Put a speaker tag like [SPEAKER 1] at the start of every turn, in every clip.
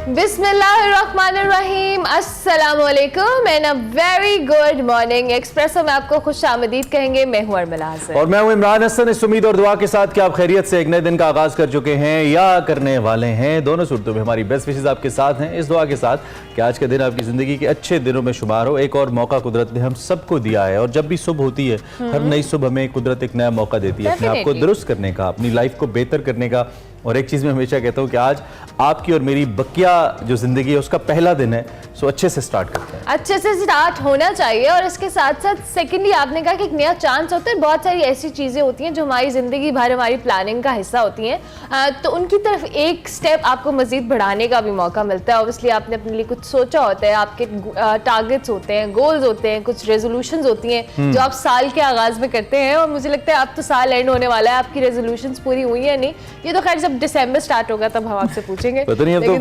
[SPEAKER 1] बिस्मिल्लाहिर्रहमानिर्रहीम, अस्सलाम वालेकुम and a very good morning. Espresso में आपको खुश आमदीद कहेंगे। मैं हूं अर्मिला हसन
[SPEAKER 2] और मैं हूं इमरान हसन। इस उम्मीद और दुआ के साथ कि आप खैरियत से एक नए दिन का आगाज कर चुके हैं या करने वाले हैं। दोनों सूरतों में हमारी बेस्ट विशेस आपके साथ हैं, इस दुआ के साथ कि आज का दिन आपकी जिंदगी के अच्छे दिनों में शुमार हो। एक और मौका कुदरत ने हम सबको दिया है और जब भी सुबह होती है हर नई सुबह हमें कुदरत एक नया मौका देती है अपने आप को दुरुस्त करने का, अपनी लाइफ को बेहतर करने का। और एक चीज़ मैं हमेशा कहता हूँ कि आज आपकी और मेरी बकिया जो ज़िंदगी है उसका पहला दिन है, सो अच्छे से स्टार्ट करते हैं।
[SPEAKER 1] अच्छे से स्टार्ट होना चाहिए और इसके साथ साथ सेकेंडली आपने कहा कि एक नया चांस होता है। बहुत सारी ऐसी चीज़ें होती हैं जो हमारी ज़िंदगी भर हमारी प्लानिंग का हिस्सा होती हैं, तो उनकी तरफ एक स्टेप आपको मज़ीद बढ़ाने का भी मौका मिलता है। ऑब्वियसली आपने अपने लिए कुछ सोचा होता है, आपके टारगेट्स होते हैं, गोल्स होते हैं, कुछ रेजोल्यूशंस होती हैं जो आप साल के आगाज़ में करते हैं। और मुझे लगता है अब तो साल एंड होने वाला है, आपकी रेजोल्यूशंस पूरी हुई है नहीं? ये तो खैर जब दिसंबर स्टार्ट होगा तब हम आपसे पूछेंगे।
[SPEAKER 2] पता नहीं, अब तो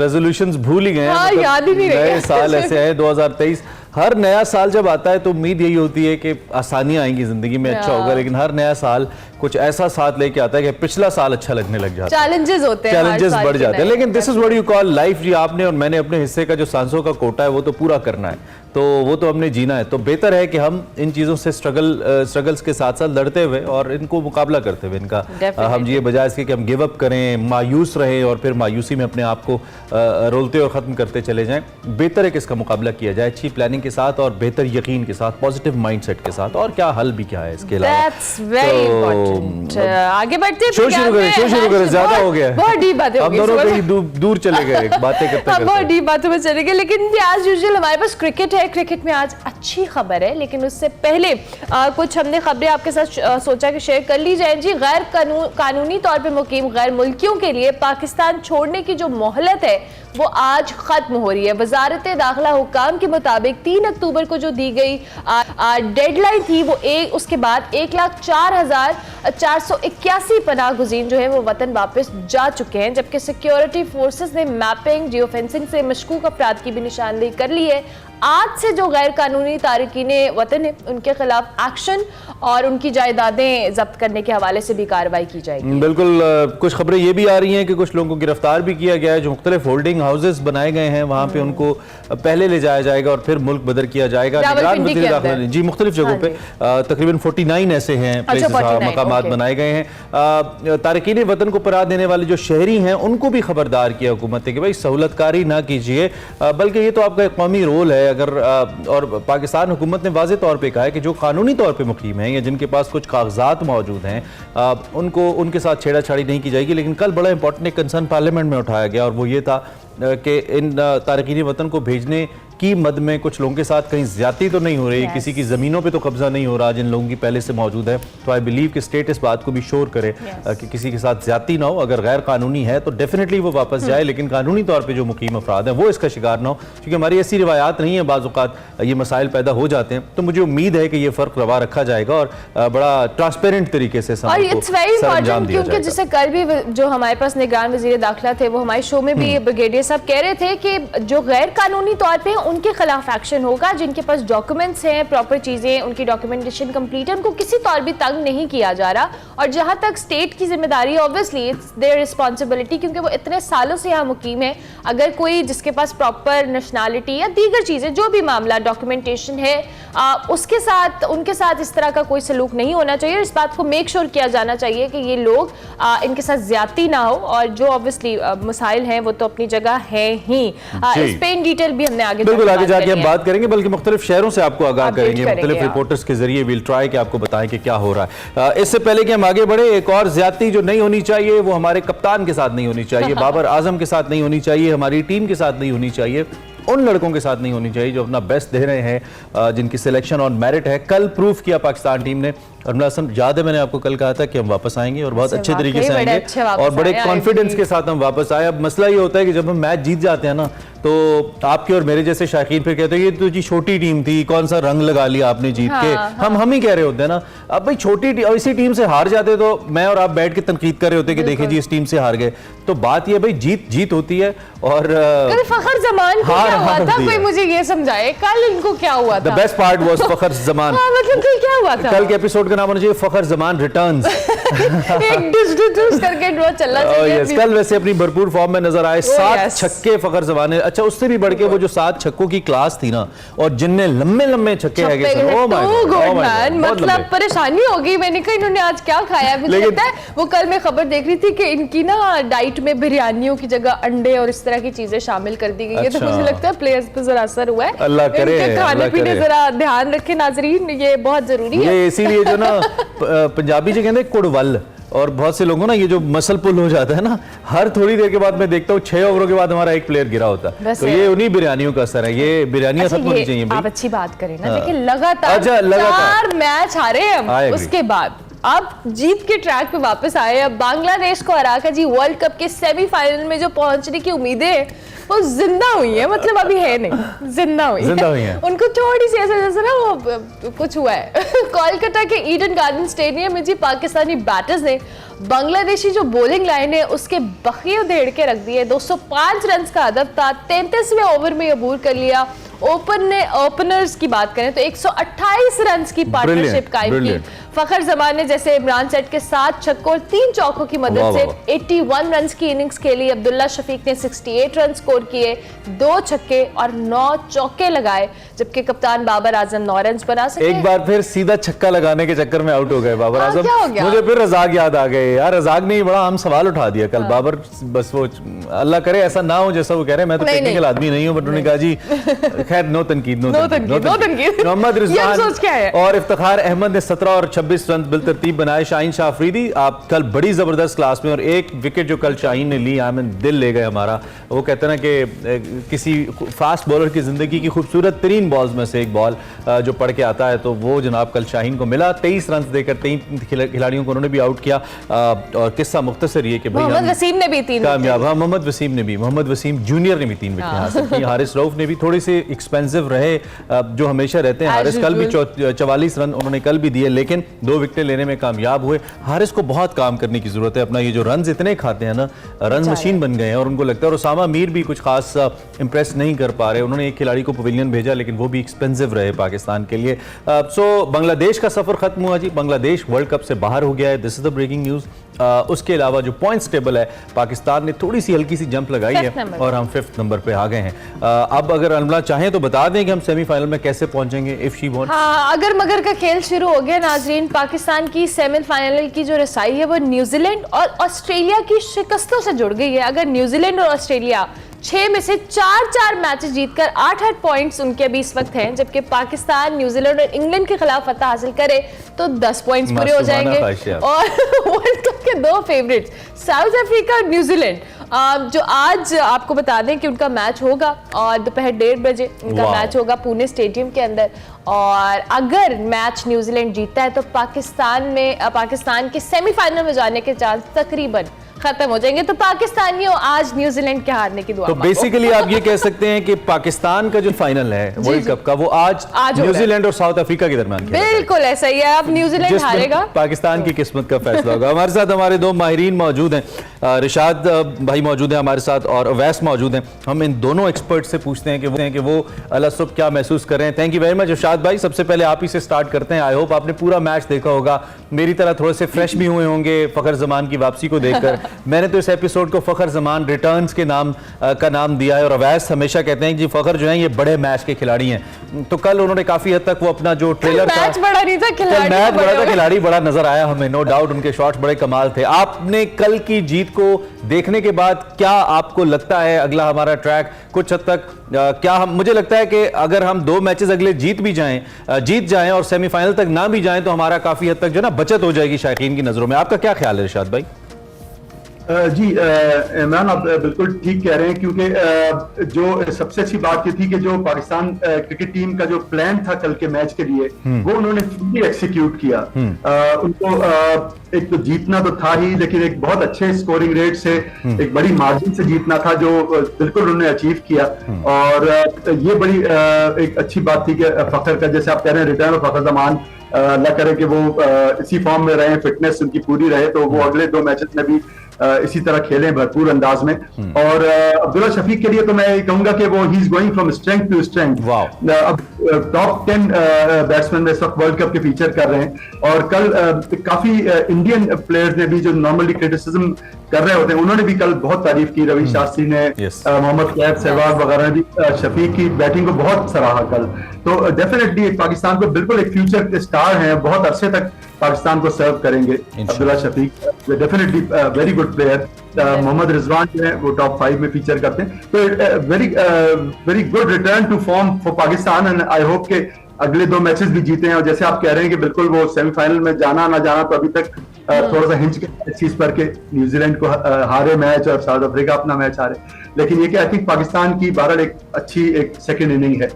[SPEAKER 2] रेजोल्यूशंस भूल ही गए हैं।
[SPEAKER 1] हाँ, याद ही नहीं रहे।
[SPEAKER 2] नए साल ऐसे है 2023। हर नया साल जब आता है तो उम्मीद यही होती है कि आसानियां आएंगी जिंदगी में, अच्छा होगा। लेकिन हर नया साल कुछ ऐसा साथ लेके आता है कि पिछला साल अच्छा लगने लग जाता है,
[SPEAKER 1] चैलेंजेस होते हैं,
[SPEAKER 2] चैलेंजेस बढ़ जाते हैं। लेकिन this is what you call life. जी, आपने और मैंने अपने हिस्से का जो सांसों का कोटा है वो तो पूरा करना है, तो वो तो हमने जीना है। तो बेहतर है कि हम इन चीज़ों से स्ट्रगल्स के साथ साथ लड़ते हुए और इनको मुकाबला करते हुए इनका हम जिए, बजाय इसके कि हम गिव अप करें, मायूस रहें और फिर मायूसी में अपने आप को रोलते और ख़त्म करते चले जाएं। बेहतर है कि इसका मुकाबला किया जाए अच्छी प्लानिंग के साथ और बेहतर यकीन के साथ, पॉजिटिव माइंडसेट के साथ। और क्या हल भी क्या है इसके अलावा।
[SPEAKER 1] आगे बढ़ते हैं,
[SPEAKER 2] शो शुरू करें। ज्यादा हो गया,
[SPEAKER 1] बहुत डीप बातें हो गई,
[SPEAKER 2] हम दोनों कहीं दूर चले गए बातें करते।
[SPEAKER 1] बहुत डीप बातों में चले गए। लेकिन एज यूजुअल हमारे पास क्रिकेट है। क्रिकेट में आज अच्छी खबर है, लेकिन उससे पहले कुछ हमने खबरें आपके साथ सोचा कि शेयर कर ली जाए। जी, गैर कानूनी तौर पे मुकीम गैर मुल्कियों के लिए पाकिस्तान छोड़ने की जो मोहलत है वो आज खत्म हो रही है। वजारत दाखिला हुक्काम के मुताबिक 3 अक्टूबर को जो दी गई डेडलाइन थी वो उसके बाद 1,04,481 पनाह गुज़ीन जो है वो वतन वापस जा चुके हैं, जबकि सिक्योरिटी फोर्सेस ने मैपिंग, जियो फेंसिंग से मशकूक अफराद की भी निशानदेही कर ली है। आज से जो गैर कानूनी तारकीन वतन है उनके खिलाफ एक्शन और उनकी जायदादें जब्त करने के हवाले से भी कार्रवाई की जाएगी।
[SPEAKER 2] बिल्कुल, कुछ खबरें ये भी आ रही हैं कि कुछ लोगों को गिरफ्तार भी किया गया है। जो मुख्तलिफ होल्डिंग हाउसेस बनाए गए हैं वहाँ पे उनको पहले ले जाया जाएगा और फिर मुल्क बदर किया जाएगा। जी, मुख्तलिफ जगहों पे तकरीबन 49 ऐसे हैं मकामात बनाए गए हैं। तारकीन वतन को पनाह देने वाले जो शहरी हैं उनको भी खबरदार किया हुकूमत है कि भाई सहूलतकारी ना कीजिए, बल्कि ये तो आपका एक कौमी रोल है। अगर और पाकिस्तान हुकूमत ने वाज़ेह तौर पे कहा है कि जो कानूनी तौर पे मुकीम हैं या जिनके पास कुछ कागजात मौजूद हैं उनको उनके साथ छेड़ाछाड़ी नहीं की जाएगी। लेकिन कल बड़ा इंपॉर्टेंट एक कंसर्न पार्लियामेंट में उठाया गया और वो ये था कि इन तारकीन वतन को भेजने की मद में कुछ लोगों के साथ कहीं ज्यादती तो नहीं हो रही, किसी की ज़मीनों पे तो कब्जा नहीं हो रहा जिन लोगों की पहले से मौजूद है। तो आई बिलीव कि स्टेट इस बात को भी श्योर करे कि किसी के साथ ज्यादती ना हो। अगर गैर कानूनी है तो डेफिनेटली वो वापस जाए, लेकिन कानूनी तौर पे जो मुकीम अफराद हैं वो इसका शिकार ना हो, क्योंकि हमारी ऐसी रिवायात नहीं है, बाज़ औक़ात ये मसाइल पैदा हो जाते हैं। तो मुझे उम्मीद है कि ये फ़र्क रवा रखा जाएगा और बड़ा ट्रांसपेरेंट तरीके से
[SPEAKER 1] क्योंकि जैसे कल भी जो हमारे पास निगरान वज़ीर दाखिला थे वो हमारे शो में भी ब्रिगेडियर साहब कह रहे थे कि जो गैर कानूनी तौर पर उनके खिलाफ एक्शन होगा, जिनके पास डॉक्यूमेंट्स हैं, प्रॉपर चीजें, उनकी डॉक्यूमेंटेशन कंप्लीट है, उनको किसी तौर भी तंग नहीं किया जा रहा। और जहां तक स्टेट की जिम्मेदारी है, ऑब्वियसली इट्स देयर रिस्पांसिबिलिटी, क्योंकि वो इतने सालों से यहाँ मुकीम है। अगर कोई जिसके पास प्रॉपर नेशनैलिटी या दीगर चीजें, जो भी मामला डॉक्यूमेंटेशन है, उसके साथ उनके साथ इस तरह का कोई सलूक नहीं होना चाहिए। इस बात को मेक श्योर किया जाना चाहिए कि ये लोग इनके साथ ज्यादती ना हो। और जो ऑब्वियसली मसाइल हैं वो तो अपनी जगह है ही। इस पे इन डिटेल भी हमने आगे
[SPEAKER 2] जाके हम बात करेंगे, बल्कि मुख्तलिफ शहरों से आपको आगाह करेंगे, मुख्तलिफ रिपोर्टर्स के जरिए विल ट्राई कि आपको बताएं कि क्या हो रहा है। इससे पहले कि हम आगे बढ़े, एक और ज्यादती जो नहीं होनी चाहिए वो हमारे कप्तान के साथ नहीं होनी चाहिए, बाबर आजम के साथ नहीं होनी चाहिए, हमारी टीम के साथ नहीं होनी चाहिए, उन लड़कों के साथ नहीं होनी चाहिए जो अपना बेस्ट दे रहे हैं, जिनकी सिलेक्शन ऑन मेरिट है। कल प्रूफ किया पाकिस्तान टीम ने। और याद है मैंने आपको कल कहा था कि हम वापस आएंगे और बहुत अच्छे तरीके से आएंगे और बड़े कॉन्फिडेंस के साथ हम वापस आए। अब मसला ये होता है कि जब हम मैच जीत जाते हैं ना तो आपके और मेरे जैसे शायकीन फिर कहते हैं ये तो जी छोटी टीम थी, कौन सा रंग लगा लिया आपने जीत के। हम ही कह रहे होते हैं ना। अब भाई छोटी इसी टीम से हार जाते तो मैं और आप बैठ के तनकीद कर रहे होते कि देखें जी इस टीम से हार गए। तो बात ये भाई जीत होती है। और
[SPEAKER 1] कल फखर जमान को क्या हुआ था, कोई मुझे ये समझाए कल इनको क्या हुआ था?
[SPEAKER 2] द बेस्ट पार्ट वाज फखर जमान।
[SPEAKER 1] मतलब क्या हुआ था?
[SPEAKER 2] कल के एपिसोड का नाम होना चाहिए फखर जमान रिटर्न्स।
[SPEAKER 1] एक डिस करके ड्रॉ चलना चाहिए।
[SPEAKER 2] कल वैसे अपनी भरपूर फॉर्म में नजर आए, 7 छक्के फखर जमान ने। अच्छा, उससे भी बढ़ के वो जो 7 छक्कों की क्लास थी ना, और जिनने लंबे लंबे छक्के
[SPEAKER 1] मतलब परेशानी होगी। मैंने कहा इन्होंने आज क्या खाया। मुझे लगता है वो कल मैं खबर देख रही थी कि इनकी ना डाइट में बिरयानियों की जगह अंडे और इस तरह की चीजें शामिल कर दी गई है। तो मुझे लगता है प्लेयर्स पे जरा असर हुआ है।
[SPEAKER 2] अल्लाह करे,
[SPEAKER 1] खाने पीने जरा ध्यान रखें नाजरीन, ये बहुत जरूरी है।
[SPEAKER 2] इसीलिए जो ना पंजाबी जो कहते हैं कुड़वल, और बहुत से लोगों ना ये जो मसल पुल हो जाता है ना, हर थोड़ी देर के बाद मैं देखता हूँ 6 ओवरों के बाद हमारा एक प्लेयर गिरा होता है। तो ये उन्हीं बिरयानियों का असर है। ये बिरयानियां खत्म होनी चाहिए।
[SPEAKER 1] आप अच्छी बात करें ना, देखिए लगातार 4 मैच हारे हम, उसके बाद अब जीत के ट्रैक पे वापस आए। अब बांग्लादेश को हराकर जी वर्ल्ड कप के सेमीफाइनल में जो पहुंचने की उम्मीदें वो जिंदा हुई है। मतलब अभी है नहीं, जिंदा हुई है। उनको थोड़ी सी ऐसा जैसे ना वो कुछ हुआ है। कोलकाता के ईडन गार्डन स्टेडियम में जी पाकिस्तानी बैटर्स ने बांग्लादेशी जो बॉलिंग लाइन है उसके बखिए उधेड़ के रख दिए। 205 रन का हदफ था, 33वें ओवर में अबूर कर लिया। ओपनर्स की बात करें तो 128 रन की पार्टनरशिप कायम की। फखर जमान ने जैसे इमरान सेठ के 7 छक्कों और 3 चौकों की मदद से 81 रन की इनिंग्स खेली। अब्दुल्ला शफीक ने 68 रन स्कोर किए, 2 छक्के और 9 चौके लगाए, जबकि कप्तान बाबर आजम 9 रन बना सके।
[SPEAKER 2] एक बार फिर सीधा छक्का लगाने के चक्कर में आउट हो गए बाबर आजम। मुझे फिर रजाक याद आ गए यार। रजाक ने बड़ा हम सवाल उठा दिया कल। बाबर बस वो अल्लाह करे ऐसा ना हो जैसा वो कह रहे हैं। मैं तो टेक्निकल आदमी नहीं हूं, बट उन्होंने कहा जी खैर नो तनकीद। मोहम्मद रिजवान और इफ्तिखार अहमद ने 17 और 26 रन बिलतरतीब बनाए। शाहीन शाह अफरीदी आप कल बड़ी जबरदस्त क्लास में, और एक विकेट जो कल शाहीन ने ली, आमिन दिल ले गए हमारा। वो कहते हैं ना कि किसी फास्ट बॉलर की जिंदगी की खूबसूरत तरीन बॉल्स में से एक बॉल जो पढ़ के आता है, तो वो जनाब कल शाहीन को मिला। 23 रन देकर 3 खिलाड़ियों को उन्होंने भी आउट किया। और किस्सा मुख्तसर ये कि
[SPEAKER 1] मोहम्मद वसीम ने भी 3
[SPEAKER 2] कामयाब। हाँ, मोहम्मद वसीम जूनियर ने भी 3 विकेट हासिल की। हारिस रऊफ ने भी थोड़ी सी एक्सपेंसिव रहे जो हमेशा रहते हैं। हारिस कल भी 44 रन उन्होंने कल भी दिए, लेकिन 2 विकेटें लेने में कामयाब हुए। हारिस को बहुत काम करने की जरूरत है। अपना ये जो रन इतने खाते हैं ना, रन मशीन बन गए हैं, और उनको लगता है। और उसामा मीर भी कुछ खास इंप्रेस नहीं कर पा रहे। उन्होंने एक खिलाड़ी को पवेलियन भेजा, लेकिन वो भी एक्सपेंसिव रहे पाकिस्तान के लिए। सो बांग्लादेश का सफर खत्म हुआ जी। बांग्लादेश वर्ल्ड कप से बाहर हो गया है। This is the breaking news. उसके अलावा जो पॉइंट्स टेबल है, पाकिस्तान ने थोड़ी सी हल्की सी जंप लगाई है और हम 5th नंबर पे आ गए हैं। अब अगर अनमला चाहें तो बता दें कि हम सेमीफाइनल में कैसे पहुंचेंगे इफ शी वांट्स।
[SPEAKER 1] हाँ, अगर मगर का खेल शुरू हो गया नाजरीन। पाकिस्तान की सेमीफाइनल की जो रसाई है वो न्यूजीलैंड और ऑस्ट्रेलिया की शिकस्तों से जुड़ गई है। अगर न्यूजीलैंड और ऑस्ट्रेलिया 6 में से 4 मैचेस जीतकर 8 पॉइंट्स उनके अभी इस वक्त हैं, जबकि पाकिस्तान न्यूजीलैंड और इंग्लैंड के खिलाफ फतह हासिल करे तो 10 पॉइंट्स पूरे हो जाएंगे। और वर्ल्ड कप के 2 फेवरेट्स साउथ अफ्रीका और न्यूजीलैंड, जो आज आपको बता दें कि उनका मैच होगा और दोपहर 1:30 बजे उनका मैच होगा पुणे स्टेडियम के अंदर। और अगर मैच न्यूजीलैंड जीतता है तो पाकिस्तान के सेमीफाइनल में जाने के चांस तकरीबन खत्म हो जाएंगे। तो पाकिस्तानियों आज न्यूजीलैंड के हारने की दुआ।
[SPEAKER 2] तो बेसिकली आप ये कह सकते हैं कि पाकिस्तान का जो फाइनल है वर्ल्ड कप का, वो आज न्यूजीलैंड और साउथ अफ्रीका के दरमियान
[SPEAKER 1] बिल्कुल ऐसा ही है। अब न्यूजीलैंड हारेगा,
[SPEAKER 2] पाकिस्तान की किस्मत का फैसला होगा। हमारे साथ हमारे 2 माहिरीन मौजूद हैं। रिशाद भाई मौजूद है हमारे साथ और अवैस मौजूद हैं। हम इन दोनों एक्सपर्ट से पूछते हैं कि वो अल्लाह सुब क्या महसूस कर रहे हैं। Thank you very much Rishad भाई। सबसे पहले आप ही से स्टार्ट करते हैं। आई होप आपने पूरा मैच देखा होगा, मेरी तरह थोड़े से फ्रेश भी हुए होंगे फखर जमान की वापसी को देखकर। मैंने तो इस एपिसोड को फखर जमान रिटर्न्स के नाम का नाम दिया है, और अवैस हमेशा कहते हैं कि फखर जो है ये बड़े मैच के खिलाड़ी हैं। तो कल उन्होंने काफी हद तक वो अपना जो ट्रेलर था,
[SPEAKER 1] मैच बड़ा नहीं था,
[SPEAKER 2] खिलाड़ी बड़ा नजर आया हमें, नो डाउट उनके शॉट्स बड़े कमाल थे। आपने कल की जीत को देखने के बाद क्या आपको लगता है अगला हमारा ट्रैक कुछ हद तक क्या मुझे लगता है कि अगर हम 2 मैचेस अगले जीत जाएं और सेमीफाइनल तक ना भी जाएं तो हमारा काफी हद तक जो ना बचत हो जाएगी शायकीन की नजरों में। आपका क्या ख्याल है रिशाद भाई?
[SPEAKER 3] जी इमरान आप बिल्कुल ठीक कह रहे हैं, क्योंकि जो सबसे अच्छी बात ये थी कि जो पाकिस्तान क्रिकेट टीम का जो प्लान था कल के मैच के लिए वो उन्होंने फुल्ली एक्सिक्यूट किया। उनको एक तो जीतना तो था ही, लेकिन एक बहुत अच्छे स्कोरिंग रेट से एक बड़ी मार्जिन से जीतना था जो बिल्कुल उन्होंने अचीव किया। और ये बड़ी एक अच्छी बात थी कि फखर का, जैसे आप कह रहे हैं, रिटर्न ऑफ फखर जमान, अल्लाह करे कि वो इसी फॉर्म में रहे, फिटनेस उनकी पूरी रहे तो वो अगले 2 मैचेस में भी इसी तरह खेलें भरपूर अंदाज में। और अब्दुल्ला शफीक के लिए तो मैं कहूंगा कि वो he is going from strength to strength. अब टॉप 10 बैट्समैन में इस वक्त वर्ल्ड कप के फीचर कर रहे हैं। और कल काफी इंडियन प्लेयर्स ने भी जो नॉर्मली क्रिटिसिज्म कर रहे होते हैं, उन्होंने भी कल बहुत तारीफ की। रवि शास्त्री ने, मोहम्मद कैफ, सहवाग वगैरह ने भी शफीक की बैटिंग को बहुत सराहा कल। तो डेफिनेटली पाकिस्तान को बिल्कुल एक फ्यूचर स्टार है, बहुत अरसे तक पाकिस्तान को सर्व करेंगे Abdullah Shafique. Definitely very good player. Mohammad Rizwan जो है वो टॉप 5 में फीचर करते हैं। तो very good return to form for Pakistan and I hope के अगले 2 मैचेस भी जीते हैं। और जैसे आप कह रहे हैं कि बिल्कुल वो सेमीफाइनल में जाना ना जाना, तो अभी तक थोड़ा सा हिंच के इस चीज पर के न्यूजीलैंड को हारे मैच और साउथ अफ्रीका अपना मैच हारे। लेकिन ये कि आई थिंक पाकिस्तान की बहरहाल एक अच्छी एक सेकंड इनिंग है।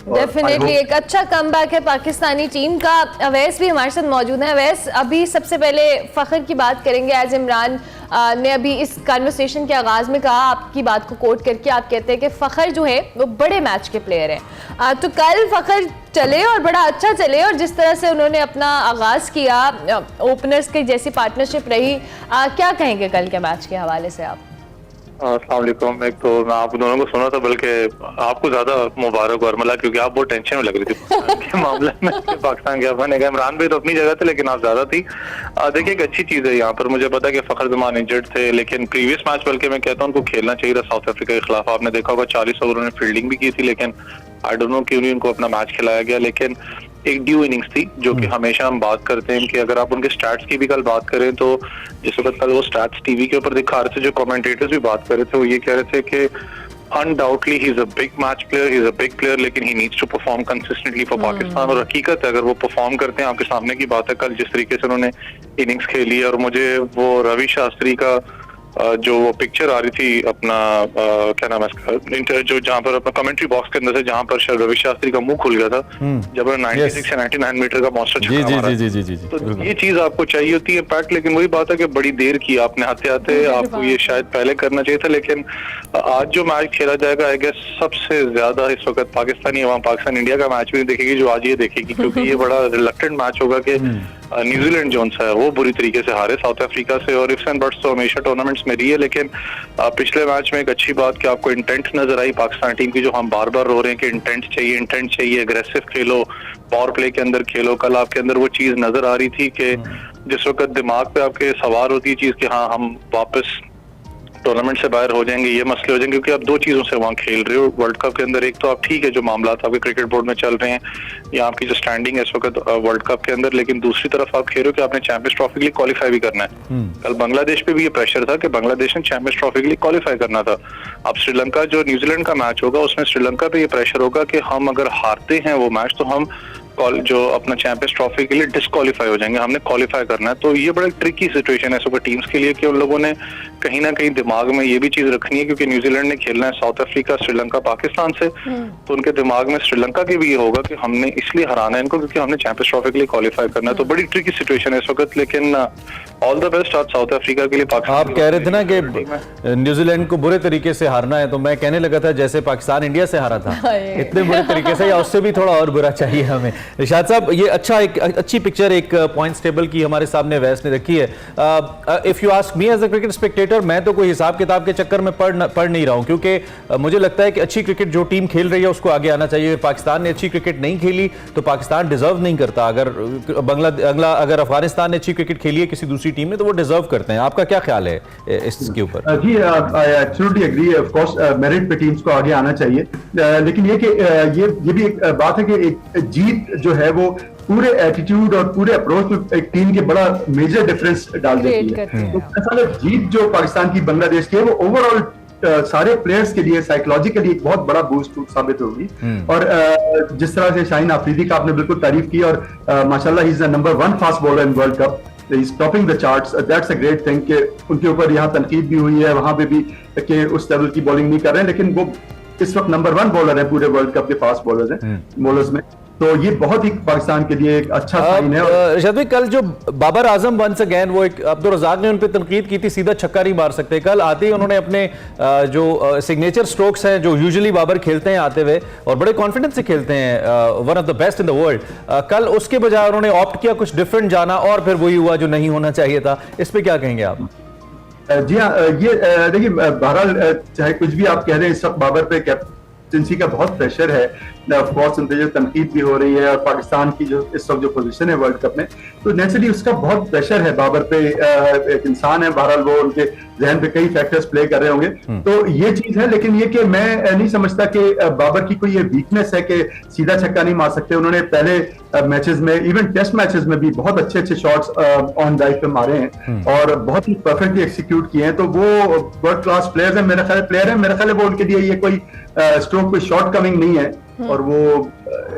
[SPEAKER 1] डेफिनेटली एक अच्छा कमबैक है पाकिस्तानी टीम का। अवैस भी हमारे साथ मौजूद है। अवैस, अभी सबसे पहले फखर की बात करेंगे। एज इमरान ने अभी इस कन्वर्सेशन के आगाज में कहा, आपकी बात को कोट करके आप कहते हैं कि फखर जो है वो बड़े मैच के प्लेयर हैं। तो कल फखर चले और बड़ा अच्छा चले, और जिस तरह से उन्होंने अपना आगाज किया, ओपनर्स की जैसी पार्टनरशिप रही, क्या कहेंगे कल के मैच के हवाले से आप?
[SPEAKER 4] अस्सलाम वालेकुम। एक तो मैं आप दोनों को सुना था, बल्कि आपको ज्यादा मुबारक और मला, क्योंकि आप बहुत टेंशन में लग रही थी पाकिस्तान के मामले में। पाकिस्तान के बने गए, इमरान भाई तो अपनी जगह थे लेकिन आप ज्यादा थी। देखिए एक अच्छी चीज है यहाँ पर, मुझे पता है कि फखर जमान इंजर्ड थे, लेकिन प्रीवियस मैच बल्कि मैं कहता हूँ उनको खेलना चाहिए था साउथ अफ्रीका के खिलाफ। आपने देखा होगा 40 ओवर उन्होंने फील्डिंग भी की थी, लेकिन आई डोंट नो क्यों नहीं उनको अपना मैच खिलाया गया। लेकिन एक ड्यू इनिंग्स थी, जो कि हमेशा हम बात करते हैं कि अगर आप उनके स्टैट्स की भी कल बात करें, तो जिस वक्त कल वो स्टैट्स टीवी के ऊपर दिखा रहे थे, जो कमेंटेटर्स भी बात कर रहे थे, वो ये कह रहे थे कि undoubtedly he is a big match player, he is a big player, लेकिन he needs to perform consistently for Pakistan. और हकीकत है, अगर वो परफॉर्म करते हैं, आपके सामने की बात है कल जिस तरीके से उन्होंने इनिंग्स खेली। और मुझे वो रवि शास्त्री का जो वो पिक्चर आ रही थी अपना क्या नाम है इसका, जो जहाँ पर अपना कमेंट्री बॉक्स के अंदर से जहाँ पर रवि शास्त्री का मुंह खुल गया था जब 96 या 99 मीटर का मॉन्स्टर छक्का मारा। तो ये चीज आपको चाहिए होती है पैट, लेकिन वही बात है कि बड़ी देर की आपने आते आते आपको ये शायद पहले करना चाहिए था। लेकिन आज जो मैच खेला जाएगा, आई गेस सबसे ज्यादा इस वक्त पाकिस्तानी वहाँ पाकिस्तान इंडिया का मैच भी नहीं देखेगी जो आज ये देखेगी, क्योंकि ये बड़ा रिलक्टेंट मैच होगा कि न्यूजीलैंड जो है वो बुरी तरीके से हारे साउथ अफ्रीका से। और इफ्स एंड बट्स तो हमेशा टूर्नामेंट्स में रही है, लेकिन पिछले मैच में एक अच्छी बात कि आपको इंटेंट नजर आई पाकिस्तान टीम की, जो हम बार बार रो रहे हैं कि इंटेंट चाहिए, एग्रेसिव खेलो, पावर प्ले के अंदर खेलो। कल आपके अंदर वो चीज नजर आ रही थी कि जिस वक्त दिमाग पे आपके सवार होती है चीज कि हाँ हम वापस टूर्नामेंट से बाहर हो जाएंगे, ये मसले हो जाएंगे, क्योंकि आप 2 चीजों से वहाँ खेल रहे हो वर्ल्ड कप के अंदर। एक तो आप ठीक है जो मामला आपके क्रिकेट बोर्ड में चल रहे हैं या आपकी जो स्टैंडिंग है इस वक्त वर्ल्ड कप के अंदर, लेकिन दूसरी तरफ आप खेल रहे हो कि आपने चैंपियंस ट्रॉफी के लिए क्वालिफाई भी करना है। कल बांग्लादेश पे भी ये प्रेशर था कि बांग्लादेश ने चैंपियंस ट्रॉफी के लिए क्वालिफाई करना था। अब श्रीलंका जो न्यूजीलैंड का मैच होगा, उसमें श्रीलंका पे ये प्रेशर होगा कि हम अगर हारते हैं वो मैच तो हम जो अपना चैंपियंस ट्रॉफी के लिए डिस्क्वालीफाई हो जाएंगे, हमने क्वालिफाई करना है। तो ये बड़ा ट्रिकी सिचुएशन है सुपर टीम्स के लिए कि उन लोगों ने कहीं ना कहीं दिमाग में ये भी चीज रखनी है, क्योंकि न्यूजीलैंड ने खेलना है साउथ अफ्रीका, श्रीलंका, पाकिस्तान से, तो उनके दिमाग में श्रीलंका के भी ये होगा कि हमने इसलिए हराना है इनको क्योंकि हमने चैंपियंस ट्रॉफी के लिए क्वालिफाई करना है। तो बड़ी ट्रिकी सिचुएशन है इस वक्त, लेकिन ऑल द बेस्ट आज साउथ अफ्रीका के लिए। पाकिस्तान
[SPEAKER 2] आप कह रहे थे ना कि न्यूजीलैंड को बुरे तरीके से हारना है, तो मैं कहने लगा था जैसे पाकिस्तान इंडिया से हारा था, इतने बुरे तरीके से या उससे भी थोड़ा और बुरा चाहिए हमें। रिशाद साहब, ये एक अच्छी पिक्चर एक पॉइंट्स टेबल की हमारे सामने वैस ने रखी है। If you ask me as a cricket spectator, मैं तो कोई हिसाब किताब के चक्कर में पढ़ नहीं रहा हूं, क्योंकि मुझे लगता है कि अच्छी क्रिकेट जो टीम खेल रही है उसको आगे आना चाहिए। पाकिस्तान ने अच्छी क्रिकेट नहीं खेली तो पाकिस्तान डिजर्व नहीं करता। अगर अफगानिस्तान ने अच्छी क्रिकेट खेली है किसी दूसरी टीम में तो वो डिजर्व करते हैं। आपका क्या ख्याल है इसके ऊपर?
[SPEAKER 3] जी, I absolutely agree. Of course merit पे टीम्स को आगे आना चाहिए, लेकिन ये कि ये भी एक बात है कि एक जीत जो है वो पूरे एटीट्यूड और पूरे अप्रोच में एक टीम के बड़ा मेजर डिफरेंस डाल देती है। तो ऐसा जीत जो पाकिस्तान की बांग्लादेश की है वो ओवरऑल सारे प्लेयर्स के लिए साइकोलॉजिकली एक बहुत बड़ा बूस्ट साबित होगी। और जिस तरह से शाहीन आफरीदी का आपने बिल्कुल तारीफ की, और माशाल्लाह he is the number 1 fast bowler in world cup, is topping the charts, that's a great thing. कि उनके ऊपर यहाँ तनकीद भी हुई है, वहां पे भी कि उस लेवल की बॉलिंग नहीं कर रहे हैं, लेकिन वो इस वक्त नंबर 1 बॉलर है पूरे वर्ल्ड कप के फास्ट बॉलर्स हैं बॉलर्स में। तो ये बहुत ही पाकिस्तान के लिए एक अच्छा साइन है।
[SPEAKER 2] रिशाद भाई, कल जो बाबर आजम वंस अगेन, वो एक अब्दुल रज़ाक ने उन पर तनकीद की थी, सीधा छक्का नहीं मार सकते। कल आते ही उन्होंने अपने जो सिग्नेचर स्ट्रोक्स हैं जो यूजुअली बाबर खेलते हैं आते हुए और बड़े कॉन्फिडेंस से खेलते हैं, one of the best in the world, कल उसके बजाय उन्होंने ऑप्ट किया कुछ डिफरेंट जाना और फिर वही हुआ जो नहीं होना चाहिए था। इस पर क्या कहेंगे आप?
[SPEAKER 3] जी हाँ, ये देखिए बहरहाल चाहे कुछ भी आप कह रहे हैं, इस वक्त बाबर पे कैप्टनसी का बहुत प्रेशर है। ऑफ कोर्स उन पे जो तनकीद भी हो रही है, और पाकिस्तान की जो इस वक्त जो पोजीशन है वर्ल्ड कप में, तो नेचुरली उसका बहुत प्रेशर है बाबर पे। एक इंसान है, बहरहाल वो उनके जहन पे कई फैक्टर्स प्ले कर रहे होंगे, तो ये चीज है। लेकिन ये कि मैं नहीं समझता कि बाबर की कोई ये वीकनेस है कि सीधा छक्का नहीं मार सकते। उन्होंने पहले मैचेस में, इवन टेस्ट मैचेस में भी बहुत अच्छे अच्छे शॉट्स ऑन ड्राइव पे मारे हैं और बहुत ही परफेक्टली एक्सिक्यूट किए हैं। तो वो वर्ल्ड क्लास प्लेयर है मेरा ख्याल है। वो उनके लिए ये कोई स्ट्रोक कोई शॉर्ट कमिंग नहीं है, और वो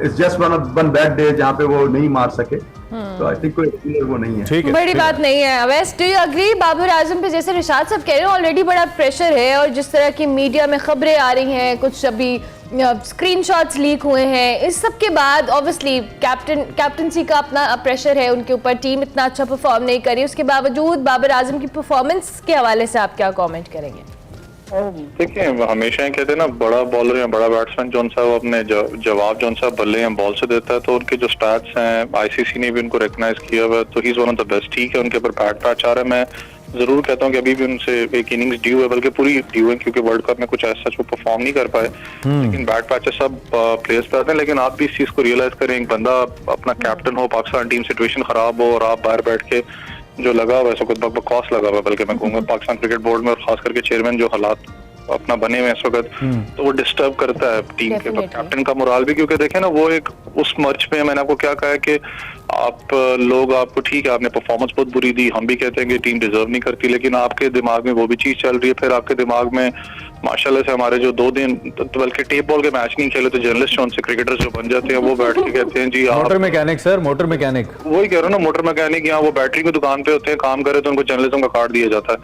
[SPEAKER 3] it's just one bad day जहां पे वो नहीं मार सके। तो आई थिंक कोई वो नहीं है, ठीक है,
[SPEAKER 1] बड़ी बात नहीं है। वैसे do you agree Babar Azam पे, जैसे रिशाद साहब कह रहे हैं, ऑलरेडी बड़ा प्रेशर है, और जिस तरह की मीडिया में खबरें आ रही हैं, कुछ अभी स्क्रीनशॉट्स लीक हुए हैं, इस सब के बाद ऑब्वियसली कैप्टनसी का अपना प्रेशर है उनके ऊपर, टीम इतना अच्छा परफॉर्म नहीं करी, उसके बावजूद बाबर आजम की परफॉर्मेंस के हवाले से आप क्या कमेंट करेंगे?
[SPEAKER 4] देखिए, हमेशा ही कहते हैं ना, बड़ा बॉलर या बड़ा बैट्समैन जो सा अपने जवाब जो सा बल्ले या बॉल से देता है, तो उनके जो स्टैट्स हैं आईसीसी ने भी उनको रिकॉग्नाइज किया हुआ है, तो he is one of the best. ठीक है, उनके ऊपर बैट पैच आ रहा है, मैं जरूर कहता हूँ कि अभी भी उनसे एक इनिंग्स ड्यू है, बल्कि पूरी ड्यू है, क्योंकि वर्ल्ड कप में कुछ ऐसा वो परफॉर्म नहीं कर पाए। लेकिन बैट पैचेस सब प्लेयर्स पे आते हैं। लेकिन आप भी इस चीज को रियलाइज करें, एक बंदा अपना कैप्टन हो, पाकिस्तान टीम सिचुएशन खराब हो, और आप बाहर बैठ के जो लगा हुआ है, कुछ बकवास लगा हुआ है, बल्कि मैं कहूँगा पाकिस्तान क्रिकेट बोर्ड में और खास करके चेयरमैन जो हालात अपना बने हुए इस वक्त, तो वो डिस्टर्ब करता है टीम के कैप्टन का मोराल भी। क्योंकि देखें ना, वो एक उस मर्च में, मैंने आपको क्या कहा है कि आप लोग, आपको ठीक है, आपने परफॉर्मेंस बहुत बुरी दी, हम भी कहते हैं कि टीम डिजर्व नहीं करती, लेकिन आपके दिमाग में वो भी चीज चल रही है। फिर आपके दिमाग में माशाल्लाह से हमारे जो 2 दिन बल्कि टेप बॉल के मैच नहीं खेले, तो जर्नलिस्ट उनसे क्रिकेटर्स जो बन जाते हैं, वो बैठ के कहते हैं जी
[SPEAKER 2] motor mechanic sir, motor mechanic,
[SPEAKER 4] वही कह रहा हूँ ना, मोटर मैकेनिक, यहाँ वो बैटरी की दुकान पे होते हैं, काम करे तो उनको जर्नलिज्म का कार्ड दिया जाता है।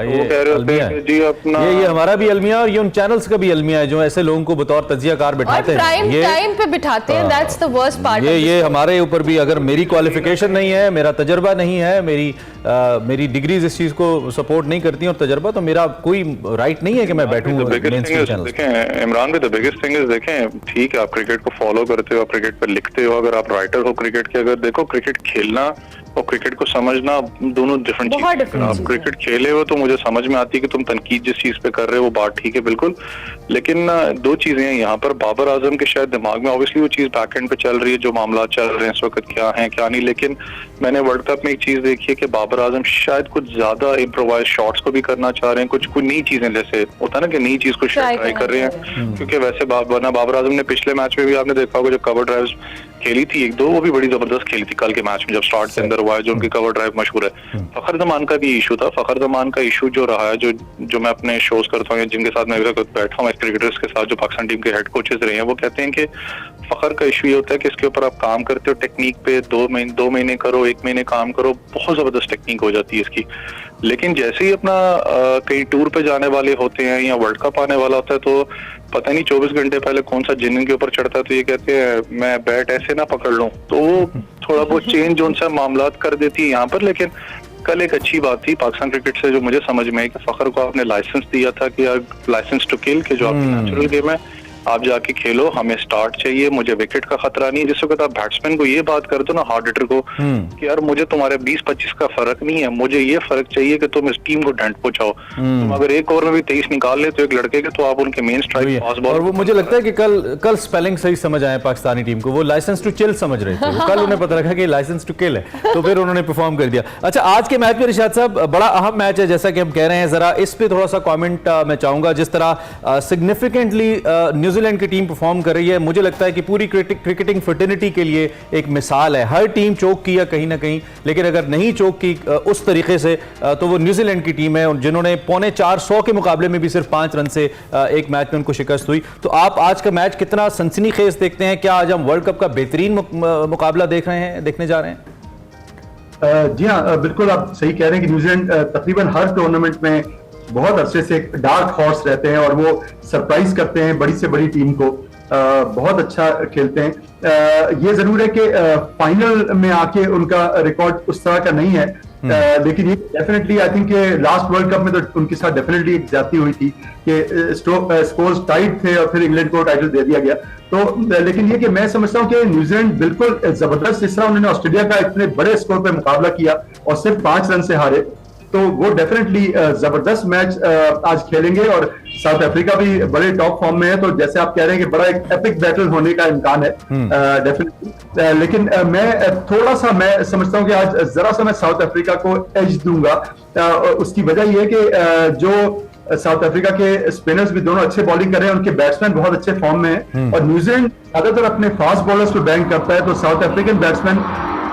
[SPEAKER 4] वो कह रहे होते हैं जी अपना,
[SPEAKER 2] ये हमारा भी अलमिया, और ये उन चैनल्स का भी अलमिया है जो ऐसे लोगों को बतौर तजियाकार बिठाते हैं,
[SPEAKER 1] प्राइम टाइम पे बिठाते हैं। That's the worst part.
[SPEAKER 2] ये हमारे ऊपर भी, अगर मेरी क्वालिफिकेशन नहीं है, मेरा तजर्बा नहीं है, मेरी डिग्रीज इस चीज को सपोर्ट नहीं करती और तजर्बा, तो मेरा कोई राइट नहीं है कि मैं बैठूं।
[SPEAKER 4] देखें इमरान भाई, द बिगेस्ट थिंग इज, देखें ठीक है, आप क्रिकेट को फॉलो करते हो, आप क्रिकेट पर लिखते हो, अगर आप राइटर हो क्रिकेट के, अगर देखो क्रिकेट खेलना और क्रिकेट को समझना दोनों डिफरेंट चीज है। आप क्रिकेट खेले हो तो मुझे समझ में आती है कि तुम तनकीद जिस चीज पे कर रहे हो वो बात ठीक है बिल्कुल, लेकिन 2 चीजें हैं यहाँ पर। बाबर आजम के शायद दिमाग में ऑब्वियसली वो चीज बैक एंड पे चल रही है, जो मामला चल रहे हैं इस वक्त क्या है क्या नहीं, लेकिन मैंने वर्ल्ड कप में एक चीज देखी है कि बाबर आजम शायद कुछ ज्यादा इम्प्रोवाइज शॉट्स को भी करना चाह रहे हैं, कुछ नई चीजें, जैसे होता है ना कि नई चीज को ट्राई कर रहे हैं। क्योंकि वैसे बाबर आजम ने पिछले मैच में भी आपने देखा होगा, जो कवर ड्राइव्स खेली थी 1-2, वो भी बड़ी जबरदस्त खेली थी कल के मैच में, जब स्टार्ट के अंदर हुआ है, जो उनकी कवर ड्राइव मशहूर है। फखर जमान का भी इशू था। फखर जमान का इशू जो रहा है, जो मैं अपने शोज करता हूँ, जिनके साथ मैं बैठा हूँ क्रिकेटर्स के साथ, जो पाकिस्तान टीम के हेड कोचेस रहे हैं, वो कहते हैं कि फखर का इशू ये होता है कि इसके ऊपर आप काम करते हो टेक्निक पे, 2 महीने करो, 1 महीने काम करो, बहुत जबरदस्त टेक्निक हो जाती है इसकी। लेकिन जैसे ही अपना कहीं टूर पे जाने वाले होते हैं या वर्ल्ड कप आने वाला होता है, तो पता नहीं 24 घंटे पहले कौन सा जिन के ऊपर चढ़ता है, तो ये कहते हैं मैं बैट ऐसे ना पकड़ लूं, तो वो थोड़ा बहुत चेंज जो सा मामलात कर देती है यहाँ पर। लेकिन कल एक अच्छी बात थी पाकिस्तान क्रिकेट से, जो मुझे समझ में आई कि फखर को आपने लाइसेंस दिया था कि लाइसेंस टू किल, के जो आपकी नेचुरल गेम है आप जाके खेलो, हमें स्टार्ट चाहिए, मुझे विकेट का खतरा नहीं है। जिस वक्त आप बैट्समैन को ये बात कर दो ना, हार्ड हिटर को, कि यार मुझे तुम्हारे 20-25 का फर्क नहीं है, मुझे ये फर्क चाहिए कि तुम इस टीम को डंड पहुंचाओ। तुम अगर एक ओवर में भी 23 निकाल ले तो एक लड़के के, तो आप उनके मेन स्ट्राइक पास बॉल।
[SPEAKER 2] और वो मुझे लगता है कि कल स्पेलिंग सही समझ आए पाकिस्तानी टीम को, वो लाइसेंस टू चिल समझ रहे थे, कल उन्हें पता लगा कि लाइसेंस टू किल है, तो फिर उन्होंने परफॉर्म कर दिया। अच्छा, आज के मैच में रिशाद साहब बड़ा अहम मैच है जैसा कि हम कह रहे हैं, जरा इस पे थोड़ा सा कमेंट मैं चाहूंगा। जिस तरह सिग्निफिकेंटली न्यूजीलैंड की टीम परफॉर्म कर रही है, मुझे लगता है कि पूरी क्रिकेटिंग फर्टिनिटी के लिए एक मिसाल है। हर टीम चोक किया कहीं ना कहीं, लेकिन अगर नहीं चोक की उस तरीके से, तो वो न्यूजीलैंड की टीम है, जिन्होंने 450 के मुकाबले में भी सिर्फ 5 रन से एक मैच में उनको शिकस्त हुई। तो आप आज का मैच कितना सनसनीखेज देखते हैं? क्या आज हम वर्ल्ड कप का बेहतरीन मुकाबला देखने जा रहे हैं?
[SPEAKER 3] जी हाँ, बिल्कुल आप सही कह रहे हैं कि न्यूजीलैंड तकरीबन हर टूर्नामेंट में बहुत अरसे से एक डार्क हॉर्स रहते हैं, और वो सरप्राइज करते हैं बड़ी से बड़ी टीम को, बहुत अच्छा खेलते हैं। ये जरूर है कि फाइनल में आके उनका रिकॉर्ड उस तरह का नहीं है, लेकिन ये definitely I think last world cup में तो उनके साथ डेफिनेटली एक ज्यादती हुई थी कि स्कोर्स टाइट थे और फिर इंग्लैंड को टाइटल दे दिया गया। तो लेकिन ये कि मैं समझता हूँ कि न्यूजीलैंड बिल्कुल जबरदस्त, जिस तरह उन्होंने ऑस्ट्रेलिया का इतने बड़े स्कोर पे मुकाबला किया और सिर्फ 5 रन से हारे, तो वो डेफिनेटली जबरदस्त मैच आज खेलेंगे और साउथ अफ्रीका भी बड़े टॉप फॉर्म में है, तो जैसे आप कह रहे हैं कि बड़ा एक एपिक बैटल होने का इम्कान है डेफिनेटली। लेकिन मैं थोड़ा सा मैं समझता हूं कि आज जरा सा मैं साउथ अफ्रीका को एज दूंगा। उसकी वजह यह है कि जो साउथ अफ्रीका के स्पिनर्स भी दोनों अच्छे बॉलिंग कर रहे हैं, उनके बैट्समैन बहुत अच्छे फॉर्म में हैं और न्यूजीलैंड ज्यादातर अपने फास्ट बॉलर्स को बैंक करता है, तो south African batsman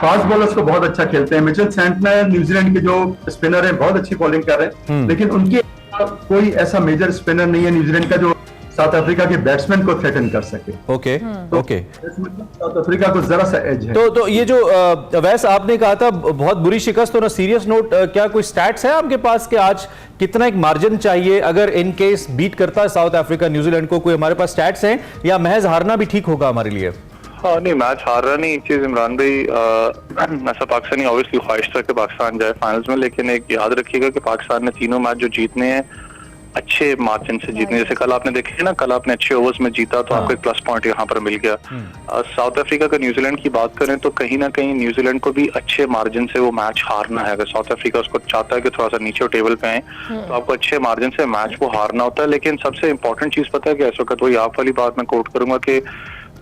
[SPEAKER 3] fast bowlers को बहुत अच्छा खेलते हैं। मिचेल सैंटनर न्यूजीलैंड के जो स्पिनर हैं बहुत अच्छी बॉलिंग कर रहे हैं, लेकिन उनके कोई ऐसा मेजर स्पिनर नहीं है न्यूजीलैंड का जो साउथ अफ्रीका के बैट्समैन को थ्रेटन कर सके।
[SPEAKER 2] ओके ओके,
[SPEAKER 3] साउथ अफ्रीका को जरा सा एज है।
[SPEAKER 2] तो ये जो वैस आपने कहा था बहुत बुरी शिकस्त, तो ना सीरियस नोट, क्या कोई स्टैट्स है आपके पास कि आज कितना एक मार्जिन चाहिए अगर इन केस बीट करता है साउथ अफ्रीका न्यूजीलैंड को? कोई हमारे पास स्टैट्स हैं या महज हारना भी ठीक होगा हमारे लिए?
[SPEAKER 4] हाँ नहीं, मैच हार रहा नहीं, एक चीज इमरान भाई, ऐसा पाकिस्तानी ऑब्वियसली ख्वाहिश था कि पाकिस्तान जाए फाइनल्स में, लेकिन एक याद रखिएगा कि पाकिस्तान ने तीनों मैच जो जीतने हैं अच्छे मार्जिन से जीतने, जैसे कल आपने देखे ना, कल आपने अच्छे ओवर्स में जीता तो आपको एक प्लस पॉइंट यहाँ पर मिल गया। साउथ अफ्रीका का न्यूजीलैंड की बात करें तो कहीं ना कहीं न्यूजीलैंड को भी अच्छे मार्जिन से वो मैच हारना है। अगर साउथ अफ्रीका उसको चाहता है कि थोड़ा सा नीचे टेबल पे आए तो आपको अच्छे मार्जिन से मैच वो हारना होता है। लेकिन सबसे इंपॉर्टेंट चीज पता है कि इस वक्त वही आप वाली बात मैं कोट करूंगा कि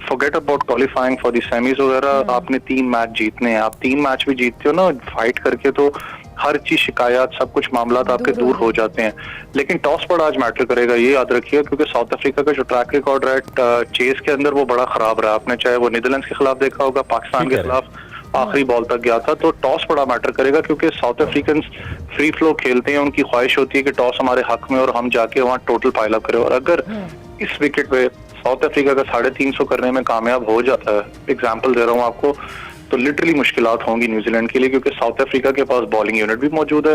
[SPEAKER 4] forget about qualifying for the semis वगैरह, आपने 3 मैच जीतने हैं। आप 3 मैच भी जीतते हो ना फाइट करके, तो हर चीज शिकायत सब कुछ मामला आपके दूर हो जाते हैं। लेकिन टॉस पर आज मैटर करेगा, ये याद रखिए, क्योंकि साउथ अफ्रीका का जो ट्रैक रिकॉर्ड रहा है चेस के अंदर वो बड़ा खराब रहा। आपने चाहे वो नीदरलैंड्स के खिलाफ देखा होगा, पाकिस्तान के खिलाफ आखिरी बॉल तक गया था, तो टॉस बड़ा मैटर करेगा क्योंकि साउथ अफ्रीकन फ्री फ्लो खेलते हैं, उनकी ख्वाहिश होती है कि टॉस हमारे हक में और हम जाके वहाँ टोटल पाइल अप करें। और अगर इस विकेट पे साउथ अफ्रीका का 350 करने में कामयाब हो जाता है, एग्जाम्पल दे रहा हूँ आपको, तो लिटरली मुश्किलात होंगी न्यूजीलैंड के लिए, क्योंकि साउथ अफ्रीका के पास बॉलिंग यूनिट भी मौजूद है।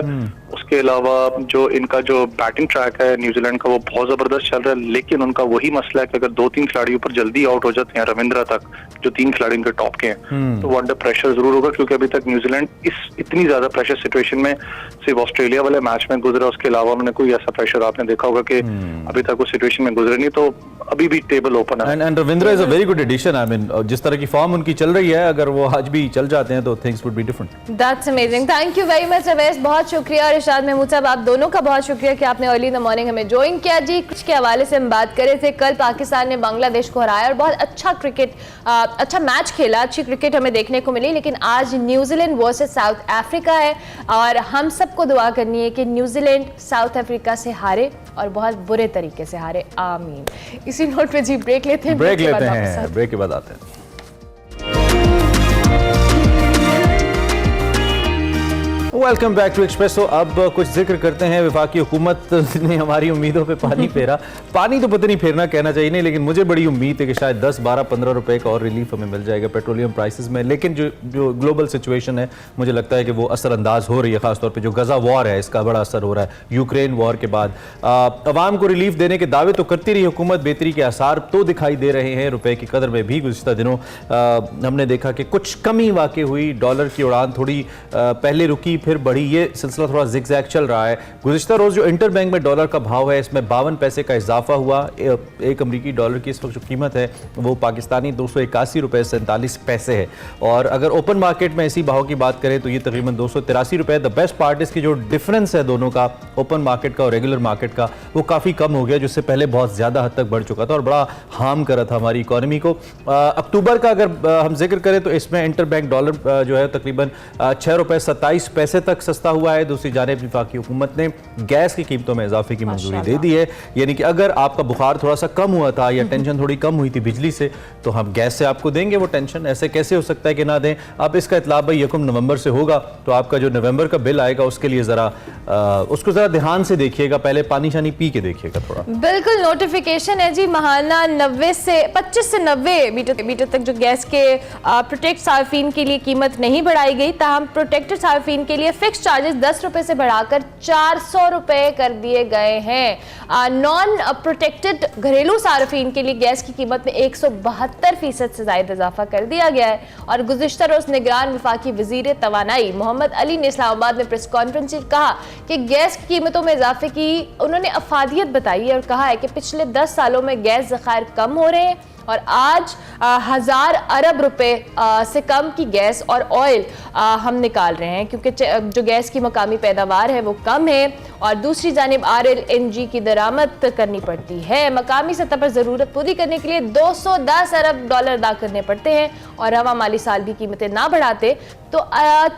[SPEAKER 4] उसके अलावा जो इनका जो बैटिंग ट्रैक है न्यूजीलैंड का वो बहुत जबरदस्त चल रहा है, लेकिन उनका वही मसला है कि अगर 2-3 खिलाड़ी ऊपर जल्दी आउट हो जाते हैं, रविंद्रा तक जो 3 खिलाड़ी इनके टॉप के हैं, तो वो अंडर प्रेशर जरूर होगा, क्योंकि अभी तक न्यूजीलैंड इस इतनी ज्यादा प्रेशर सिचुएशन में सिर्फ ऑस्ट्रेलिया वाले मैच में गुजरा, उसके अलावा उन्होंने कोई ऐसा प्रेशर आपने देखा होगा कि अभी तक उस सिचुएशन में गुजरे नहीं, तो अभी भी टेबल ओपन है।
[SPEAKER 2] And Ravindra is a very good addition. I mean जिस तरह की फॉर्म उनकी चल रही है, अगर वो आज भी चल जाते हैं तो things would be different.
[SPEAKER 1] That's amazing, thank you very much Awais, बहुत शुक्रिया। और इरशाद महमूद साहब, आप दोनों का बहुत शुक्रिया कि आपने अर्ली इन द मॉर्निंग हमें ज्वाइन किया। जी, कुछ के हवाले से हम बात कर रहे थे, कल पाकिस्तान ने बांग्लादेश को हराया और बहुत अच्छा क्रिकेट, अच्छा मैच खेला, अच्छी क्रिकेट हमें देखने को मिली। लेकिन आज न्यूजीलैंड वर्सेस साउथ अफ्रीका है और हम सबको दुआ करनी है कि न्यूजीलैंड साउथ अफ्रीका से हारे और बहुत बुरे तरीके से हारे, आमीन। इसी नोट पे जी ब्रेक लेते हैं,
[SPEAKER 2] ब्रेक के बाद आते हैं। Welcome back to Expresso. अब कुछ जिक्र करते हैं, वफाकी हुकूमत ने हमारी उम्मीदों पे पानी फेरा। पानी तो पता नहीं फेरना कहना चाहिए नहीं, लेकिन मुझे बड़ी उम्मीद है कि शायद 10, 12, 15 रुपए का और रिलीफ हमें मिल जाएगा पेट्रोलियम प्राइसेस में। लेकिन जो ग्लोबल सिचुएशन है, मुझे लगता है कि वो असरअंदाज हो रही है। खासतौर पे जो गजा वॉर है, इसका बड़ा असर हो रहा है। यूक्रेन वॉर के बाद अवाम को रिलीफ देने के दावे तो करती रही हुकूमत, बेहतरी के आसार तो दिखाई दे रहे हैं। रुपए की कदर में भी गुज़िश्ता दिनों हमने देखा कि कुछ कमी वाक़ई हुई। डॉलर की उड़ान थोड़ी पहले रुकी फिर बढ़ी, ये सिलसिला थोड़ा जिगजैग चल रहा है। गुज़िश्ता रोज़ जो इंटर बैंक में डॉलर का भाव है, इसमें 52 पैसे का इजाफा हुआ। एक अमरीकी डॉलर की इस वक्त जो कीमत है वो पाकिस्तानी 281 रुपये 47 पैसे है। और अगर ओपन मार्केट में इसी भाव की बात करें तो ये तकरीबन 283 रुपये। द बेस्ट पार्ट इसकी जो डिफरेंस है दोनों का, ओपन मार्केट का और रेगुलर मार्केट का, वो काफ़ी कम हो गया, जिससे पहले बहुत ज़्यादा हद तक बढ़ चुका था और बड़ा हार्म कर रहा था हमारी इकॉनमी को। अक्टूबर का अगर हम जिक्र करें तो इसमें इंटर बैंक डॉलर जो है तकरीबन 6 रुपये 27 पैसे तक सस्ता हुआ है। दूसरी जानिब वफाकी हुकूमत ने गैस की कीमतों में इजाफे की मंजूरी दे दी है, यानी कि अगर आपका बुखार थोड़ा सा कम हुआ था या टेंशन थोड़ी कम हुई थी बिजली से, तो हम गैस से आपको देंगे वो टेंशन। ऐसे कैसे हो सकता है कि ना दें? अब इसका इतलाब भाई 1 नवंबर से होगा, तो आपका जो नवंबर का बिल आएगा उसके लिए उसको जरा ध्यान से देखिएगा, पहले पानी शानी पी के देखिएगा थोड़ा।
[SPEAKER 1] बिल्कुल, नोटिफिकेशन है जी, महाना 25 से 90 मीटर तक जो गैस के प्रोटेक्ट सार्फिन के लिए कीमत नहीं बढ़ाई गई, ताहम प्रोटेक्टेड सार्फिन के लिए फिक्स चार्जेस 10 रुपए से बढ़ाकर 400 रुपए कर दिए गए हैं। नॉन प्रोटेक्टेड घरेलू सार्फिन के लिए गैस की कीमत में 172% से ज्यादा इजाफा कर दिया गया है। और गुज़िश्ता रोज निगरान वफाकी वजीर तवानाई मोहम्मद अली ने इस्लामाबाद में प्रेस कॉन्फ्रेंस में कहा कि गैस की कीमतों में इजाफे की उन्होंने अफादियत बताई है और कहा है कि पिछले 10 सालों में गैस ज़खायर कम हो रहे हैं और आज 1000 अरब रुपए से कम की गैस और ऑयल हम निकाल रहे हैं, क्योंकि जो गैस की मकामी पैदावार है वो कम है और दूसरी जानिब RLNG की दरामद करनी पड़ती है। मकामी सतह पर ज़रूरत पूरी करने के लिए 210 अरब डॉलर अदा करने पड़ते हैं और रवा माली साल भी कीमतें ना बढ़ाते तो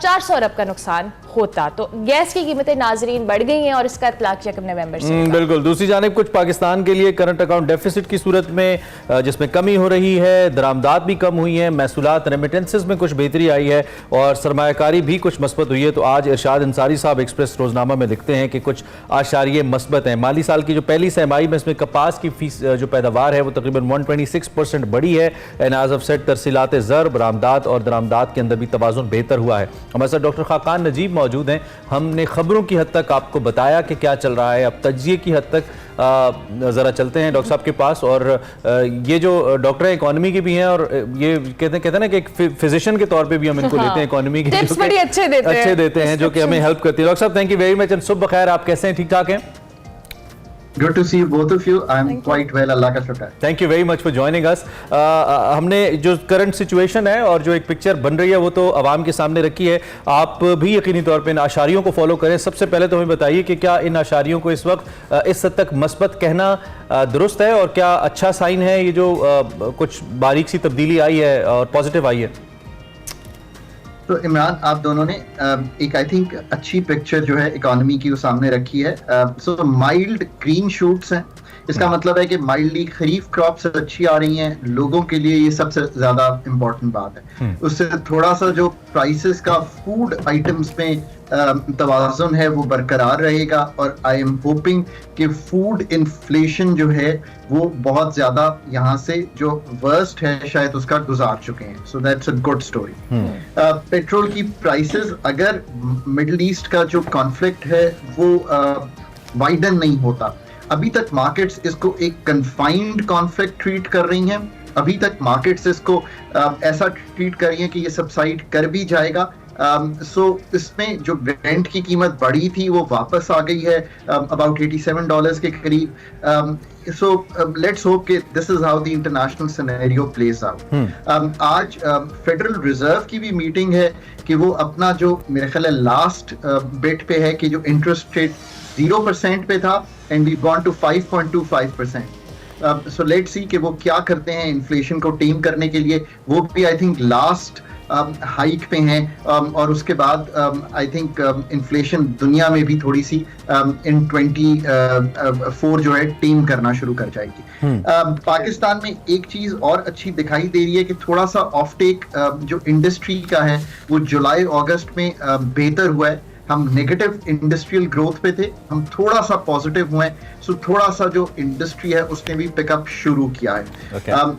[SPEAKER 1] 400 अरब का नुकसान होता। तो गैस की कीमतें नाजरीन बढ़ गई हैं और इसका इत्तलाक 1 नवंबर से होगा।
[SPEAKER 2] बिल्कुल। दूसरी जानिब कुछ पाकिस्तान के लिए करंट अकाउंट डेफिसिट की सूरत में जिसमें कमी हो रही है, दरामदात भी कम हुई है, महसूलात रेमिटेंसेस में कुछ बेहतरी आई है और सरमायाकारी भी कुछ मस्बत हुई है। तो आज इरशाद अंसारी साहब एक्सप्रेस रोजनामा में लिखते हैं कि कुछ आशारिये मस्बत हैं। माली साल की जो पहली सहमाही में इसमें कपास की फीस जो पैदावार है वो तकरीबन 126% बढ़ी है। एनाज ऑफ सेट तरसीलात ज़र, बरामदात और दरामदात के अंदर भी तवाज़ुन बेहतर हुआ है। हमारे साथ डॉक्टर खाकान नजीब मौजूद हैं। हमने खबरों की हद तक आपको बताया कि क्या चल रहा है, अब तज्जिए की हद तक ज़रा चलते हैं डॉक्टर साहब के पास। और ये जो डॉक्टर इकोनॉमी के भी हैं और ये कहते हैं ना कि एक फिजिशियन के तौर पे भी हम इनको लेते हैं इकोनॉमी के,
[SPEAKER 1] टिप्स बड़ी अच्छे
[SPEAKER 2] देते हैं जो कि हमें हेल्प करती है। डॉक्टर साहब thank you very much and सुबह खैर, आप कैसे हैं? ठीक ठाक हैं?
[SPEAKER 5] Good to see both of you. I'm quite well, अल्लाह का शुक्र है।
[SPEAKER 2] Thank you very much for joining us. हमने जो करंट सिचुएशन है और जो एक पिक्चर बन रही है वो तो आवाम के सामने रखी है। आप भी यकीनी तौर पे इन आशारियों को फॉलो करें। सबसे पहले तो हमें बताइए कि क्या इन आशारियों को इस वक्त इस हद तक मस्बत कहना दुरुस्त है और क्या अच्छा साइन है ये जो कुछ बारीक सी तब्दीली आई है और पॉजिटिव आई है?
[SPEAKER 5] तो इमरान, आप दोनों ने एक आई थिंक अच्छी पिक्चर जो है इकोनॉमी की वो सामने रखी है। सो माइल्ड ग्रीन शूट्स हैं, इसका मतलब है कि माइल्डली खरीफ क्रॉप्स अच्छी आ रही हैं। लोगों के लिए ये सबसे ज्यादा इम्पोर्टेंट बात है। उससे थोड़ा सा जो प्राइसेस का फूड आइटम्स में तवाज़ुन है वो बरकरार रहेगा और आई एम होपिंग कि फूड इन्फ्लेशन जो है वो बहुत ज्यादा यहाँ से जो वर्स्ट है शायद उसका गुजार चुके हैं। So that's a good story. Petrol की प्राइसेस, अगर मिडिल ईस्ट का जो कॉन्फ्लिक्ट है वो वाइडन नहीं होता, अभी तक मार्केट्स इसको एक कन्फाइंड कॉन्फ्लिक्ट ट्रीट कर रही हैं। अभी तक मार्केट्स इसको ऐसा ट्रीट कर रही हैं कि ये सबसाइड कर भी जाएगा। सो इसमें जो ब्रेंट की कीमत बढ़ी थी वो वापस आ गई है अबाउट $87 के करीब। सो लेट्स होप कि this is how the international scenario plays out. आज फेडरल रिजर्व की भी मीटिंग है कि वो अपना जो मेरे ख्याल है लास्ट बिट पे है कि जो इंटरेस्ट रेट 0% पे था and we gone to 5.25%। So let's see कि वो क्या करते हैं इन्फ्लेशन को टेम करने के लिए। वो भी आई थिंक लास्ट हाइक पे हैं और उसके बाद आई थिंक इन्फ्लेशन दुनिया में भी थोड़ी सी इन 24 जो है टीम करना शुरू कर जाएगी। पाकिस्तान में एक चीज और अच्छी दिखाई दे रही है कि थोड़ा सा ऑफ टेक जो इंडस्ट्री का है वो जुलाई अगस्त में बेहतर हुआ है। हम नेगेटिव इंडस्ट्रियल ग्रोथ पे थे, हम थोड़ा सा पॉजिटिव हुए। सो थोड़ा सा जो इंडस्ट्री है उसने भी पिकअप शुरू किया है।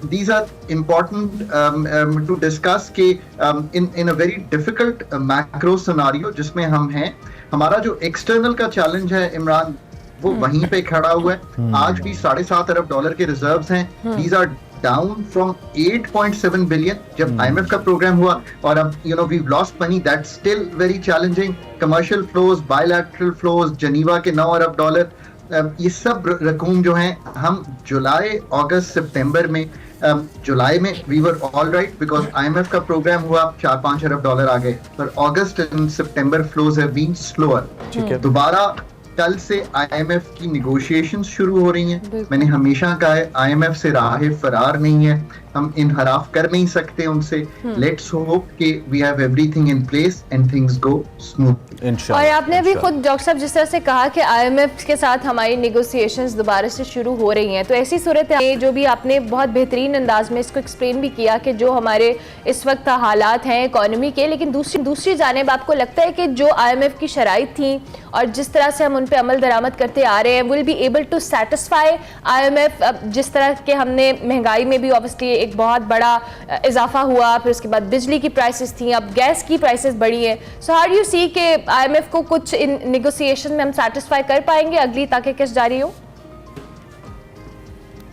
[SPEAKER 5] These are important to discuss के in a very difficult macro scenario जिसमें हम हैं। हमारा जो एक्सटर्नल का चैलेंज है इमरान वो वहीं पे खड़ा हुआ है। आज भी $7.5 अरब के रिजर्व्स हैं। These are down from 8.7 billion जब IMF का प्रोग्राम हुआ और अब we've lost money. That's still very challenging. Commercial flows, bilateral flows, Geneva के $9 अरब ये सब रकूम जो हैं हम जुलाई अगस्त सितंबर में जुलाई में we were all right because IMF का प्रोग्राम हुआ $4-5 अरब आ गए, पर अगस्त एंड सितंबर flows have been slower. दोबारा कल से IMF की निगोशिएशंस शुरू हो रही हैं। मैंने हमेशा कहा है IMF से राह फरार नहीं है, हम इनहराफ कर नहीं सकते उनसे। लेट्स होप कि we have everything in place and things go smooth इंशाल्लाह।
[SPEAKER 1] और आपने अभी खुद डॉक्टर साहब जिस तरह से कहा कि IMF के साथ हमारी नेगोशिएशंस दोबारा से शुरू हो रही हैं, तो ऐसी सूरत है जो भी आपने बहुत बेहतरीन अंदाज में इसको एक्सप्लेन भी किया कि जो हमारे इस वक्त हालात हैं इकोनॉमी के, लेकिन दूसरी जानिब आपको लगता है कि जो IMF की शराइत थी और जिस तरह से हम उन पे अमल दरामद करते आ रहे हैं will be able to satisfy IMF? जिस तरह के हमने महंगाई में भी ऑब्वियसली एक बहुत बड़ा इजाफा हुआ, फिर उसके बाद बिजली की प्राइसेस थी, अब गैस की प्राइसेस बढ़ी है। सो हाउ डू यू सी कि IMF को कुछ इन नेगोशिएशन में हम सेटिस्फाई कर पाएंगे अगली ताकि किस जारी हो?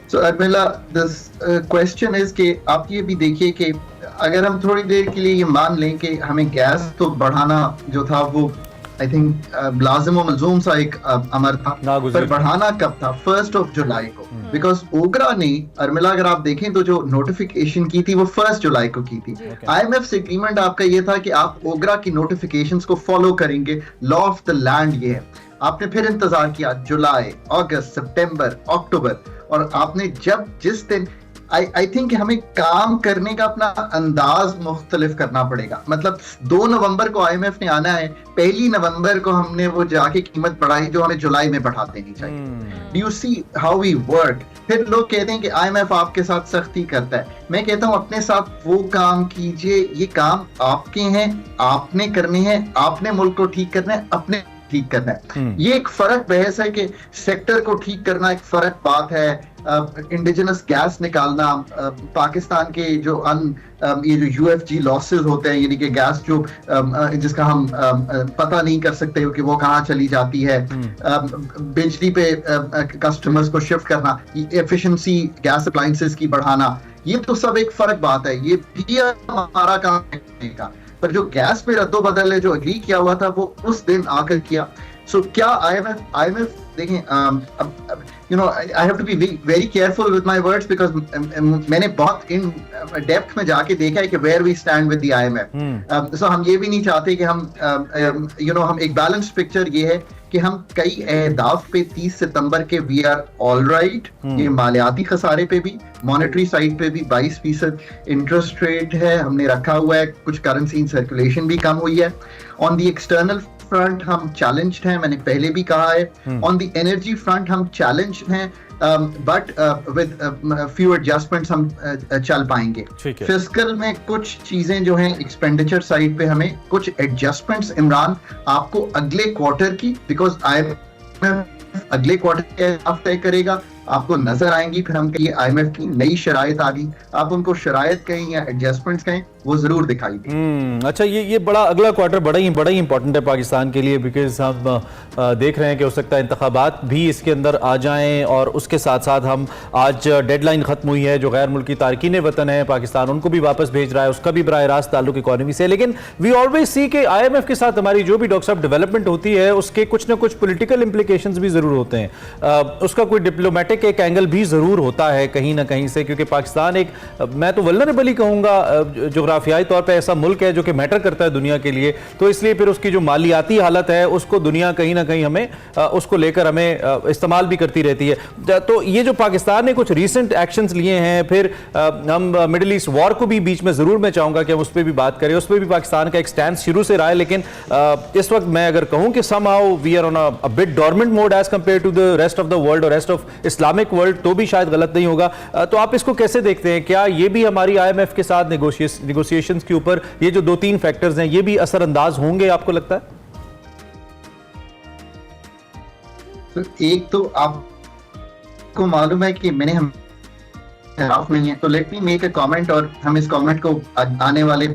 [SPEAKER 5] So Admila, this question is कि आप ये भी देखिए कि अगर हम थोड़ी देर के लिए ये मान लें कि हमें गैस तो बढ़ाना जो था वो आई थिंक लाजिम व मलजूम सा एक अमर था, पर बढ़ाना कब था? 1 जुलाई को, बिकॉज ओगरा ने अर्मिला अगर आप देखें तो जो नोटिफिकेशन की थी वो 1 जुलाई को की थी। IMF से एग्रीमेंट आपका ये था कि आप ओगरा की नोटिफिकेशंस को फॉलो करेंगे, लॉ ऑफ द लैंड ये है। आपने फिर इंतजार किया जुलाई, अगस्त, सितंबर, अक्टूबर, और आपने जब जिस दिन आई थिंक हमें काम करने का अपना अंदाज मुख्तलिफ करना पड़ेगा। मतलब 2 नवंबर को IMF ने आना है, 1 नवंबर को हमने वो जाके कीमत बढ़ाई जो हमें जुलाई में बढ़ा देनी चाहिए। Do you see how we work? फिर लोग कहते हैं कि IMF आपके साथ सख्ती करता है। मैं कहता हूं अपने साथ वो काम कीजिए, ये काम आपके हैं, आपने करने हैं, आपने मुल्क को ठीक करना है, अपने ठीक करना है। ये एक फर्क बहस है कि सेक्टर को ठीक करना एक फर्क बात है, इंडिजिनस गैस निकालना, पाकिस्तान के जो ये जो UFG लॉसेस होते हैं, यानी कि गैस जो जिसका हम पता नहीं कर सकते कि वो कहाँ चली जाती है, बिजली पे कस्टमर्स को शिफ्ट करना, एफिशिएंसी गैस अप्लायंसेस की बढ़ाना, ये तो सब एक फर्क बात है, ये भी हमारा काम है का। पर जो गैस पे रद्दोबदल है जो एग्री किया हुआ था वो उस दिन आकर किया। सो क्या IMF देखें, you know I have to be very careful with my words because मैंने बहुत इन डेप्थ में जाके देखा है कि where we stand with the IMF। सो हम ये भी नहीं चाहते कि हम यू नो हम एक बैलेंस्ड पिक्चर ये है कि हम कई अहदाफ पे 30 सितंबर के वी आर ऑल राइट। ये मालियाती खसारे पे भी, मॉनेटरी साइड पे भी 22% इंटरेस्ट रेट है हमने रखा हुआ है, कुछ करेंसी इन सर्कुलेशन भी कम हुई है। ऑन द एक्सटर्नल फ्रंट हम चैलेंज्ड हैं, मैंने पहले भी कहा है। ऑन द एनर्जी फ्रंट हम चैलेंज्ड हैं, बट विद फ्यू एडजस्टमेंट्स हम चल पाएंगे। फिस्कल में कुछ चीजें जो हैं एक्सपेंडिचर साइड पे हमें कुछ एडजस्टमेंट्स इमरान आपको अगले क्वार्टर की, बिकॉज अगले क्वार्टर के तय करेगा, आपको नजर आएंगी। फिर हम कहिए IMF की नई शराइत आ गई, आप उनको शराइत कहें या एडजस्टमेंट्स कहें, वो जरूर दिखाई दें।
[SPEAKER 2] अच्छा, ये बड़ा अगला क्वार्टर बड़ा ही इंपॉर्टेंट है पाकिस्तान के लिए, बिकॉज हम देख रहे हैं कि हो सकता है इंतखाबात भी इसके अंदर आ जाएं, और उसके साथ साथ हम आज डेडलाइन खत्म हुई है, जो गैर मुल्की तारकीन वतन है पाकिस्तान उनको भी वापस भेज रहा है, उसका भी बराह रास्त ताल्लुक इकॉनमी से। लेकिन वी ऑलवेज सी कि IMF के साथ हमारी जो भी डॉक्टर साहब डेवलपमेंट होती है उसके कुछ ना कुछ पॉलिटिकल इंप्लीकेशंस भी जरूर होते हैं, उसका कोई डिप्लोमेटिक एक एंगल भी जरूर होता है कहीं ना कहीं से, क्योंकि पाकिस्तान एक, मैं तो वल्नरेबल ही कहूंगा, जोग्राफियाई तौर पे ऐसा मुल्क है जो कि मैटर करता है दुनिया के लिए, तो इसलिए फिर उसकी जो मालियाती हालत है उसको दुनिया कहीं ना कहीं हमें उसको लेकर हमें इस्तेमाल भी करती रहती है। तो ये जो पाकिस्तान ने कुछ रीसेंट एक्शंस लिए हैं, फिर हम मिडिल ईस्ट वॉर को भी बीच में जरूर मैं चाहूंगा कि हम उस पर भी बात करें, उस पर भी पाकिस्तान का एक स्टैंड शुरू से रहा है, लेकिन इस वक्त मैं अगर कहूं कि somehow we are on a bit dormant mode as compare to the rest of the world और रेस्ट ऑफ इस्लामिक वर्ल्ड, तो भी शायद गलत नहीं होगा। तो आप इसको कैसे देखते हैं? क्या ये भी हमारी IMF के साथ नेगोशिएशंस के ऊपर ये जो 2-3 फैक्टर्स हैं ये भी असरअंदाज होंगे, आपको लगता है?
[SPEAKER 5] तो एक तो आपको मालूम है कि मैंने हम नहीं है, तो let me make a comment, और हम इस कमेंट को आने वाले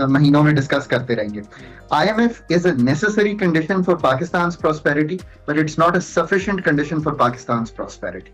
[SPEAKER 5] महीनों में डिस्कस करते रहेंगे। IMF is a necessary condition for Pakistan's prosperity, but it's not a sufficient condition for Pakistan's prosperity.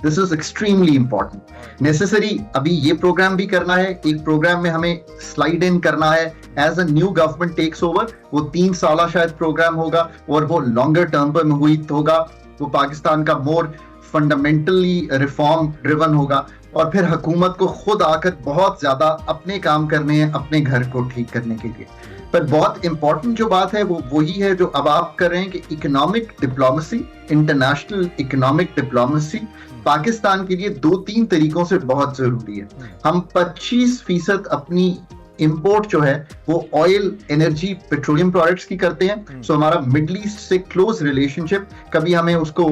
[SPEAKER 5] This is extremely important. Necessary, अभी ये प्रोग्राम भी करना है, एक प्रोग्राम में हमें स्लाइड इन करना है as a new government takes over, वो 3 साल शायद प्रोग्राम होगा, और वो लॉन्गर टर्म पर मुहित होगा, वो पाकिस्तान का मोर फंडामेंटली रिफॉर्म ड्रिवन होगा, और फिर हुकूमत को खुद आकर बहुत ज्यादा अपने काम करने हैं अपने घर को ठीक करने के लिए। पर बहुत इंपॉर्टेंट जो बात है वो वही है जो अब आप कर रहे हैं कि economic diplomacy, international economic diplomacy Pakistan के लिए 2-3 तरीकों से बहुत जरूरी है। हम 25% अपनी इंपोर्ट जो है वो ऑयल, एनर्जी, पेट्रोलियम प्रोडक्ट्स की करते हैं। सो हमारा मिडल ईस्ट से क्लोज रिलेशनशिप, कभी हमें उसको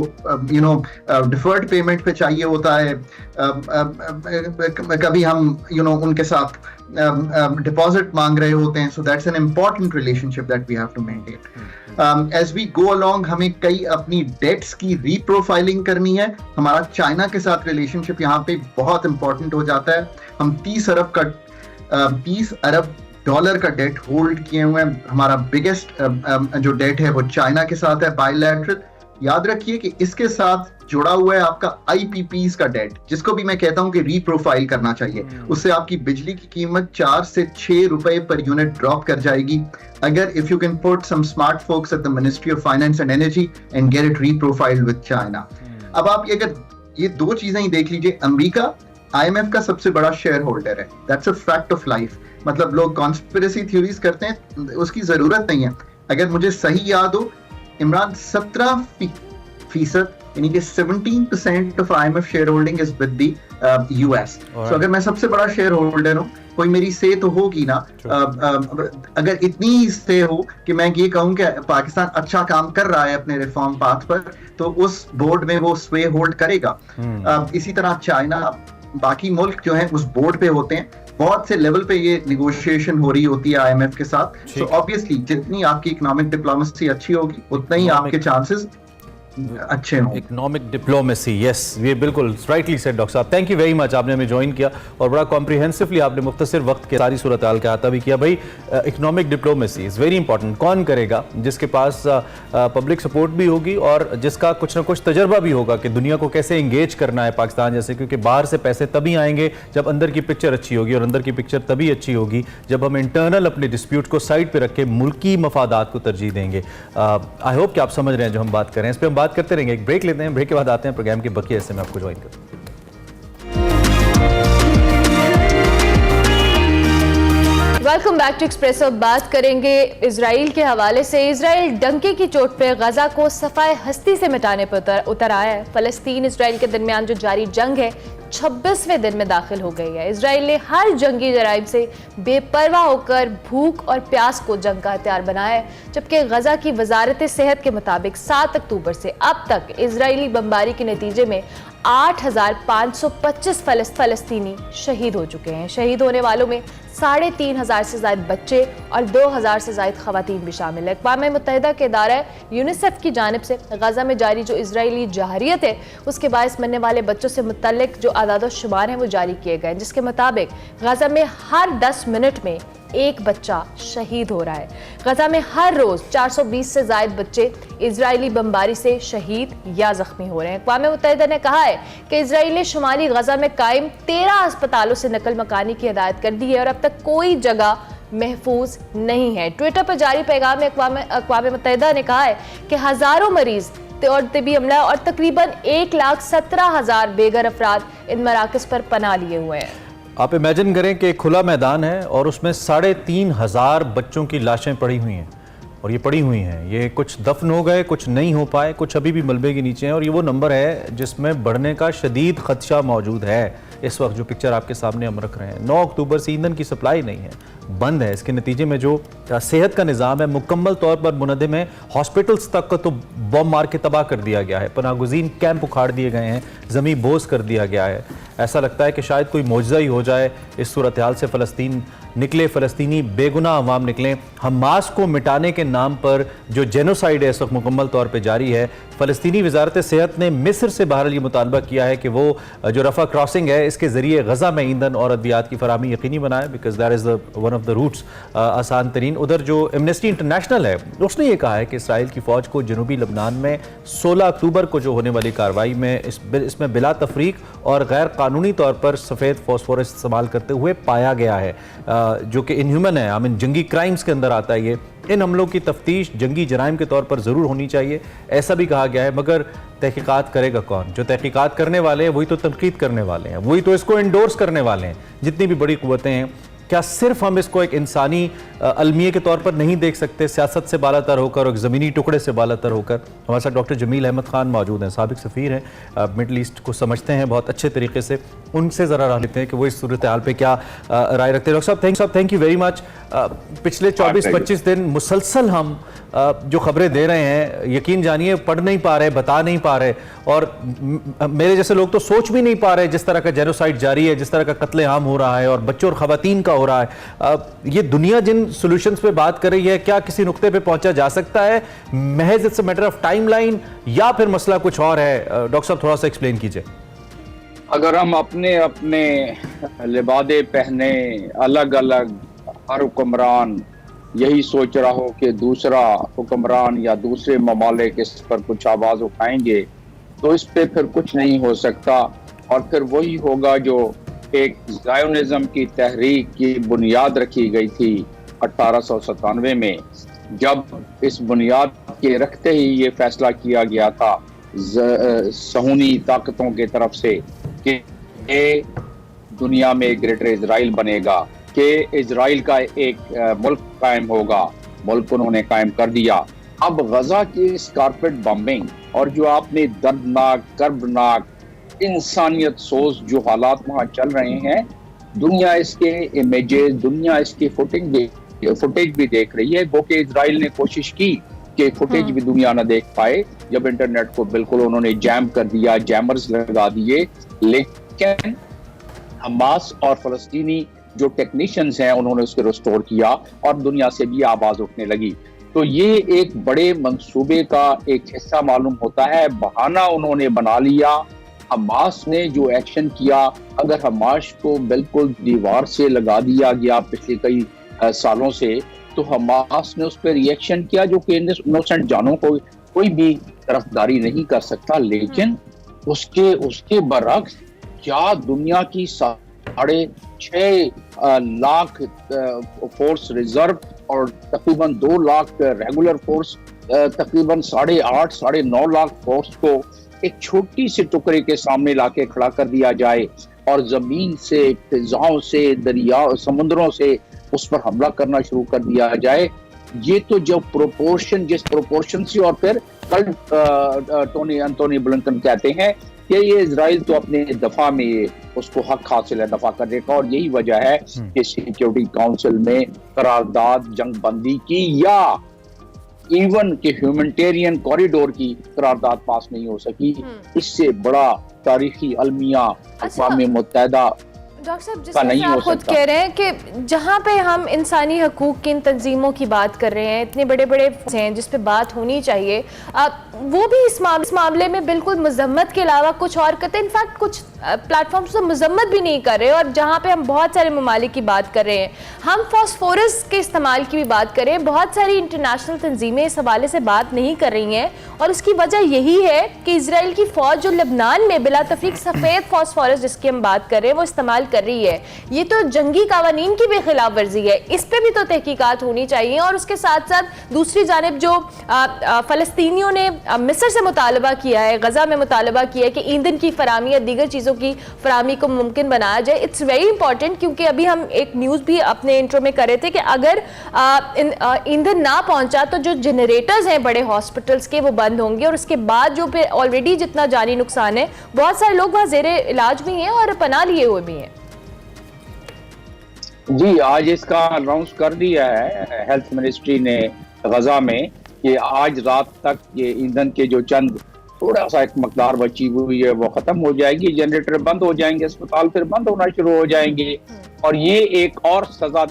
[SPEAKER 5] डिफर्ड पेमेंट पे चाहिए होता है, कभी हम उनके साथ डिपॉजिट मांग रहे होते हैं। So that's an important relationship that we have to maintain. As we go along हमें कई अपनी डेट्स की रीप्रोफाइलिंग करनी है। हमारा चाइना के साथ रिलेशनशिप यहाँ पे बहुत इंपॉर्टेंट हो जाता है। हम 30 अरब डॉलर का डेट होल्ड किए हुए हैं। हमारा बिगेस्ट जो डेट है वो चाइना के साथ है बायलैटरल। याद रखिए कि इसके साथ जुड़ा हुआ है आपका IPPs का डेट, जिसको भी मैं कहता हूं कि रीप्रोफाइल करना चाहिए। उससे आपकी बिजली की कीमत 4 से 6 रुपए पर यूनिट ड्रॉप कर जाएगी। अगर if you can put some smart folks at the ministry of finance and energy and get it reprofiled with China. अब आप अगर ये दो चीजें ही देख लीजिए, अमेरिका IMF का सबसे बड़ा शेयर होल्डर है, that's a fact of life. मतलब लोग कॉन्स्पिरेसी थ्योरीज करते हैं, उसकी जरूरत नहीं है। अगर मुझे सही याद हो, इमरान 17% यानी कि 17% of IMF share holding is with the US। सो अगर मैं सबसे बड़ा शेयर होल्डर हूँ, कोई मेरी से तो होगी ना। अगर इतनी से हो कि मैं ये कहूँ कि पाकिस्तान अच्छा काम कर रहा है अपने रिफॉर्म पाथ पर, तो उस बोर्ड में वो स्वे होल्ड करेगा। इसी तरह चाइना, बाकी मुल्क जो हैं उस बोर्ड पे होते हैं। बहुत से लेवल पे ये निगोशिएशन हो रही होती है IMF के साथ। सो ऑब्वियसली जितनी आपकी इकोनॉमिक डिप्लोमेसी अच्छी होगी, उतना ही आपके चांसेस अच्छे हों।
[SPEAKER 2] इकोनॉमिक डिप्लोमेसी, यस, ये बिल्कुल राइटली सेड डॉक्टर साहब। थैंक यू वेरी मच, आपने हमें ज्वाइन किया और बड़ा कॉम्प्रिहेंसिवली आपने मुख्तसर वक्त के सारी सूरत हाल का अहाता भी किया। भाई economic diplomacy is very important. कौन करेगा? जिसके पास पब्लिक सपोर्ट भी होगी और जिसका कुछ ना कुछ तजर्बा भी होगा कि दुनिया को कैसे इंगेज करना है पाकिस्तान जैसे, क्योंकि बाहर से पैसे तभी आएंगे जब अंदर की पिक्चर अच्छी होगी, और अंदर की पिक्चर तभी अच्छी होगी जब हम इंटरनल अपने डिस्प्यूट को साइड पर रख के मुल्की मफादात को तरजीह देंगे। आई होप कि आप समझ रहे हैं जो हम बात कर रहे हैं। इस पर हम बात करते रहेंगे। एक ब्रेक लेते हैं, ब्रेक के बाद आते हैं प्रोग्राम के बकिया हिस्से में आपको ज्वाइन करूँ।
[SPEAKER 1] Welcome back to Expresso. बात करेंगे इजराइल के हवाले से। इजराइल डंके की चोट पे गजा को सफाए हस्ती से मिटाने पर उतर आया है। फलस्तीन इजराइल के दरमियान जो जारी जंग है 26वें दिन में दाखिल हो गई है। इजराइल ने हर जंगी जराइम से बेपरवाह होकर भूख और प्यास को जंग का हथियार बनाया है, जबकि गजा की वजारत सेहत के मुताबिक 7 अक्टूबर से अब तक इजरायली बमबारी के नतीजे में 8,525 फलस्तीनी शहीद हो चुके हैं। शहीद होने वालों में 3,500 से ज्यादा बच्चे और 2,000 से ज्यादा खवातीन भी शामिल है। अक़वाम मुत्तहिदा के इदारा यूनिसेफ की जानिब से गजा में जारी जो इजरायली जहरियत है उसके बायस मरने वाले बच्चों से मुतल्लिक जो आदाद शुमार हैं वो जारी किए गए, जिसके मुताबिक गजा में हर 10 मिनट में एक बच्चा शहीद हो रहा है। गजा में हर रोज 420 से ज्यादा बच्चे इजरायली बमबारी से शहीद या जख्मी हो रहे हैं। अक़वाम मुत्तहिदा ने कहा है कि इजराइल ने शुमाली गजा में कायम 13 अस्पतालों से नकल मकानी की हिदायत कर दी है और अब तक कोई जगह महफूज नहीं है। ट्विटर पर जारी पैगाम में अक़वाम मुत्तहिदा ने कहा है कि हजारों मरीज और तिबी अमला और तकरीबन 1,17,000 बेघर अफराद इन मराकज़ पर पनाह लिए हुए हैं।
[SPEAKER 2] आप इमेजिन करें कि खुला मैदान है और उसमें 3,500 बच्चों की लाशें पड़ी हुई हैं, और ये पड़ी हुई हैं, ये कुछ दफन हो गए, कुछ नहीं हो पाए, कुछ अभी भी मलबे के नीचे हैं, और ये वो नंबर है जिसमें बढ़ने का शदीद खदशा मौजूद है। इस वक्त जो पिक्चर आपके सामने हम रख रहे हैं, 9 अक्टूबर से ईंधन की सप्लाई नहीं है, बंद है। इसके नतीजे में जो सेहत का निज़ाम है मुकम्मल तौर पर मुनद्दम है। हॉस्पिटल्स तक को तो बम मार के तबाह कर दिया गया है, पनागुज़ीन कैंप उखाड़ दिए गए हैं, ज़मीं बोझ कर दिया गया है। ऐसा लगता है कि शायद कोई मौजज़ा ही हो जाए इस सूरत हाल से फ़लस्तीन निकले, फ़लस्तीनी बेगुनाह अवाम निकलें। हमास को मिटाने के नाम पर जो जेनोसाइड है इस वक्त मुकम्मल तौर पर जारी है। फ़लस्तीनी वजारत सेहत ने मिस्र से बहरहाल ये मुतालबा किया है कि वो जो रफ़ा क्रॉसिंग है इसके ज़रिए गज़ा में ईंधन और अद्वियात की फराहमी यकीनी बनाए, because that is one of the routes आसान तरीन। उधर जो एमनेस्टी इंटरनेशनल है उसने ये कहा है कि इसराइल की फ़ौज को जनूबी लबनान में 16 अक्टूबर को जो होने वाली कार्रवाई में इसमें बिला तफरीक और गैर कानूनी तौर पर सफ़ेद फॉस्फोरस इस्तेमाल करते हुए पाया गया है, जो कि इनह्यूमन है, आई मीन जंगी क्राइम्स के अंदर आता है ये। इन हमलों की तफ्तीश जंगी जराइम के तौर पर ज़रूर होनी चाहिए, ऐसा भी कहा गया है, मगर तहकीकात करेगा कौन? जो तहकीकात करने वाले हैं वही तो तनकीद करने वाले हैं, वही तो इसको इंडोर्स करने वाले हैं। जितनी भी बड़ी क़ुव्वतें हैं, क्या सिर्फ हम इसको एक इंसानी अलमिये के तौर पर नहीं देख सकते, सियासत से बालातर होकर और ज़मीनी टुकड़े से बालातर होकर? हमारे साथ डॉक्टर जमील अहमद खान मौजूद हैं, साबिक सफ़ीर हैं, मिडल ईस्ट को समझते हैं बहुत अच्छे तरीके से। उनसे ज़रा राह लेते हैं कि वो इस सूरत हाल पर क्या राय रखते हैं। डॉक्टर साहब थैंक यू वेरी मच। पिछले 24-25 दिन मुसलसल हम जो खबरें दे रहे हैं, यकीन जानिए पढ़ नहीं पा रहे, बता नहीं पा रहे, और मेरे जैसे लोग तो सोच भी नहीं पा रहे जिस तरह का जेनोसाइड जारी है, जिस तरह का कत्ले आम हो रहा है और बच्चों और ख़वातीन का हो रहा है। ये दुनिया जिन सोल्यूशंस पे बात कर रही है, क्या किसी नुक्ते पे पहुंचा जा सकता है? महज it's a matter of time line या फिर मसला कुछ और है? डॉक्टर साहब थोड़ा सा एक्सप्लेन कीजिए।
[SPEAKER 6] अगर हम अपने अपने लिबादे पहने, अलग अलग हर हुक्मरान यही सोच रहा हो कि दूसरा हुक्मरान या दूसरे ममालिक इस पर कुछ आवाज उठाएंगे, तो इस पे फिर कुछ नहीं हो सकता। और फिर वही होगा जो एक ज़ायोनिज़्म की तहरीक की बुनियाद रखी गई थी 1897 में, जब इस बुनियाद के रखते ही ये फैसला किया गया था सहूनी ताकतों की तरफ से कि दुनिया में ग्रेटर इजराइल बनेगा, कि इजराइल का एक मुल्क कायम होगा। मुल्क उन्होंने कायम कर दिया। अब गजा की इस कारपेट बम्बिंग और जो आपने दर्दनाक, कर्बनाक, इंसानियत सोच जो हालात वहाँ चल रहे हैं, दुनिया इसके इमेजेस, दुनिया इसकी फुटेज भी देख रही है। वो कि इजराइल ने कोशिश की कि फुटेज भी दुनिया ना देख पाए, जब इंटरनेट को बिल्कुल उन्होंने जैम कर दिया, जैमर्स लगा दिए। लेकिन हमास और फलस्तीनी जो टेक्नीशियंस हैं उन्होंने उसको रिस्टोर किया और दुनिया से भी आवाज उठने लगी। तो ये एक बड़े मंसूबे का एक हिस्सा मालूम होता है। बहाना उन्होंने बना लिया। हमास ने जो एक्शन किया, अगर हमास को बिल्कुल दीवार से लगा दिया गया पिछले कई सालों से, तो हमास ने उस पर रिएक्शन किया जो कि इनोसेंट जानों को कोई भी तरफदारी नहीं कर सकता। लेकिन उसके बरक्स क्या दुनिया की 6.5 लाख फोर्स रिजर्व और तकरीबन 2 लाख रेगुलर फोर्स, तकरीबन 8.5 साढ़े 9 लाख फोर्स को एक छोटी सी टुकड़े के सामने लाके खड़ा कर दिया जाए और जमीन से, फिजाओं से, दरिया, समुद्रों से उस पर हमला करना शुरू कर दिया जाए, ये तो जब जिस प्रोपोर्शन से। और फिर कल एंटोनी ब्लिंकन कहते हैं कि ये इजराइल तो अपने दफा में उसको हक हासिल है दफा करने का, और यही वजह है कि सिक्योरिटी काउंसिल में करारदाद जंग बंदी की या इवन के ह्यूमैनिटेरियन कॉरिडोर की करारदाद पास नहीं हो सकी। इससे बड़ा तारीखी अलमिया अक़वाम मुत्तहिदा
[SPEAKER 1] डॉक्टर साहब, जिस तरह आप खुद कह रहे हैं कि जहाँ पे हम इंसानी हकूक की इन तंजीमों की बात कर रहे हैं, इतने बड़े बड़े हैं जिस पे बात होनी चाहिए, वो भी इस मामले में बिल्कुल मजम्मत के अलावा कुछ और करते हैं। इनफैक्ट कुछ प्लेटफॉर्म्स तो मजम्मत भी नहीं कर रहे, और जहाँ पे हम बहुत सारे ममालिक की बात कर रहे हैं, हम फॉस्फोरस के इस्तेमाल की भी बात कर रहे हैं, बहुत सारी इंटरनेशनल तंजीमें इस हवाले से बात नहीं कर रही हैं। और इसकी वजह यही है कि इसराइल की फ़ौज जो लबनान में बिला तफरीक सफ़ेद फॉस्फोरस जिसकी हम बात कर रहे हैं वो इस्तेमाल कर रही है। ये तो जंगी कावानीन की भी खिलाफ वर्जी है, इस पर भी तो तहकीकात होनी चाहिए। और उसके साथ साथ दूसरी जानिब जो फ़लस्तीनियों ने मिस्र से मुतालबा किया है, गजा में मुतालबा किया है कि ईंधन की फरामी या दीगर चीज़ों की फरामी को मुमकिन बनाया जाए, इट्स वेरी इंपॉर्टेंट। क्योंकि अभी हम एक न्यूज़ भी अपने इंट्रो में कर रहे थे कि अगर ईंधन ना पहुंचा तो जो जनरेटर्स हैं बड़े हॉस्पिटल्स के वो बंद होंगे, और उसके बाद जो फिर ऑलरेडी जितना जानी नुकसान है, बहुत सारे लोग वहाँ ज़ेरे इलाज भी हैं और पनाह लिए हुए भी हैं।
[SPEAKER 6] जी, आज इसका अनाउंस कर दिया है हेल्थ मिनिस्ट्री ने गजा में कि आज रात तक ये ईंधन के जो चंद थोड़ा सा एक मकदार बची हुई है वो खत्म हो जाएगी, जनरेटर बंद हो जाएंगे, अस्पताल फिर बंद होना शुरू हो जाएंगे। और ये एक और सजा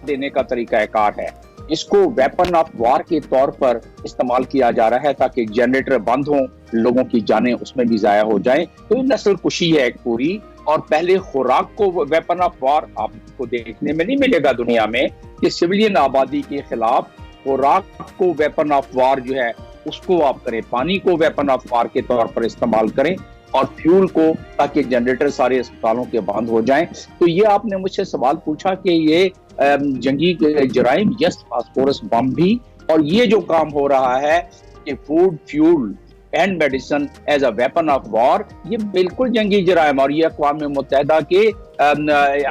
[SPEAKER 6] देने का तरीकाकार है। इसको वेपन ऑफ वार के तौर पर इस्तेमाल किया जा रहा है ताकि जनरेटर बंद हो, लोगों की जानें उसमें भी जाया हो जाएं। तो ये नस्ल कुशी है एक पूरी। और पहले खुराक को वेपन ऑफ वार आपको देखने में नहीं मिलेगा दुनिया में कि सिविलियन आबादी के खिलाफ खुराक को वेपन ऑफ वार जो है उसको आप करें, पानी को वेपन ऑफ वार के तौर पर इस्तेमाल करें, और फ्यूल को, ताकि जनरेटर सारे अस्पतालों के बंद हो जाएं। तो ये आपने मुझसे सवाल पूछा कि ये जंगी जराइम, यस, फास्फोरस बम भी, और ये जो काम हो रहा है कि food, fuel and medicine as a weapon of war, ये बिल्कुल जंगी जराइम। और ये अक़वाम मुत्तहिदा के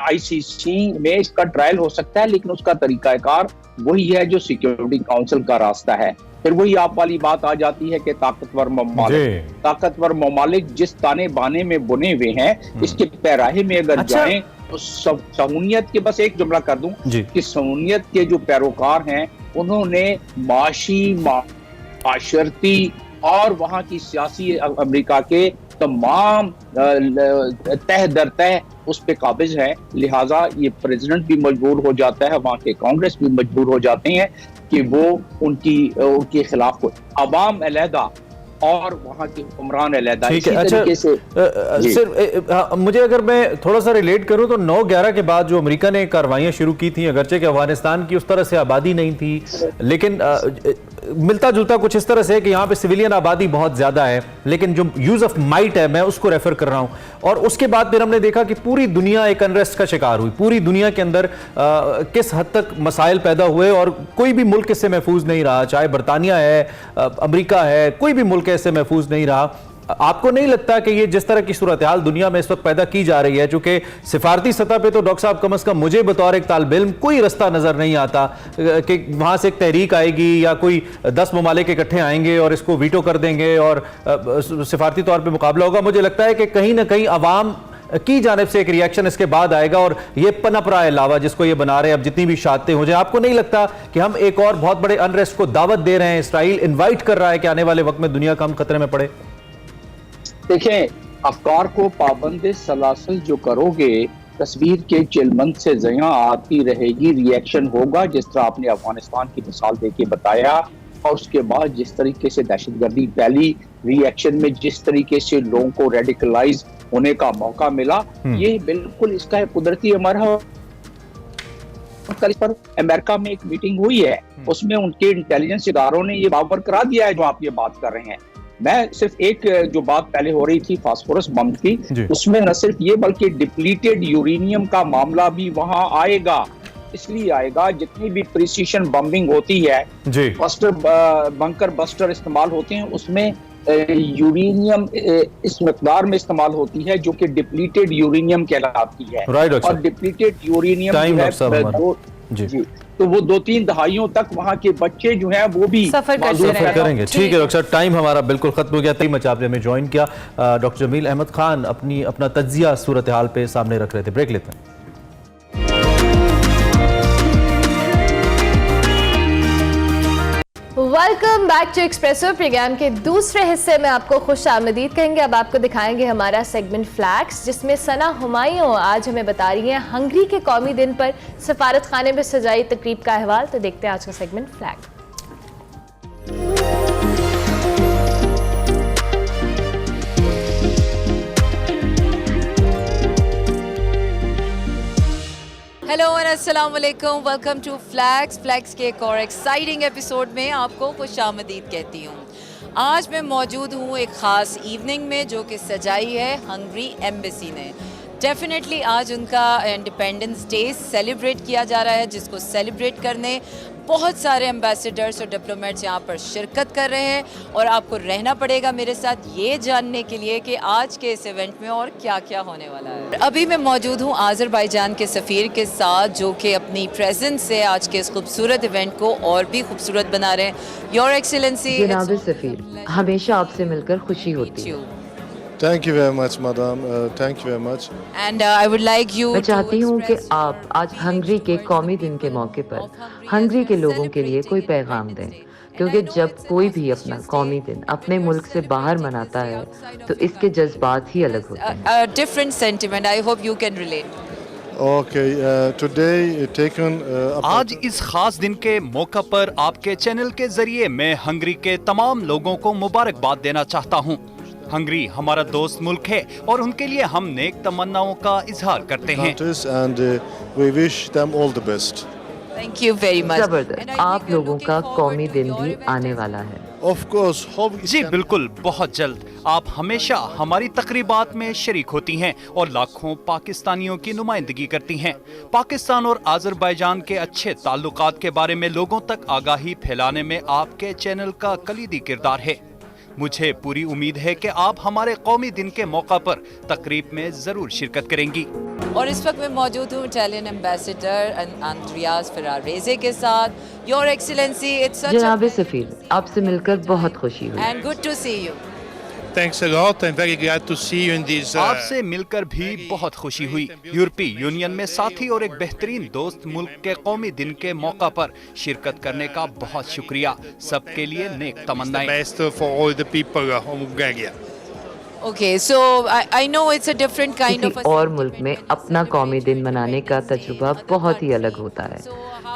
[SPEAKER 6] ICC में इसका ट्रायल हो सकता है, लेकिन उसका तरीकाकार वही है जो सिक्योरिटी काउंसिल का रास्ता है। फिर वही आप वाली बात आ जाती है कि ताकतवर ममालिक जिस ताने बाने में बुने हुए हैं, इसके पैराहे में अगर जाएं तो सहूनियत के, बस एक जुमला कर दूं कि सहूनियत के जो पैरोकार हैं उन्होंने माशी, माशरती और वहां की सियासी अमेरिका के तमाम तह दर तह उस पे काबिज है। लिहाजा ये प्रेसिडेंट भी मजबूर हो जाता है, वहां के कांग्रेस भी मजबूर हो जाते हैं कि वो उनके खिलाफ हो। अवाम अलहदा और वहाँ के हुक्मरान अलहदा।
[SPEAKER 2] ठीक है,
[SPEAKER 6] इसी
[SPEAKER 2] अच्छा
[SPEAKER 6] तरीके से
[SPEAKER 2] सिर्फ मुझे अगर मैं थोड़ा सा रिलेट करूं तो 9/11 के बाद जो अमेरिका ने कार्रवाइयां शुरू की थी, अगरचे कि अफगानिस्तान की उस तरह से आबादी नहीं थी, लेकिन मिलता जुलता कुछ इस तरह से है कि यहाँ पे सिविलियन आबादी बहुत ज्यादा है, लेकिन जो यूज ऑफ माइट है मैं उसको रेफर कर रहा हूँ। और उसके बाद फिर हमने देखा कि पूरी दुनिया एक अनरेस्ट का शिकार हुई। पूरी दुनिया के अंदर किस हद तक मसाइल पैदा हुए और कोई भी मुल्क इससे महफूज नहीं रहा, चाहे बरतानिया है, अमेरिका है, कोई भी मुल्क ऐसे महफूज नहीं रहा। आपको नहीं लगता कि ये जिस तरह की सूरत हाल दुनिया में इस वक्त पैदा की जा रही है, चूंकि सिफारती सतह पे तो डॉक्टर साहब कम से कम मुझे बतौर एक तालिब इल्म कोई रास्ता नजर नहीं आता कि वहां से एक तहरीक आएगी या कोई 10 ममालिक इकट्ठे आएंगे और इसको वीटो कर देंगे और सिफारती तौर पर मुकाबला होगा। मुझे लगता है कि कहीं ना कहीं अवाम की जानिब से एक रिएक्शन इसके बाद आएगा और ये पनप रहा है लावा जिसको ये बना रहे हैं। अब जितनी भी शातें हो जाए, आपको नहीं लगता कि हम एक और बहुत बड़े अनरेस्ट को दावत दे रहे हैं? इसराइल इन्वाइट कर रहा है कि आने वाले वक्त में दुनिया का हम खतरे में पड़े।
[SPEAKER 6] देखें, अफकार को पाबंद सलासल जो करोगे, तस्वीर के चिलमंद से जयां आती रहेगी, रिएक्शन होगा, जिस तरह आपने अफगानिस्तान की मिसाल देके बताया। और उसके बाद जिस तरीके से दहशतगर्दी फैली, रिएक्शन में जिस तरीके से लोगों को रेडिकलाइज होने का मौका मिला, ये बिल्कुल इसका एक कुदरती अमर पर अमेरिका में एक मीटिंग हुई है, उसमें उनके इंटेलिजेंस इदारों ने ये बावर करा दिया है जो आप ये बात कर रहे हैं। मैं सिर्फ एक जो बात पहले हो रही थी फास्फोरस बम की, उसमें न सिर्फ ये बल्कि डिप्लीटेड यूरेनियम का मामला भी वहां आएगा। इसलिए आएगा जितनी भी प्रिसीशन बम्बिंग होती है, बस्टर बंकर बस्टर इस्तेमाल होते हैं, उसमें यूरेनियम इस मकदार में इस्तेमाल होती है जो कि डिप्लीटेड यूरेनियम कहलाती है। और डिप्लीटेड यूरेनियम जी, तो वो 2-3 दहाइयों तक वहाँ के बच्चे जो हैं वो भी
[SPEAKER 1] सफर
[SPEAKER 2] करेंगे। ठीक है डॉक्टर साहब, टाइम हमारा बिल्कुल खत्म हो गया। तई मच आपने हमें ज्वाइन किया। डॉक्टर जमील अहमद खान अपना तज्जिया सूरत हाल पे सामने रख रहे थे। ब्रेक लेते हैं।
[SPEAKER 1] Welcome back to Expresso. Program के दूसरे हिस्से में आपको खुश आमदीद कहेंगे। अब आपको दिखाएंगे हमारा सेगमेंट फ्लैग्स, जिसमें सना हुमायूं आज हमें बता रही हैं हंगरी के कौमी दिन पर सफारत खाने में सजाई तकरीब का अहवाल। तो देखते हैं आज का सेगमेंट फ्लैग। हेलो और अस्सलाम वालेकुम, वेलकम टू फ्लैग्स के एक और एक्साइटिंग एपिसोड में आपको खुशामदीद कहती हूँ। आज मैं मौजूद हूँ एक ख़ास इवनिंग में जो कि सजाई है हंगरी एम्बेसी ने। डेफिनेटली आज उनका इंडिपेंडेंस डे सेलिब्रेट किया जा रहा है, जिसको सेलिब्रेट करने बहुत सारे एम्बेसडर्स और डिप्लोमेट्स यहाँ पर शिरकत कर रहे हैं। और आपको रहना पड़ेगा मेरे साथ ये जानने के लिए कि आज के इस इवेंट में और क्या क्या होने वाला है। अभी मैं मौजूद हूँ आज़रबाईजान के सफ़ीर के साथ, जो कि अपनी प्रेजेंस से आज के इस खूबसूरत इवेंट को और भी खूबसूरत बना रहे हैं। योर एक्सीलेंसी
[SPEAKER 7] जनाब सफ़ीर, हमेशा आपसे मिलकर खुशी होती है।
[SPEAKER 8] Thank you very much, madam. Thank you very much.
[SPEAKER 1] And I would like you.
[SPEAKER 7] मैं चाहती हूँ कि आप आज हंगरी के कौमी दिन के मौके पर हंगरी के लोगों के लिए कोई पैगाम दें, क्योंकि जब कोई भी अपना कौमी दिन अपने मुल्क से बाहर मनाता है तो इसके जज्बात ही अलग होते हैं।
[SPEAKER 1] Different sentiment. I hope you can relate.
[SPEAKER 8] Okay, today taken.
[SPEAKER 9] आज इस खास दिन के मौका पर आपके चैनल के जरिए मैं हंगरी के तमाम लोगों को मुबारकबाद देना चाहता हूँ। हंगरी हमारा दोस्त मुल्क है और उनके लिए हम नेक तमन्नाओं का इजहार करते हैं।
[SPEAKER 8] And we wish them all the best.
[SPEAKER 1] Thank you very much.
[SPEAKER 7] जबरदस्त, आप लोगों का कौमी दिन भी आने वाला है।
[SPEAKER 8] Of course.
[SPEAKER 9] जी बिल्कुल, बहुत जल्द। आप हमेशा हमारी तकरीबात में शरीक होती हैं और लाखों पाकिस्तानियों की नुमाइंदगी करती हैं। पाकिस्तान और आज़रबाईजान के अच्छे ताल्लुकात के बारे में लोगों तक आगाही फैलाने में आपके चैनल का कलीदी किरदार है। मुझे पूरी उम्मीद है कि आप हमारे कौमी दिन के मौका पर तकरीब में जरूर शिरकत करेंगी।
[SPEAKER 1] और इस वक्त मैं मौजूद हूँ इटालियन एम्बेसडर अंद्रियास फेरारेज़े के साथ। योर एक्सीलेंसी, इट्स सच
[SPEAKER 7] जनाब सफ़ीर, आपसे मिलकर बहुत खुशी हुई।
[SPEAKER 1] And good to see you.
[SPEAKER 10] Thanks a lot. I'm very glad to see you in this.
[SPEAKER 9] आपसे मिलकर भी बहुत खुशी हुई। यूरोपीय यूनियन में साथी और एक बेहतरीन दोस्त मुल्क के कौमी दिन के मौका पर शिरकत करने का बहुत शुक्रिया। सबके लिए नेक तमन्नाएं।
[SPEAKER 10] Best for all the people of Bulgaria.
[SPEAKER 1] Okay, so I know it's a different kind of.
[SPEAKER 7] किसी और मुल्क में अपना कौमी दिन मनाने का तजुर्बा बहुत ही अलग होता है।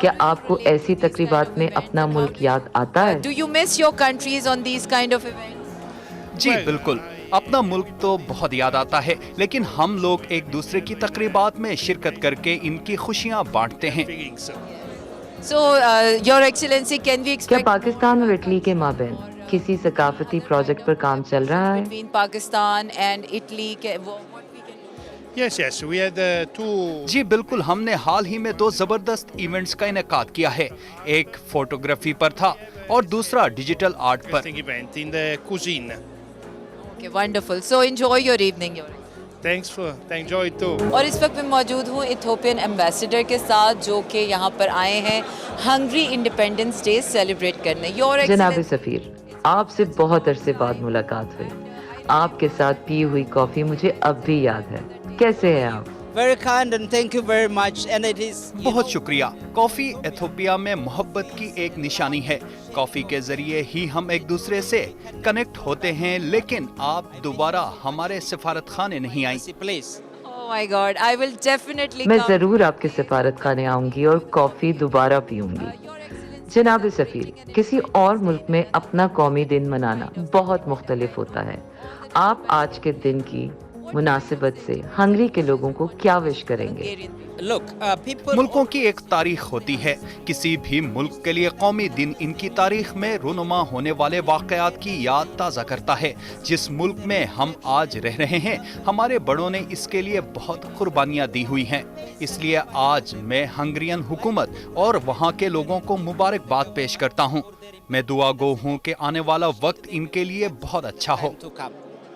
[SPEAKER 7] क्या आपको ऐसी तकरीबात में अपना मुल्क याद आता है?
[SPEAKER 1] Do you miss your countries on these kind of events?
[SPEAKER 9] जी बिल्कुल, अपना मुल्क तो बहुत याद आता है, लेकिन हम लोग एक दूसरे की तकरीबात में शिरकत करके इनकी खुशियाँ बांटते हैं।
[SPEAKER 11] So, Your Excellency, can we
[SPEAKER 7] क्या
[SPEAKER 11] expect
[SPEAKER 7] पाकिस्तान और इटली के माबैन किसी सकाफती प्रोजेक्ट पर काम चल रहा है?
[SPEAKER 11] between Pakistan and Italy?
[SPEAKER 10] Yes, yes, we had two.
[SPEAKER 9] जी बिल्कुल, हमने हाल ही में 2 जबरदस्त इवेंट्स का इनेकाद किया है। एक फोटोग्राफी पर था और दूसरा डिजिटल आर्ट पर।
[SPEAKER 10] Event in the cuisine.
[SPEAKER 11] Okay, wonderful. So enjoy your evening, Your Excellency.
[SPEAKER 10] Enjoy too.
[SPEAKER 11] और इस वक्त मैं मौजूद हूँ इथोपियन एम्बेसडर के साथ, जो कि यहाँ पर आए हैं हंगरी इंडिपेंडेंस डे सेलिब्रेट करने। योर
[SPEAKER 7] जनाब सफीर, आपसे बहुत अरसे बाद मुलाकात हुई। आपके साथ पी हुई कॉफी मुझे अब भी याद है। कैसे हैं आप?
[SPEAKER 12] Very kind and thank you very much. And it is.
[SPEAKER 9] बहुत शुक्रिया। कॉफी इथोपिया में मोहब्बत की एक निशानी है। कॉफी के जरिए ही हम एक दूसरे से कनेक्ट होते हैं, लेकिन आप दोबारा हमारे सिफारत खाने नहीं आई।
[SPEAKER 12] Please.
[SPEAKER 11] Oh my God, I will definitely
[SPEAKER 7] मैं
[SPEAKER 11] come.
[SPEAKER 7] जरूर आपके सिफारत खाने आऊंगी और कॉफी दोबारा पीऊंगी। जनाब सफीर, किसी और मुल्क में अपना कौमी दिन मनाना बहुत मुख्तलिफ होता है। आप आज के दिन की मुनासिबत से हंगरी के लोगों को क्या विश करेंगे?
[SPEAKER 12] Look, people.
[SPEAKER 9] मुल्कों की एक तारीख होती है। किसी भी मुल्क के लिए कौमी दिन इनकी तारीख में रूनुमा होने वाले वाकयात की याद ताज़ा करता है। जिस मुल्क में हम आज रह रहे हैं, हमारे बड़ों ने इसके लिए बहुत कुर्बानियाँ दी हुई हैं। इसलिए आज मैं हंगरियन हुकूमत और वहाँ के लोगों को मुबारकबाद पेश करता हूँ। मैं दुआ गो हूँ कि आने वाला वक्त इनके लिए बहुत अच्छा हो।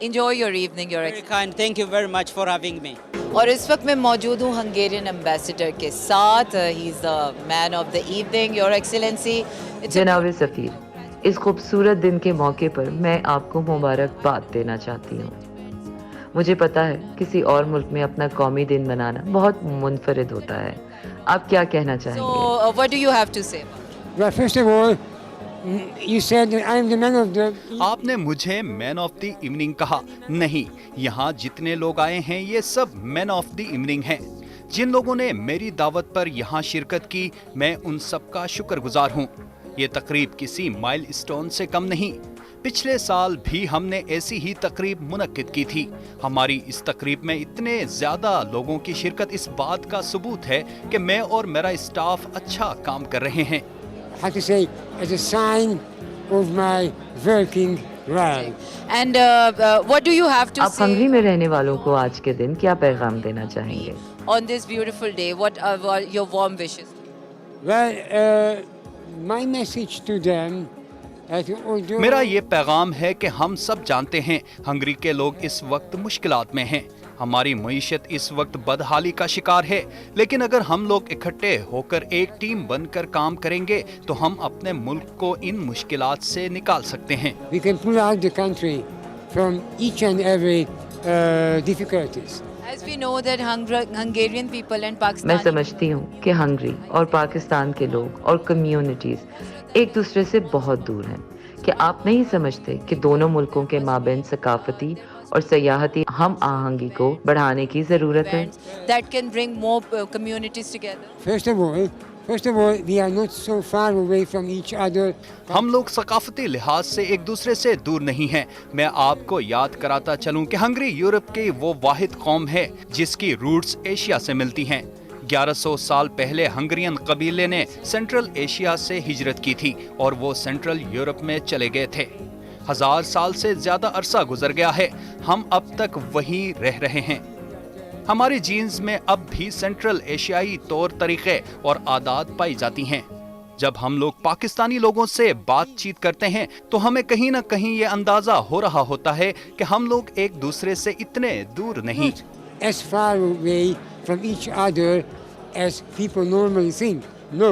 [SPEAKER 11] Enjoy your evening, Your
[SPEAKER 12] Very
[SPEAKER 11] Excellency.
[SPEAKER 12] kind. Thank you very much for having me.
[SPEAKER 11] और इस वक्त मैं मौजूद हूँ हंगेरियन एम्बेसडर के साथ। He is the man of the evening, your excellency.
[SPEAKER 7] जनाब सफीर, इस खूबसूरत दिन के मौके पर मैं आपको मुबारकबाद देना चाहती हूँ। मुझे पता है किसी और मुल्क में अपना कौमी दिन मनाना बहुत मुनफरिद होता है। आप क्या कहना चाहेंगे?
[SPEAKER 11] So, what do you have to say?
[SPEAKER 13] Well, first of all, you said that I'm the man of the.
[SPEAKER 9] आपने मुझे मैन ऑफ द इवनिंग कहा। नहीं, यहाँ जितने लोग आए हैं ये सब मैन ऑफ द इवनिंग हैं। जिन लोगों ने मेरी दावत पर यहाँ शिरकत की, मैं उन सब का शुक्रगुजार हूँ। ये तकरीब किसी माइलस्टोन से कम नहीं। पिछले साल भी हमने ऐसी ही तकरीब मुनक्किद की थी। हमारी इस तकरीब में इतने ज्यादा लोगों की शिरकत इस बात का सबूत है कि मैं और मेरा स्टाफ अच्छा काम कर रहे हैं।
[SPEAKER 13] How to say, as a sign of my working well.
[SPEAKER 11] And what do you have to
[SPEAKER 7] आप
[SPEAKER 11] say
[SPEAKER 7] हंगरी में रहने वालों को आज के दिन क्या पैगाम देना चाहेंगे?
[SPEAKER 11] on this beautiful day? What are your warm wishes?
[SPEAKER 13] Well, my message to them. Although
[SPEAKER 9] मेरा ये पैगाम है कि हम सब जानते हैं हंगरी के लोग इस वक्त मुश्किलात में हैं। हमारी मईशत इस वक्त बदहाली का शिकार है, लेकिन अगर हम लोग इकट्ठे होकर एक टीम बनकर काम करेंगे तो हम अपने मुल्क को इन मुश्किलात से निकाल सकते हैं।
[SPEAKER 13] we can pull out the country from each and every difficulties.
[SPEAKER 11] As we know that Hungarian people and
[SPEAKER 7] मैं
[SPEAKER 11] Pakistani
[SPEAKER 7] समझती हूँ कि हंगरी और पाकिस्तान के लोग और कम्युनिटीज एक दूसरे से बहुत दूर हैं। कि आप नहीं समझते कि दोनों मुल्कों के माबैन सकाफती और सयाहती हम आहंगी को बढ़ाने की जरूरत है?
[SPEAKER 11] that can bring more communities together.
[SPEAKER 13] First of all, we are not so far away from each other.
[SPEAKER 9] हम लोग सकाफती लिहाज से एक दूसरे से दूर नहीं हैं। मैं आपको याद कराता चलूं कि हंगरी यूरोप की वो वाहिद कौम है जिसकी रूट्स एशिया से मिलती हैं। 1100 साल पहले हंगरियन कबीले ने सेंट्रल एशिया से हिजरत की थी और वो सेंट्रल यूरोप में चले गए थे। 1000 साल से ज्यादा अरसा गुजर गया है, हम अब तक वहीं रह रहे हैं। हमारी जीन्स में अब भी सेंट्रल एशियाई तौर तरीके और आदात पाई जाती हैं। जब हम लोग पाकिस्तानी लोगों से बातचीत करते हैं तो हमें कहीं ना कहीं ये अंदाजा हो रहा होता है कि हम लोग एक दूसरे से इतने दूर नहीं।
[SPEAKER 13] As far away from each other as people normally think. No.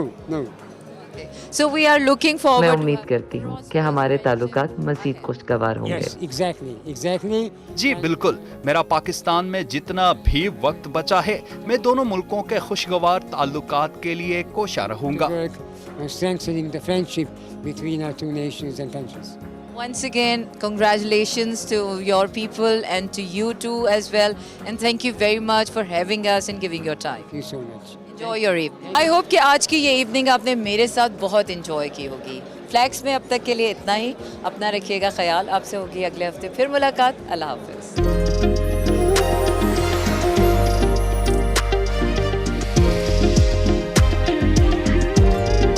[SPEAKER 11] So we are looking
[SPEAKER 7] मैं
[SPEAKER 11] forward.
[SPEAKER 7] उम्मीद करती हूँ कि हमारे ताल्लुकात मज़ीद खुशगवार होंगे।
[SPEAKER 13] Yes, exactly.
[SPEAKER 9] जी बिल्कुल, मेरा पाकिस्तान में जितना भी वक्त बचा है मैं दोनों मुल्कों के खुशगवार ताल्लुकात के लिए कोशा रहूंगा।
[SPEAKER 13] Work on strengthening the friendship between our two nations and countries.
[SPEAKER 11] Once again, congratulations to your people and to you too as well. And thank you very much for having us and giving your time.
[SPEAKER 13] Thank you so much.
[SPEAKER 11] Enjoy your evening. I hope कि आज की ये evening आपने मेरे साथ बहुत enjoy की होगी। फ्लैग्स में अब तक के लिए इतना ही। अपना रखिएगा ख्याल। आपसे होगी अगले हफ्ते फिर मुलाकात। अल्लाह हाफिज़।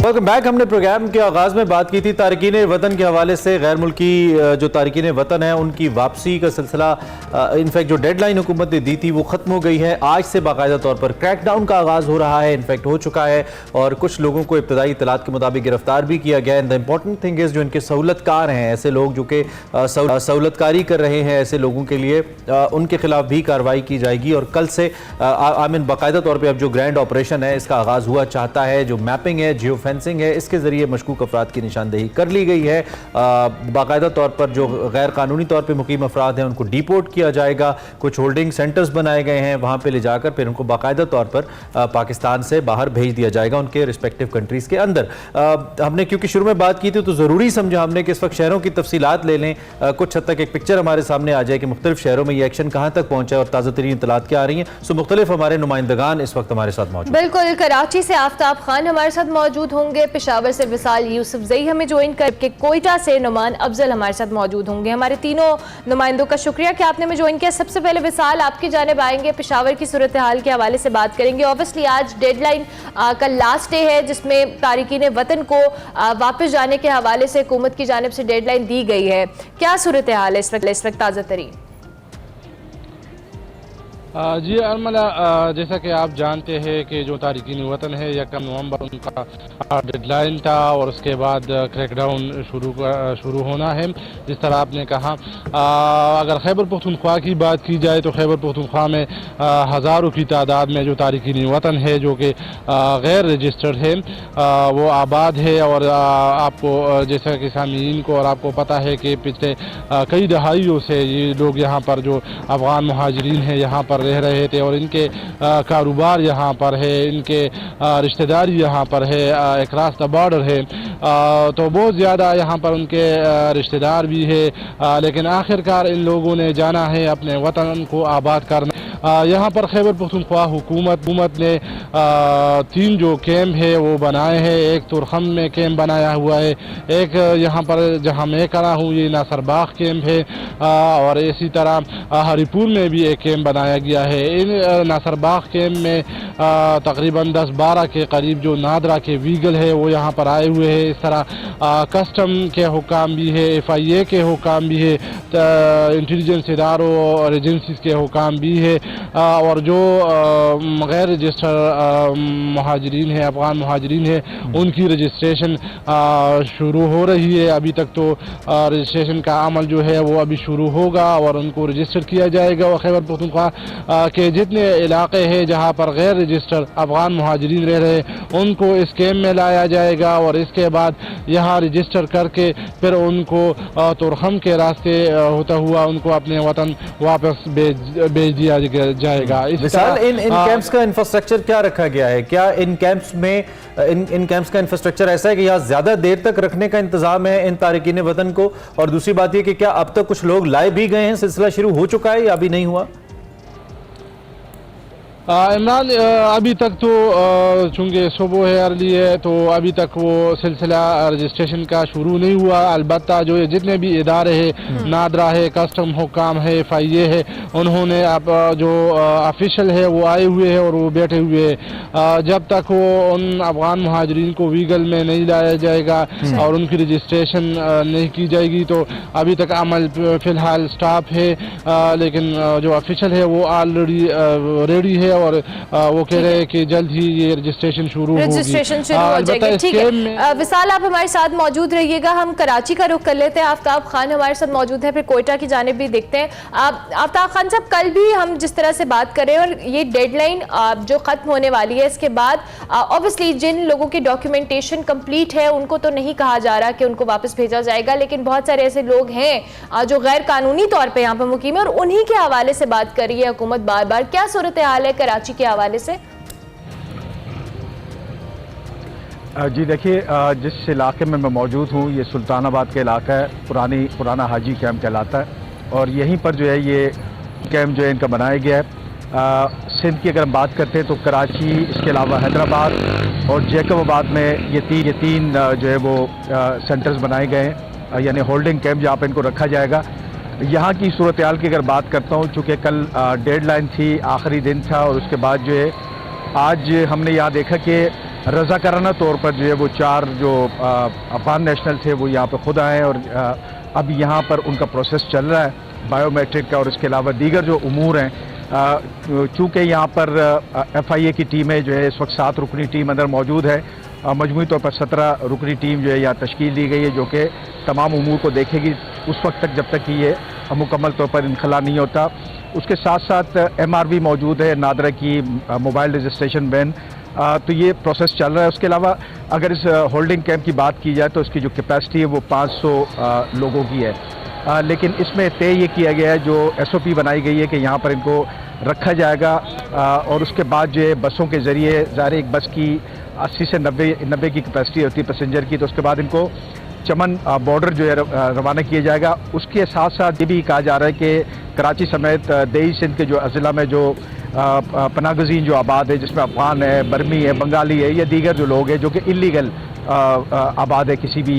[SPEAKER 2] Welcome back. हमने प्रोग्राम के आगाज़ में बात की थी तारकीन वतन के हवाले से। गैर मुल्की जो तारकीन वतन है उनकी वापसी का सिलसिला, इनफैक्ट जो डेडलाइन हुकूमत ने दी थी वो ख़त्म हो गई है। आज से बाकायदा तौर पर क्रैकडाउन का आगाज़ हो रहा है, इनफैक्ट हो चुका है, और कुछ लोगों को इब्तदाई इत्तलात के मुताबिक गिरफ्तार भी किया गया है। And the important thing is जो इनके सहूलतकार हैं, ऐसे लोग जो कि सहूलतकारी कर रहे हैं, ऐसे लोगों के लिए उनके खिलाफ भी कार्रवाई की जाएगी। और कल से बाकायदा तौर पर अब जो ग्रैंड ऑपरेशन है इसका आगाज़ हुआ चाहता है। जो मैपिंग है, जियो फेंसिंग है, इसके जरिए मशकूक अफराद की निशानदेही कर ली गई है। बाकायदा तौर पर जो गैर कानूनी तौर पर मुकीम अफराद हैं उनको डिपोर्ट किया जाएगा। कुछ होल्डिंग सेंटर्स बनाए गए हैं, वहाँ पे ले जाकर फिर उनको बाकायदा तौर पर पाकिस्तान से बाहर भेज दिया जाएगा उनके रिस्पेक्टिव कंट्रीज़ के अंदर। हमने क्योंकि शुरू में बात की थी तो ज़रूरी समझा हमने कि इस वक्त शहरों की तफसीलात ले लें, कुछ हद तक एक पिक्चर हमारे सामने आ जाए कि मुख्तलिफ शहरों में ये एक्शन कहाँ तक पहुँचा है और ताज़ा तरीन इत्तलात क्या आ रही हैं। सो मुख्तलिफ हमारे नुमाइंदगान इस वक्त हमारे साथ मौजूद।
[SPEAKER 1] बिल्कुल, कराची से आफ्ताब खान हमारे साथ मौजूद होंगे, पेशावर से विसाल यूसुफजई हमें ज्वाइन करके, कोयटा से नुमान अफजल हमारे साथ मौजूद होंगे। हमारे तीनों नुमाइंदों का शुक्रिया कि आपने हमें ज्वाइन किया। सबसे पहले विसाल, आपकी जानिब आएंगे, पेशावर की सूरत हाल के हवाले से बात करेंगे। ऑब्वियसली आज डेडलाइन का लास्ट डे है जिसमें तारिकीन वतन को वापस जाने के हवाले से हुकूमत की जानिब से डेडलाइन दी गई है। क्या सूरत हाल है इस वक्त ताज़ा तरीन?
[SPEAKER 14] जी अरमला, जैसा कि आप जानते हैं कि जो तारिकीन वतन है 1 नवंबर उनका डेडलाइन था और उसके बाद क्रैकडाउन शुरू होना है। जिस तरह आपने कहा, अगर खैबर पख्तूनख्वा की बात की जाए तो खैबर पख्तूनख्वा में हज़ारों की तादाद में जो तारिकीन वतन है जो कि गैर रजिस्टर्ड है वो आबाद है। और आपको जैसा कि सामीन को और आपको पता है कि पिछले कई दहाइयों से ये लोग यहाँ पर जो अफ़गान मुहाजिरीन हैं यहाँ पर रह रहे थे और इनके कारोबार यहाँ पर है, इनके रिश्तेदारी यहाँ पर है, अक्रॉस द बॉर्डर है। तो बहुत ज़्यादा यहाँ पर उनके रिश्तेदार भी है, लेकिन आखिरकार इन लोगों ने जाना है अपने वतन को आबाद करना। यहाँ पर खैबर पख्तूनख्वा हुकूमत ने 3 जो कैंप है वो बनाए हैं। एक तुरखम में कैंप बनाया हुआ है, एक यहाँ पर जहाँ मैं खड़ा हूँ ये नासरबाग कैंप है, और इसी तरह हरीपुर में भी एक कैंप बनाया गया है। इन नासरबाग कैंप में तकरीबन 10-12 के करीब जो नादरा के वीगल है वो यहाँ पर आए हुए हैं। इस तरह कस्टम के हुकाम भी है, FIA के हुकाम भी है, इंटेलिजेंस इदारों और एजेंसीज के हुकाम भी है, और जो गैर रजिस्टर मुहाजिरीन है, अफगान मुहाजिरीन है, उनकी रजिस्ट्रेशन शुरू हो रही है। अभी तक तो रजिस्ट्रेशन का अमल जो है वो अभी शुरू होगा और उनको रजिस्टर किया जाएगा। और खैबर पख्तूनख्वा के जितने इलाके हैं जहाँ पर गैर रजिस्टर अफगान मुहाजिरीन रह रहे हैं उनको इस कैंप में लाया जाएगा और इसके बाद यहाँ रजिस्टर करके फिर उनको तुरखम के रास्ते होता हुआ उनको अपने वतन वापस भेज दिया जाएगा।
[SPEAKER 2] इन कैंप्स का इंफ्रास्ट्रक्चर क्या रखा गया है? क्या इन कैंप्स में इन कैंप्स का इंफ्रास्ट्रक्चर ऐसा है कि यहाँ ज्यादा देर तक रखने का इंतजाम है इन तारिकीन वतन को? और दूसरी बात यह कि क्या अब तक कुछ लोग लाए भी गए हैं, सिलसिला शुरू हो चुका है या अभी नहीं हुआ?
[SPEAKER 14] इमरान, अभी तक तो चूँकि सुबह है अर्ली है तो अभी तक वो सिलसिला रजिस्ट्रेशन का शुरू नहीं हुआ। अलबत्ता जो जितने भी इदारे हैं, नादरा है, कस्टम हुकाम है, FIA है, उन्होंने अब जो ऑफिशियल है वो आए हुए हैं और वो बैठे हुए हैं। जब तक वो उन अफगान मुहाजिरीन को वीगल में नहीं लाया जाएगा और उनकी रजिस्ट्रेशन नहीं की जाएगी तो अभी तक अमल फ़िलहाल स्टॉप है। लेकिन जो ऑफिशियल है वो ऑलरेडी रेडी है और वो कह रहे हैं कि जल्द ही ये रजिस्ट्रेशन शुरू हो जाएगी।
[SPEAKER 1] ठीक है विशाल, आप हमारे साथ मौजूद रहिएगा। हम कराची का रुख कर लेते हैं। आफ्ताब खान हमारे साथ मौजूद है, फिर कोयटा की जानिब भी देखते हैं। आफ्ताब खान साहब, कल भी हम जिस तरह से बात कर रहे हैं और ये डेडलाइन जो खत्म होने वाली है इसके बाद ऑब्वियसली जिन लोगों की डॉक्यूमेंटेशन कंप्लीट है उनको तो नहीं कहा जा रहा कि उनको वापस भेजा जाएगा, लेकिन बहुत सारे ऐसे लोग हैं जो गैर कानूनी तौर पर यहाँ पर मुकीम है और उन्हीं के हवाले से बात कर रही है हुकूमत बार बार। क्या सूरत हाल है कराची के हवाले से?
[SPEAKER 15] जी देखिए, जिस इलाके में मैं मौजूद हूँ ये सुल्तानाबाद का इलाका है, पुराना हाजी कैंप कहलाता है और यहीं पर जो है ये कैंप जो है इनका बनाया गया है। सिंध की अगर हम बात करते हैं तो कराची, इसके अलावा हैदराबाद और जैकबाबाद में ये तीन जो है वो सेंटर्स बनाए गए हैं, यानी होल्डिंग कैंप जहाँ पर इनको रखा जाएगा। यहाँ की सूरत हाल की अगर बात करता हूँ, चूँकि कल डेडलाइन थी, आखिरी दिन था, और उसके बाद जो है आज हमने यहाँ देखा कि रज़ाकाराना तौर पर जो है वो 4 जो अफगान नेशनल थे वो यहाँ पर खुद आए हैं, और अब यहाँ पर उनका प्रोसेस चल रहा है बायोमेट्रिक का, और इसके अलावा दीगर जो उमूर हैं। चूँकि यहाँ पर FIA की टीमें जो है इस वक्त 7 रुकनी टीम अंदर मौजूद है, मजमूई तौर पर 17 रुकनी टीम जो है यहाँ तश्कील दी गई है, जो कि तमाम उमूर को देखेगी उस वक्त तक जब तक कि ये मुकम्मल तौर पर इनखला नहीं होता। उसके साथ साथ MRV मौजूद है, नादरा की मोबाइल रजिस्ट्रेशन वैन, तो ये प्रोसेस चल रहा है। उसके अलावा अगर इस होल्डिंग कैंप की बात की जाए तो इसकी जो कैपेसिटी है वो 500 लोगों की है, लेकिन इसमें तय ये किया गया है, जो SOP बनाई गई है कि यहाँ पर इनको रखा जाएगा, और उसके बाद जो है बसों के ज़रिए, ज़ाहिर एक बस की 80 से 90 की कैपेसिटी होती है पैसेंजर की, तो उसके बाद इनको चमन बॉर्डर जो है रवाना किया जाएगा। उसके साथ साथ ये भी कहा जा रहा है कि कराची समेत देही सिंध के जो अज़ला में जो पनागज़ीन जो आबाद है, जिसमें अफ़गान है, बर्मी है, बंगाली है या दीगर जो लोग हैं जो कि इलीगल आबाद है किसी भी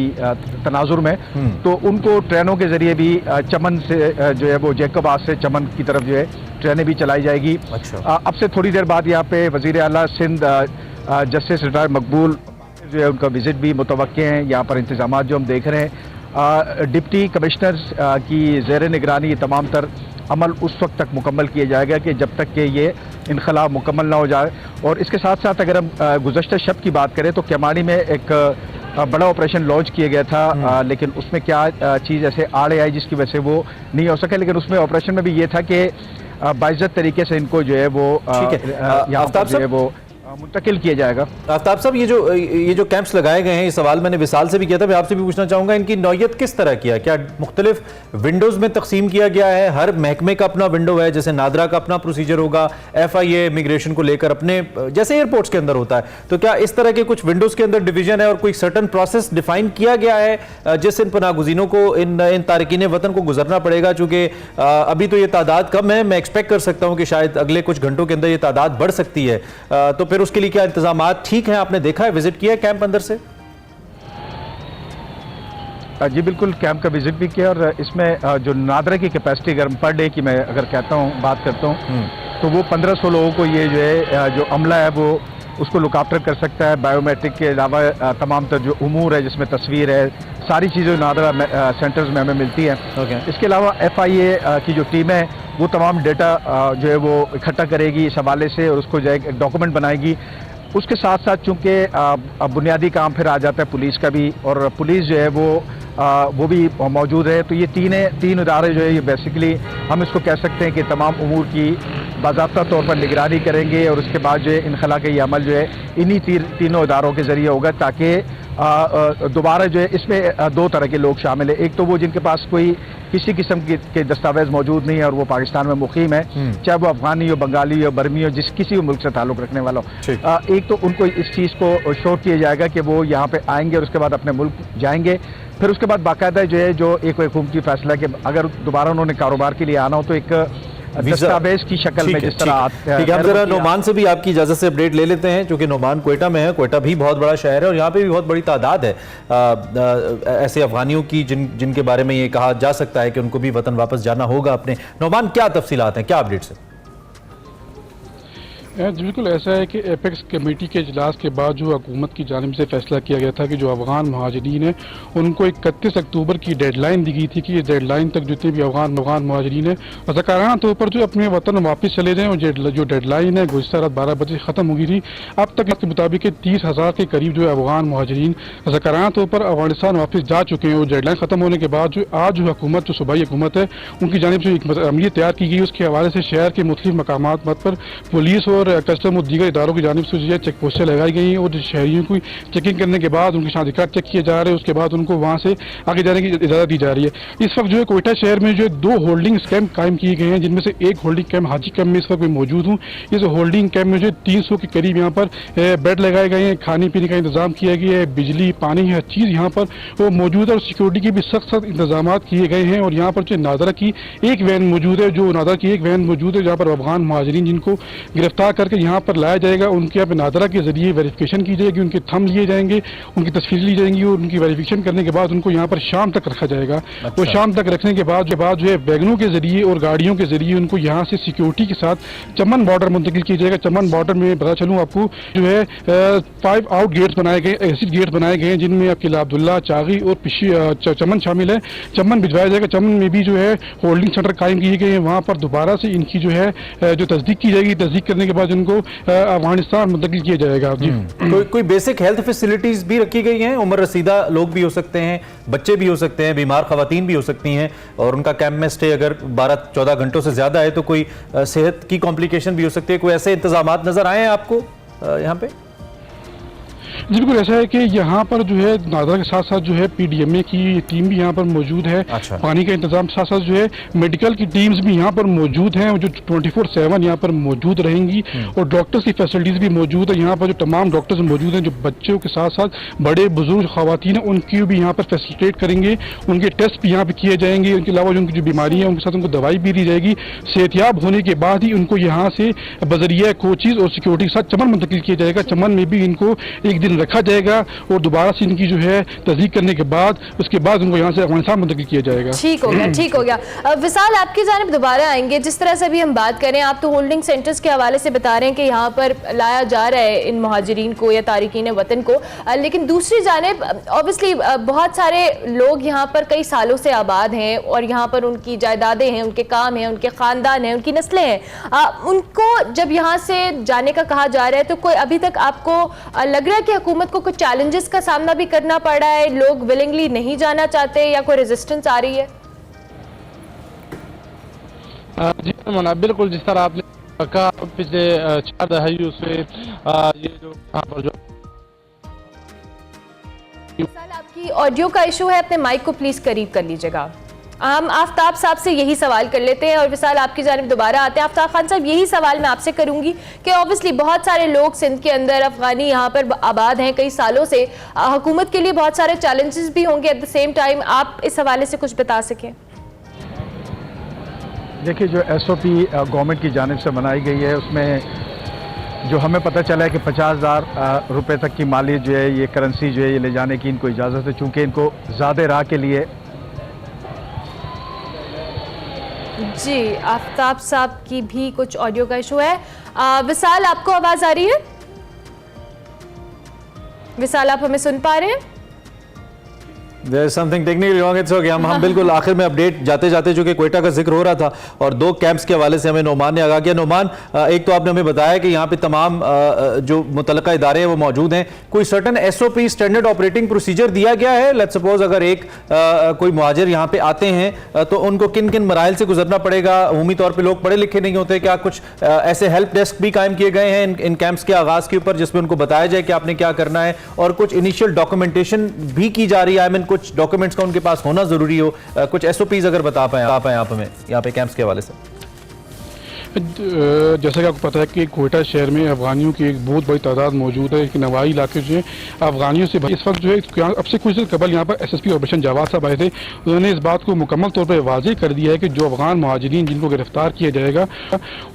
[SPEAKER 15] तनाजुर में, तो उनको ट्रेनों के ज़रिए भी चमन से जो है वो जैकबाबाद से चमन की तरफ जो है ट्रेनें भी चलाई जाएगी। अब से थोड़ी देर बाद यहाँ पे वज़ीर आला सिंध जस्टिस रिटायर्ड मकबूल जो है उनका विज़िट भी मुतवक्के हैं। यहाँ पर इंतज़ामात जो हम देख रहे हैं, डिप्टी कमिश्नर्स की ज़ेर निगरानी तमाम तर अमल उस वक्त तक मुकम्मल किया जाएगा कि जब तक कि ये इनखला मुकम्मल ना हो जाए। और इसके साथ साथ अगर हम गुज़श्ता शब की बात करें तो केमानी में एक बड़ा ऑपरेशन लॉन्च किया गया था, लेकिन उसमें क्या चीज़ ऐसे आड़े आई जिसकी वजह से वो नहीं हो सका, लेकिन उसमें ऑपरेशन में भी ये था कि बाइज्जत तरीके से इनको जो है वो यहाँ पर जो है वो मुंतकिल किया जाएगा।
[SPEAKER 2] आफ्ताब साहब, ये जो कैंप्स लगाए गए हैं, ये सवाल मैंने विशाल से भी किया था, मैं आपसे भी पूछना चाहूँगा, इनकी नौयत किस तरह की है? क्या मुख्तलिफ विंडोज़ में तकसीम किया गया है? हर महकमे का अपना विंडो है, जैसे नादरा का अपना प्रोसीजर होगा, FIA इमिग्रेशन को लेकर अपने जैसे एयरपोर्ट्स के अंदर होता है, तो क्या इस तरह के कुछ विंडोज़ के अंदर डिवीजन है और कोई सर्टन प्रोसेस डिफाइन किया गया है जिस इन पनागुज़ीनों को, इन तारकीन वतन को गुजरना पड़ेगा? चूँकि अभी तो ये तादाद कम है, मैं एक्सपेक्ट कर सकता हूँ कि शायद अगले कुछ घंटों के अंदर ये तादाद बढ़ सकती है, तो फिर उसके लिए क्या इंतजामात ठीक हैं? आपने देखा है, विजिट किया है कैंप अंदर से?
[SPEAKER 15] जी बिल्कुल, कैंप का विजिट भी किया, और इसमें जो नादरा की कैपेसिटी अगर पर डे की मैं अगर कहता हूँ, बात करता हूँ, तो वो 1500 लोगों को ये जो है जो अमला है वो उसको लुक आफ्टर कर सकता है। बायोमेट्रिक के अलावा तमाम तर जो उमूर है, जिसमें तस्वीर है, सारी चीज़ें नादरा सेंटर्स में हमें मिलती हैं। इसके अलावा FIA की जो टीम है वो तमाम डेटा जो है वो इकट्ठा करेगी इस हवाले से, और उसको जो है एक डॉक्यूमेंट बनाएगी। उसके साथ साथ चूँकि बुनियादी काम फिर आ जाता है पुलिस का भी, और पुलिस जो है वो भी मौजूद है, तो ये तीन इदारे जो है ये बेसिकली हम इसको कह सकते हैं कि तमाम उमूर की बाज़ाब्ता तौर पर निगरानी करेंगे, और उसके बाद जो है इनखला का ये अमल जो है इन्हीं तीनों इदारों के ज़रिए होगा, ताकि दोबारा जो है इसमें 2 तरह के लोग शामिल है। एक तो वो जिनके पास कोई किसी किस्म के दस्तावेज मौजूद नहीं है और वो पाकिस्तान में मुकीम है, चाहे वो अफगानी हो, बंगाली हो, बर्मी हो, किसी भी मुल्क से ताल्लुक़ रखने वाला हो। एक तो उनको इस चीज़ को श्योर किया जाएगा कि वो यहाँ पे आएंगे और उसके बाद अपने मुल्क जाएंगे। फिर उसके बाद बाकायदा जो है जो एक हुकूमती फैसला कि अगर दोबारा उन्होंने कारोबार के लिए आना हो तो एक दस्तावेज की शक्ल में जिस तरह
[SPEAKER 2] ठीक है। हम जरा नोमान से भी आपकी इजाजत से अपडेट ले लेते हैं, क्योंकि नोमान कोयटा में है। कोयटा भी बहुत बड़ा शहर है और यहाँ पे भी बहुत बड़ी तादाद है ऐसे अफगानियों की जिनके बारे में ये कहा जा सकता है कि उनको भी वतन वापस जाना होगा अपने। नोमान, क्या तफसीलात हैं, क्या अपडेट्स हैं?
[SPEAKER 16] बिल्कुल ऐसा है कि एपेक्स कमेटी के इजलास के बाद जो हुकूमत की जानिब से फैसला किया गया था कि जो अफगान महाजरीन हैं उनको 31 अक्टूबर की डेडलाइन दी गई थी कि ये डेडलाइन तक जितने भी अफगान महाजरीन हैं रज़ाकाराना तौर पर जो अपने वतन वापस चले जाएँ। और जो डेडलाइन है गुज़श्ता रात 12 बजे ख़त्म हो गई थी। अब तक इसके मुताबिक 30,000 के करीब जो है अफगान महाजरीन रज़ाकाराना तौर पर अफगानिस्तान वापस जा चुके हैं। और डेडलाइन ख़त्म होने के बाद जो आज जो हुकूमत जो सूबाई हुकूमत है उनकी जानिब से एक अमली तैयार की गई, उसके हवाले से शहर के मुख्तलिफ मकामात पर पुलिस और कस्टम और दीगर इदारों की जानिब से जो है चेक पोस्टें लगाई गई हैं और शहरियों की चेकिंग करने के बाद उनके शादी कार्ड चेक किए जा रहे हैं, उसके बाद उनको वहाँ से आगे जाने की इजाज़त दी जा रही है। इस वक्त जो है कोयटा शहर में जो है 2 होल्डिंग कैंप कायम किए गए हैं, जिनमें से एक होल्डिंग कैंप हाजी कैंप में इस वक्त मैं मौजूद हूँ। इस होल्डिंग कैंप में जो 300 के करीब यहाँ पर बेड लगाए गए हैं, खाने पीने का इंतजाम किया गया है, बिजली पानी हर चीज़ यहाँ पर वो मौजूद है और सिक्योरिटी के भी सख्त इंतजाम किए गए हैं। और यहाँ पर जो नादरा की एक वैन मौजूद है, जो नादरा की एक वैन मौजूद है जहाँ पर अफगान महाजरीन जिनको गिरफ्तार करके यहाँ पर लाया जाएगा, उनके यहाँ पे नादरा के जरिए वेरिफिकेशन की जाएगी, उनके थंब लिए जाएंगे, उनकी तस्वीर ली जाएंगी और उनकी वेरिफिकेशन करने के बाद उनको यहाँ पर शाम तक रखा जाएगा। और शाम तक रखने के बाद जो है वैगनों के जरिए और गाड़ियों के जरिए उनको यहाँ से सिक्योरिटी के साथ चमन बॉर्डर मुंतकिल किया जाएगा। चमन बॉर्डर में बता चलूँ आपको जो है 5 आउट गेट्स बनाए गए, एग्जिट गेट बनाए गए हैं, जिनमें किला अब्दुल्ला, चागी और चमन शामिल है। चमन भिजवाया जाएगा। चमन में भी जो है होल्डिंग सेंटर कायम किए गए हैं, वहाँ पर दोबारा से इनकी जो है जो तस्दीक की जाएगी, तस्दीक करने के बाद इनको अफगानिस्तान मुंतकिल किया जाएगा। जी
[SPEAKER 2] कोई बेसिक हेल्थ फैसिलिटीज भी रखी गई हैं? उम्र रसीदा लोग भी हो सकते हैं, बच्चे भी हो सकते हैं, बीमार खवातीन भी हो सकती हैं और उनका कैंप में स्टे अगर 12-14 घंटों से ज्यादा है तो कोई सेहत की कॉम्प्लिकेशन भी हो सकती है। कोई ऐसे इंतजामात नजर आए हैं आपको यहाँ पे?
[SPEAKER 16] जी बिल्कुल ऐसा है कि यहाँ पर जो है नादरा के साथ साथ जो है पीडीएमए की टीम भी यहाँ पर मौजूद है।
[SPEAKER 2] अच्छा।
[SPEAKER 16] पानी का इंतजाम साथ साथ जो है मेडिकल की टीम्स भी यहाँ पर मौजूद हैं जो 24/7 यहाँ पर मौजूद रहेंगी और डॉक्टर्स की फैसिलिटीज भी मौजूद है। यहाँ पर जो तमाम डॉक्टर्स मौजूद हैं जो बच्चों के साथ साथ बड़े बुजुर्ग खवातीन हैं उनकी भी यहाँ पर फैसिलिटेट करेंगे, उनके टेस्ट भी यहाँ पे किए जाएंगे। उनके अलावा जो उनकी जो बीमारी है उनके साथ उनको दवाई भी दी जाएगी। सेहतियाब होने के बाद ही उनको यहाँ से बजरिया कोचेज और सिक्योरिटी के साथ चमन मुंतकिल किया जाएगा। चमन में भी इनको एक दिन रखा जाएगा और दोबारा से इनकी जो है तस्दीक करने के बाद उसके बाद उनको यहाँ से अफगानिस्तान मुंतकिल किया जाएगा।
[SPEAKER 1] ठीक हो गया, ठीक हो गया। विशाल आपकी जानिब दोबारा आएंगे। जिस तरह से अभी हम बात करें, आप तो होल्डिंग सेंटर्स के हवाले से बता रहे हैं कि यहाँ पर लाया जा रहा है इन मुहाजिरीन को या तारिकीन वतन को, लेकिन दूसरी जानिब ऑब्वियसली बहुत सारे लोग यहाँ पर कई सालों से आबाद हैं और यहाँ पर उनकी जायदादें हैं, उनके काम हैं, उनके खानदान हैं, उनकी नस्लें हैं। उनको जब यहाँ से जाने का कहा जा रहा है तो कोई अभी तक आपको लग रहा है कि हुकूमत को कुछ चैलेंजेस का सामना भी करना पड़ रहा है, लोग विलिंगली नहीं जाना चाहते या कोई रेजिस्टेंस आ रही है?
[SPEAKER 14] जी बिल्कुल, जिस तरह आपने कहा पिछले 4 दहाइयों से ये जो यहाँ पर जो
[SPEAKER 1] आपकी ऑडियो का इशू है, अपने माइक को प्लीज करीब कर लीजिएगा। हम आफ्ताब साहब से यही सवाल कर लेते हैं और विशाल आपकी जानिब दोबारा आते हैं। आफ्ताब खान साहब, यही सवाल मैं आपसे करूंगी कि ऑब्वियसली बहुत सारे लोग सिंध के अंदर अफगानी यहाँ पर आबाद हैं कई सालों से, हुकूमत के लिए बहुत सारे चैलेंजेस भी होंगे, एट द सेम टाइम आप इस हवाले से कुछ बता सकें?
[SPEAKER 15] देखिए, जो SOP गवर्नमेंट की जानिब से बनाई गई है उसमें जो हमें पता चला है कि 50,000 रुपये तक की माली जो है ये करेंसी जो है ये ले जाने की इनको इजाज़त है, चूँकि इनको ज़्यादा राह के लिए।
[SPEAKER 1] जी, आफ्ताब साहब की भी कुछ ऑडियो का इशू है। विशाल, आपको आवाज आ रही है? विशाल, आप हमें सुन पा रहे हैं?
[SPEAKER 2] There is something technically wrong, it's okay। हम बिल्कुल आखिर में अपडेट जाते जाते, चूंकि कोयटा का जिक्र हो रहा था और 2 कैंप्स के हवाले से हमें नोमान ने आगाह किया। नोमान, एक तो आपने हमें बताया कि यहाँ पे तमाम जो मुतल्लिका इदारे हैं वो मौजूद हैं, कोई certain SOP standard operating procedure दिया गया है? लेट्स सपोज अगर एक कोई मुहाजिर यहाँ पे आते हैं तो उनको किन किन मराइल से गुजरना पड़ेगा? उमूमी तौर पर लोग पढ़े लिखे नहीं होते, क्या कुछ ऐसे हेल्प डेस्क भी कायम किए गए हैं इन कैंप्स के आगाज के ऊपर जिसमें उनको बताया जाए कि आपने क्या करना है और कुछ इनिशियल डॉक्यूमेंटेशन भी की जा रही है? आई मीन कुछ डॉक्यूमेंट्स का उनके पास होना जरूरी हो, कुछ SOPs अगर बता पाएं आप हमें यहाँ पे कैंप्स के हवाले से।
[SPEAKER 16] जैसा कि आपको पता है कि कोयटा शहर में अफगानियों की एक बहुत बड़ी तादाद मौजूद है। नवाई इलाके जो है अफगानियों से इस वक्त जो है, अब से कुछ देर कबल यहाँ पर SSP ऑपरेशन जावाद साहब आए थे, उन्होंने इस बात को मुकम्मल तौर पर वाज़ेह कर दिया है कि जो अफगान मुहाजिरीन जिनको गिरफ्तार किया जाएगा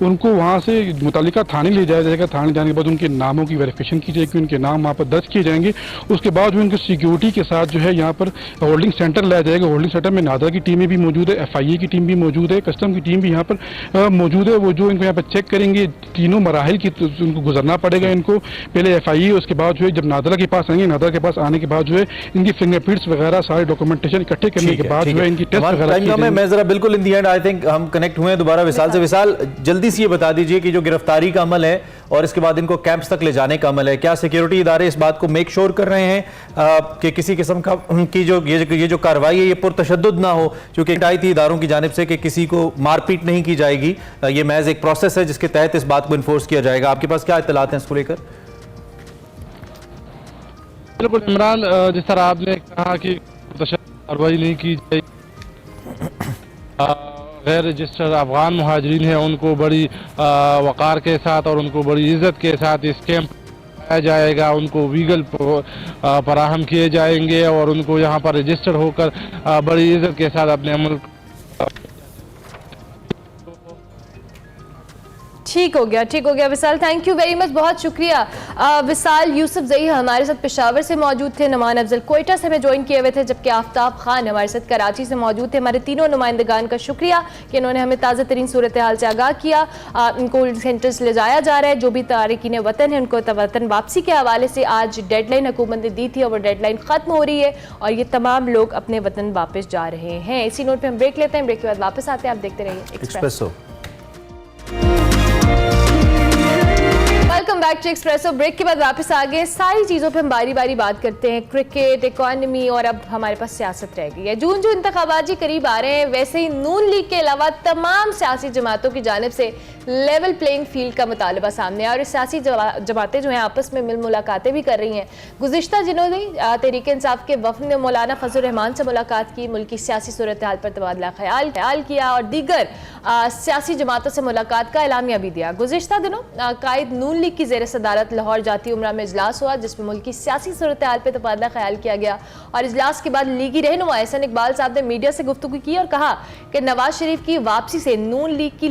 [SPEAKER 16] उनको वहाँ से मुतल्लिका थाने ले जाया जाएगा। थाने जाने के बाद उनके नामों की वेरिफिकेशन की जाएगी, उनके नाम वहाँ पर दर्ज किए जाएंगे। उसके बाद जो उनकी सिक्योरिटी के साथ जो है यहाँ पर होल्डिंग सेंटर लाया जाएगा। होल्डिंग सेंटर में नादरा की टीमें भी मौजूद है, FIA की टीम भी मौजूद है, कस्टम की टीम भी यहाँ पर मौजूद है। वो जो इनको यहाँ पर चेक करेंगे, तीनों मराहिल की तो उनको गुजरना पड़ेगा। इनको पहले FIA, उसके बाद जो है जब नादरा के पास आएंगे, नादरा के पास आने के बाद जो है इनकी फिंगरप्रिंट्स वगैरह सारे डॉक्यूमेंटेशन इकट्ठे करने के बाद जो है इनकी टेस्ट वगैरह।
[SPEAKER 2] मैं जरा बिल्कुल इन दी एंड आई थिंक हम कनेक्ट हुए हैं दोबारा विशाल से। विशाल, जल्दी से ये बता दीजिए कि जो गिरफ्तारी का अमल है और इसके बाद इनको कैंप्स तक ले जाने का अमल है, क्या सिक्योरिटी इदारे इस बात को मेक श्योर कर रहे हैं कि किसी किस्म का की ये जो कार्रवाई है ये पुरतशद्दुद ना हो? क्योंकि आई थी इदारों की जानिब से कि किसी को मारपीट नहीं की जाएगी, ये महज एक प्रोसेस है जिसके तहत इस बात को इन्फोर्स किया जाएगा? आपके पास क्या इत्तलात हैं इसको लेकर?
[SPEAKER 14] बिल्कुल इमरान, जिस तरह आपने कहा कि कार्रवाई नहीं की जाएगी, गैर रजिस्टर्ड अफगान मुहाजिरीन हैं उनको बड़ी वक़ार के साथ और उनको बड़ी इज्जत के साथ इस कैंप आया जाएगा, उनको वीगल फराहम किए जाएंगे और उनको यहाँ पर रजिस्टर होकर बड़ी इज्जत के साथ अपने मुल्क।
[SPEAKER 1] ठीक हो गया विशाल, थैंक यू वेरी मच, बहुत शुक्रिया। विशाल यूसुफ जई हमारे साथ पेशावर से मौजूद थे, नुमान अफजल कोयटा से हमें ज्वाइन किए हुए थे, जबकि आफ्ताब खान हमारे साथ कराची से मौजूद थे। हमारे तीनों नुमाइंदगान का शुक्रिया कि इन्होंने हमें ताज़ा तरीन सूरत हाल से आगाह किया। इनको सेंटर्स ले जाया जा रहा है, जो भी तारिकीन वतन है उनको वतन वापसी के हवाले से आज डेडलाइन हुकूमत ने दी थी और वो डेडलाइन ख़त्म हो रही है और ये तमाम लोग अपने वतन वापस जा रहे हैं। इसी नोट पर हम ब्रेक लेते हैं, ब्रेक के बाद वापस आते हैं, आप देखते रहिए Expresso. Welcome back to Expresso. Break के बाद वापस आ गए। सारी चीज़ों पे हम बारी बारी बात करते हैं, क्रिकेट, इकॉनमी और अब हमारे पास सियासत रह गई है। जून जो इंतखाबात करीब आ रहे हैं, वैसे ही नून लीग के अलावा तमाम सियासी जमातों की जानिब से लेवल प्लेइंग फील्ड का मुतालबा सामने आया और सियासी जमातें जो हैं आपस में मिल मुलाकातें भी कर रही हैं। गुज़िश्ता दिनों ने तहरीक इंसाफ के वफ़द ने मौलाना फजल रहमान से मुलाकात की, मुल्क की सियासी सूरत हाल पर तबादला ख्याल किया और दीगर सियासी जमातों से मुलाकात का एलामिया भी दिया। गुज़िश्ता दिनों कायद नून लीग की ज़ेर सदारत लाहौर जाती उमरा में इजलास हुआ, जिसमें मुल्क की सियासी सूरत हाल पर तबादला ख्याल किया गया और इजलास के बाद लीगी रहनुमा एहसन इकबाल साहब ने मीडिया से गुफ्तगू की और कहा कि नवाज शरीफ की वापसी से नून लीग की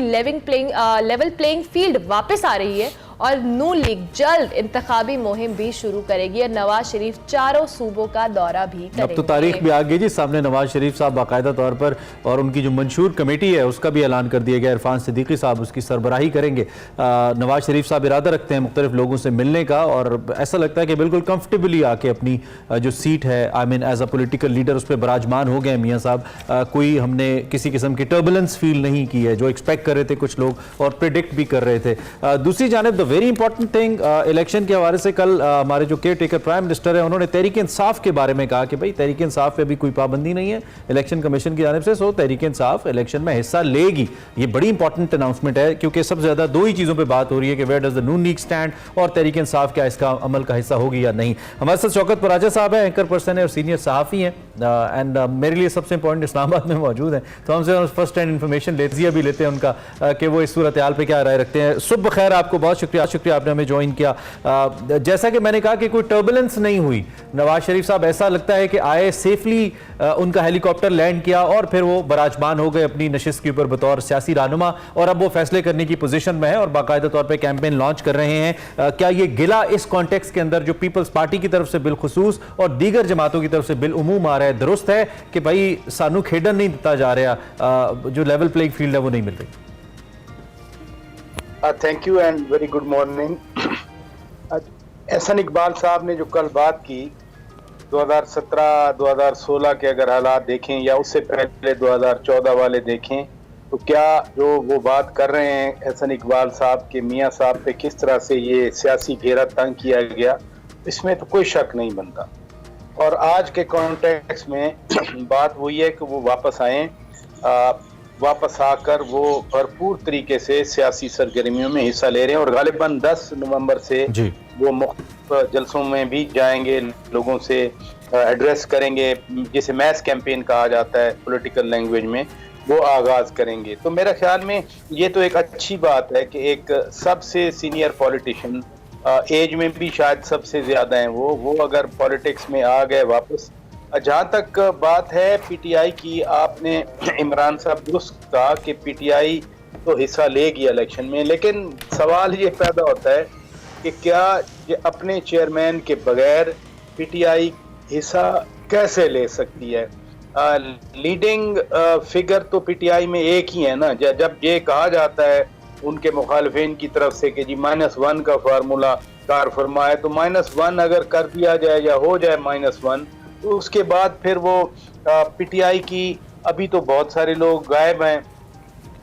[SPEAKER 1] लेवल प्लेइंग फील्ड वापस आ रही है और नून लीग जल्द इंतखाबी मुहिम भी शुरू करेगी और नवाज शरीफ चारों सूबों का दौरा भी करेंगे।
[SPEAKER 2] अब तो तारीख भी आ गई जी सामने, नवाज शरीफ साहब बाकायदा तौर पर और उनकी जो मंशूर कमेटी है उसका भी ऐलान कर दिया गया। इरफान सिद्दीकी साहब उसकी सरबराही करेंगे। नवाज शरीफ साहब इरादा रखते हैं मुख्तलिफ लोगों से मिलने का और ऐसा लगता है कि बिल्कुल कंफर्टेबली आके अपनी जो सीट है, I mean as a political leader, उस पर बराजमान हो गए मियाँ साहब। कोई हमने किसी किस्म की टर्बुलेंस फील नहीं की है, जो एक्सपेक्ट कर रहे थे कुछ लोग और प्रिडिक्ट भी कर रहे थे। दूसरी जानिब वेरी इंपॉर्टेंट थिंग, इलेक्शन के हवाले से कल हमारे जो केयर टेकर प्राइम मिनिस्टर है उन्होंने तहरीक इंसाफ के बारे में कहा कि भाई तहरीक इंसाफ पे भी कोई पाबंदी नहीं है इलेक्शन कमीशन की जानिब से, सो तहरीक इंसाफ इलेक्शन में हिस्सा लेगी। ये बड़ी इंपॉर्टेंट अनाउंसमेंट है क्योंकि सबसे ज्यादा दो ही चीजों पे बात हो रही है कि where does the Noon League stand और तहरीक इंसाफ क्या इसका अमल का हिस्सा होगी या नहीं। हमारे साथ शौकत पराजा साहब है, एंकर पर्सन है और सीनियर सहाफ़ी हैं एंड मेरे लिए सबसे इंपॉर्टेंट इस्लामाबाद में मौजूद हैं, तो हमसे फर्स्ट हैंड इन्फॉर्मेशन भी लेते हैं उनका कि वो इस सूरत हाल पे क्या राय रखते हैं। सुबह खैर, आपको बहुत शुक्रिया आपने हमें ज्वाइन किया। जैसा कि मैंने कहा कि कोई टर्बुलेंस नहीं हुई, नवाज शरीफ साहब ऐसा लगता है कि आए सेफली, उनका हेलीकॉप्टर लैंड किया और फिर वो बराजमान हो गए अपनी नशिस्त के ऊपर बतौर सियासी रहनुमा और अब वो फैसले करने की पोजीशन में है और बाकायदा तौर पे कैंपेन लॉन्च कर रहे हैं। क्या ये गिला इस कॉन्टेक्स्ट के अंदर जो पीपल्स पार्टी की तरफ से बिलखुसूस और दीगर जमातों की तरफ से बिलउमूम आ रहा है, दुरुस्त है कि भाई सानू खेडन नहीं दिता जा रहा, जो लेवल प्लेइंग फील्ड है वो नहीं मिल रही?
[SPEAKER 17] Thank you and very good morning. Ahsan Iqbal साहब ने जो कल बात की 2017-2016 के अगर हालात देखें या उससे पहले 2014 वाले देखें, तो क्या जो वो बात कर रहे हैं एहसन इकबाल साहब के मियाँ साहब पे किस तरह से ये सियासी घेरा तंग किया गया, इसमें तो कोई शक नहीं बनता। और आज के कॉन्टेक्स्ट में बात वही है कि वो वापस आए, वापस आकर वो भरपूर तरीके से सियासी सरगर्मियों में हिस्सा ले रहे हैं और गालिबन 10 नवंबर से वो मुख्तलिफ जलसों में भी जाएंगे, लोगों से एड्रेस करेंगे, जिसे मैस कैंपेन कहा जाता है पॉलिटिकल लैंग्वेज में, वो आगाज करेंगे। तो मेरे ख्याल में ये तो एक अच्छी बात है कि एक सबसे सीनियर पॉलिटिशियन, एज में भी शायद सबसे ज्यादा हैं वो अगर पॉलिटिक्स में आ गए वापस। जहाँ तक बात है पीटीआई की, आपने इमरान साहब दुरुस्त कहा कि पीटीआई तो हिस्सा लेगी इलेक्शन में, लेकिन सवाल ये पैदा होता है कि क्या ये अपने चेयरमैन के बगैर पीटीआई हिस्सा कैसे ले सकती है? लीडिंग फिगर तो पीटीआई में एक ही है ना। जब ये कहा जाता है उनके मुखालिफिन की तरफ से कि जी -1 का फार्मूला कार फरमाए, तो -1 अगर कर दिया जाए या हो जाए -1, तो उसके बाद फिर वो पीटीआई की, अभी तो बहुत सारे लोग गायब हैं,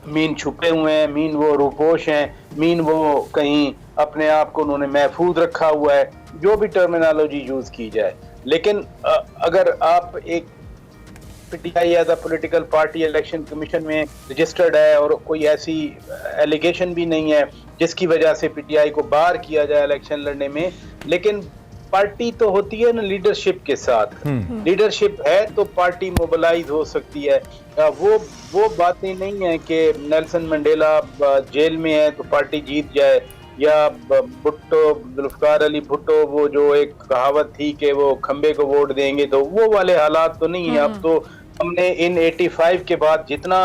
[SPEAKER 17] मीन छुपे हुए हैं, मीन वो रूपोश हैं, मीन वो कहीं अपने आप को उन्होंने महफूज रखा हुआ है, जो भी टर्मिनोलॉजी यूज की जाए। लेकिन अगर आप एक PTI as a political party election commission में रजिस्टर्ड है और कोई ऐसी एलिगेशन भी नहीं है जिसकी वजह से पीटीआई को बाहर किया जाए इलेक्शन लड़ने में। लेकिन पार्टी तो होती है ना लीडरशिप के साथ, लीडरशिप है तो पार्टी मोबिलाइज हो सकती है। वो बातें नहीं है कि नेल्सन मंडेला जेल में है तो पार्टी जीत जाए, या भुट्टो जुल्फकार अली भुट्टो वो जो एक कहावत थी कि वो खंबे को वोट देंगे, तो वो वाले हालात तो नहीं है। अब तो हमने इन 85 के बाद जितना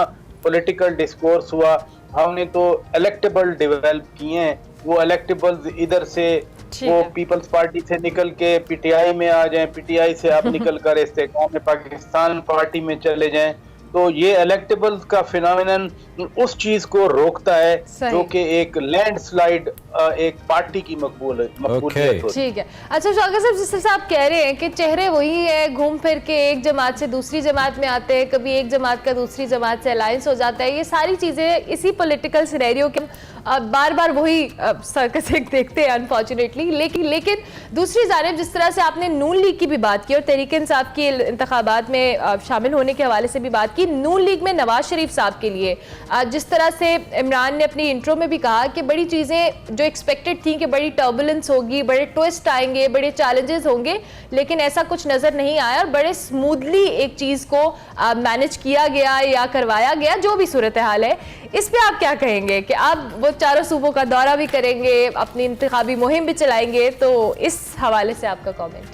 [SPEAKER 17] पॉलिटिकल डिस्कोर्स हुआ हमने तो इलेक्टेबल डेवलप किए हैं। वो इलेक्टेबल्स इधर से वो पीपल्स पार्टी से निकल के पीटीआई में आ जाएं, पीटीआई से आप निकल कर इस्तेकाम पाकिस्तान पार्टी में चले जाएं, तो ये इलेक्टेबल्स का फिनोमेनन उस चीज को रोकता है जो कि एक लैंडस्लाइड एक पार्टी की मकबूलियत होती है।
[SPEAKER 1] ठीक है। अच्छा शौकत साहब, जिस तरह आप कह रहे हैं कि चेहरे वही है, घूम फिर के एक जमात से दूसरी जमात में आते हैं, कभी एक जमात का दूसरी जमात से अलायंस हो जाता है, ये सारी चीजें इसी पॉलिटिकल सिनेरियो के बार बार वही सर्कस देखते हैं अनफॉर्चुनेटली। लेकिन दूसरी जानिब जिस तरह से आपने नून लीग की भी बात की और तहरीक इंसाफ की इंतखाबात में शामिल होने के हवाले से भी बात की, नून लीग में नवाज शरीफ साहब के लिए जिस तरह से इमरान ने अपनी इंट्रो में भी कहा कि बड़ी चीज़ें जो एक्सपेक्टेड थी कि बड़ी टर्बुलेंस होगी, बड़े ट्विस्ट आएंगे, बड़े चैलेंजेस होंगे, लेकिन ऐसा कुछ नज़र नहीं आया और बड़े स्मूथली एक चीज़ को मैनेज किया गया या करवाया गया, जो भी सूरत हाल है। इस पे आप क्या कहेंगे कि आप वो चारों सूबों का दौरा भी करेंगे, अपनी इंतखाबी मुहिम भी चलाएंगे, तो इस हवाले से आपका कमेंट?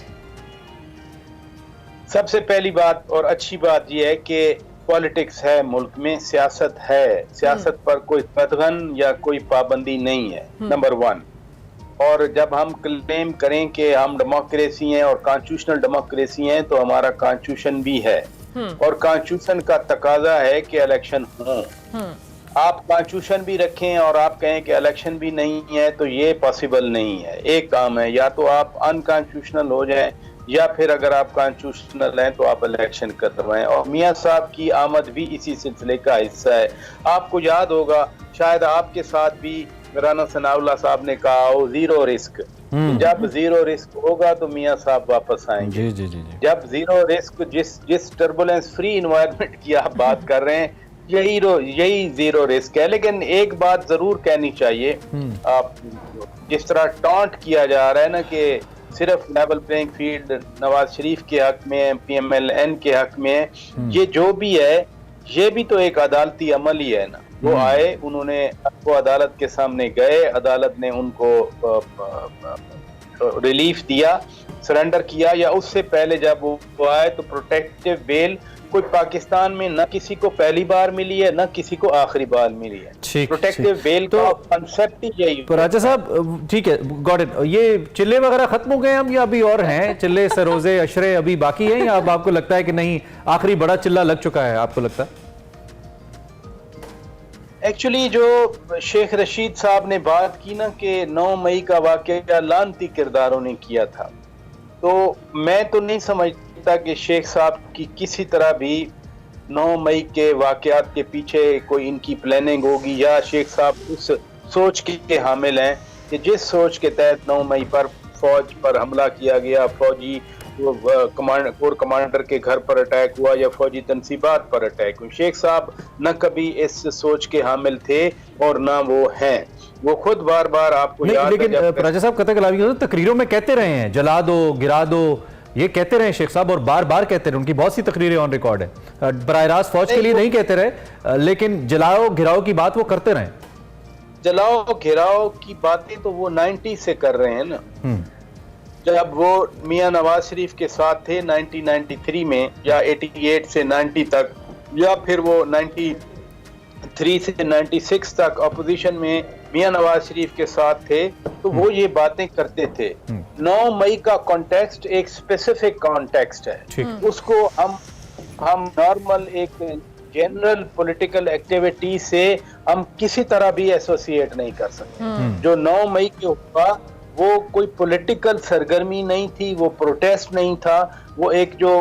[SPEAKER 17] सबसे पहली बात और अच्छी बात यह है कि पॉलिटिक्स है, मुल्क में सियासत है, सियासत पर कोई कदगन या कोई पाबंदी नहीं है, नंबर 1। और जब हम क्लेम करें कि हम डेमोक्रेसी हैं और कॉन्स्टिट्यूशनल डेमोक्रेसी हैं, तो हमारा कॉन्स्टिट्यूशन भी है और कॉन्स्टिट्यूशन का तकाजा है कि इलेक्शन हो। आप कॉन्स्टिट्यूशन भी रखें और आप कहें कि इलेक्शन भी नहीं है, तो ये पॉसिबल नहीं है। एक काम है, या तो आप अनकॉन्स्टिट्यूशनल हो जाएं या फिर अगर आप कॉन्स्टिट्यूशनल हैं तो आप इलेक्शन करवाएं। और मियां साहब की आमद भी इसी सिलसिले का हिस्सा है। आपको याद होगा, शायद आपके साथ भी राना सनाउल्लाह साहब ने कहा हो जीरो रिस्क। जब जीरो रिस्क होगा तो मियां साहब वापस आएंगे।
[SPEAKER 2] जी।
[SPEAKER 17] जब जीरो रिस्क, जिस टर्बुलेंस फ्री इन्वायरमेंट की आप बात कर रहे हैं, यही जीरो रिस्क है। लेकिन एक बात जरूर कहनी चाहिए, आप जिस तरह टॉन्ट किया जा रहा है ना कि सिर्फ level playing field Nawaz Sharif के हक में, PMLN के हक में, ये जो भी है ये भी तो एक अदालती अमल ही है ना। वो आए, उन्होंने वो अदालत के सामने गए, अदालत ने उनको रिलीफ दिया, सरेंडर किया, या उससे पहले जब वो आए तो प्रोटेक्टिव बेल कोई पाकिस्तान में न किसी को पहली बार मिली है न किसी को आखिरी बार मिली है। प्रोटेक्टिव बेल का कंसेप्ट ही यही।
[SPEAKER 2] तो राजा साहब ठीक है, गॉट इट। ये चिल्ले वगैरह खत्म हो गए हम या अभी और हैं चिल्ले, सरोजे, अशरे अभी बाकी हैं, या अब आपको लगता है कि नहीं आखिरी बड़ा चिल्ला लग चुका है? आपको लगता है
[SPEAKER 17] एक्चुअली जो शेख रशीद साहब ने बात की ना कि 9 मई का वाकया लानती किरदारों ने किया था, तो मैं तो नहीं समझता कि शेख साहब की किसी तरह भी 9 मई के वाकयात के पीछे कोई इनकी प्लानिंग होगी, या शेख साहब उस सोच के हामिल हैं कि जिस सोच के तहत 9 मई पर फौज पर हमला किया गया, फौजी कोर कमांडर के घर पर अटैक हुआ या फौजी तनसीबात पर अटैक हुआ। शेख साहब न कभी इस सोच के हामिल थे और ना वो हैं। वो खुद बार बार आपको याद,
[SPEAKER 2] लेकिन राजा साहब कतई कलामी तकरीरों में कहते रहे हैं जला दो, गिरा दो, ये कहते रहे शेख साहब, और बार बार कहते रहे। उनकी बहुत सी तकरीरें ऑन रिकॉर्ड है। बराह रास्त फौज के लिए नहीं कहते रहे, लेकिन जलाओ घिराओ की बात वो करते रहे।
[SPEAKER 17] जलाओ घिराओ की बातें तो वो 90 से कर रहे हैं ना। जब वो मियां नवाज शरीफ के साथ थे 1993 में, या 88 से 90 तक, या फिर वो 93 से 96 तक अपोजिशन में मियां नवाज शरीफ के साथ थे, तो वो ये बातें करते थे। 9 मई का कॉन्टेक्स्ट एक स्पेसिफिक कॉन्टेक्स्ट है, उसको हम नॉर्मल एक जनरल पॉलिटिकल एक्टिविटी से हम किसी तरह भी एसोसिएट नहीं कर सकते। जो 9 मई के हुआ वो कोई पॉलिटिकल सरगर्मी नहीं थी, वो प्रोटेस्ट नहीं था, वो एक जो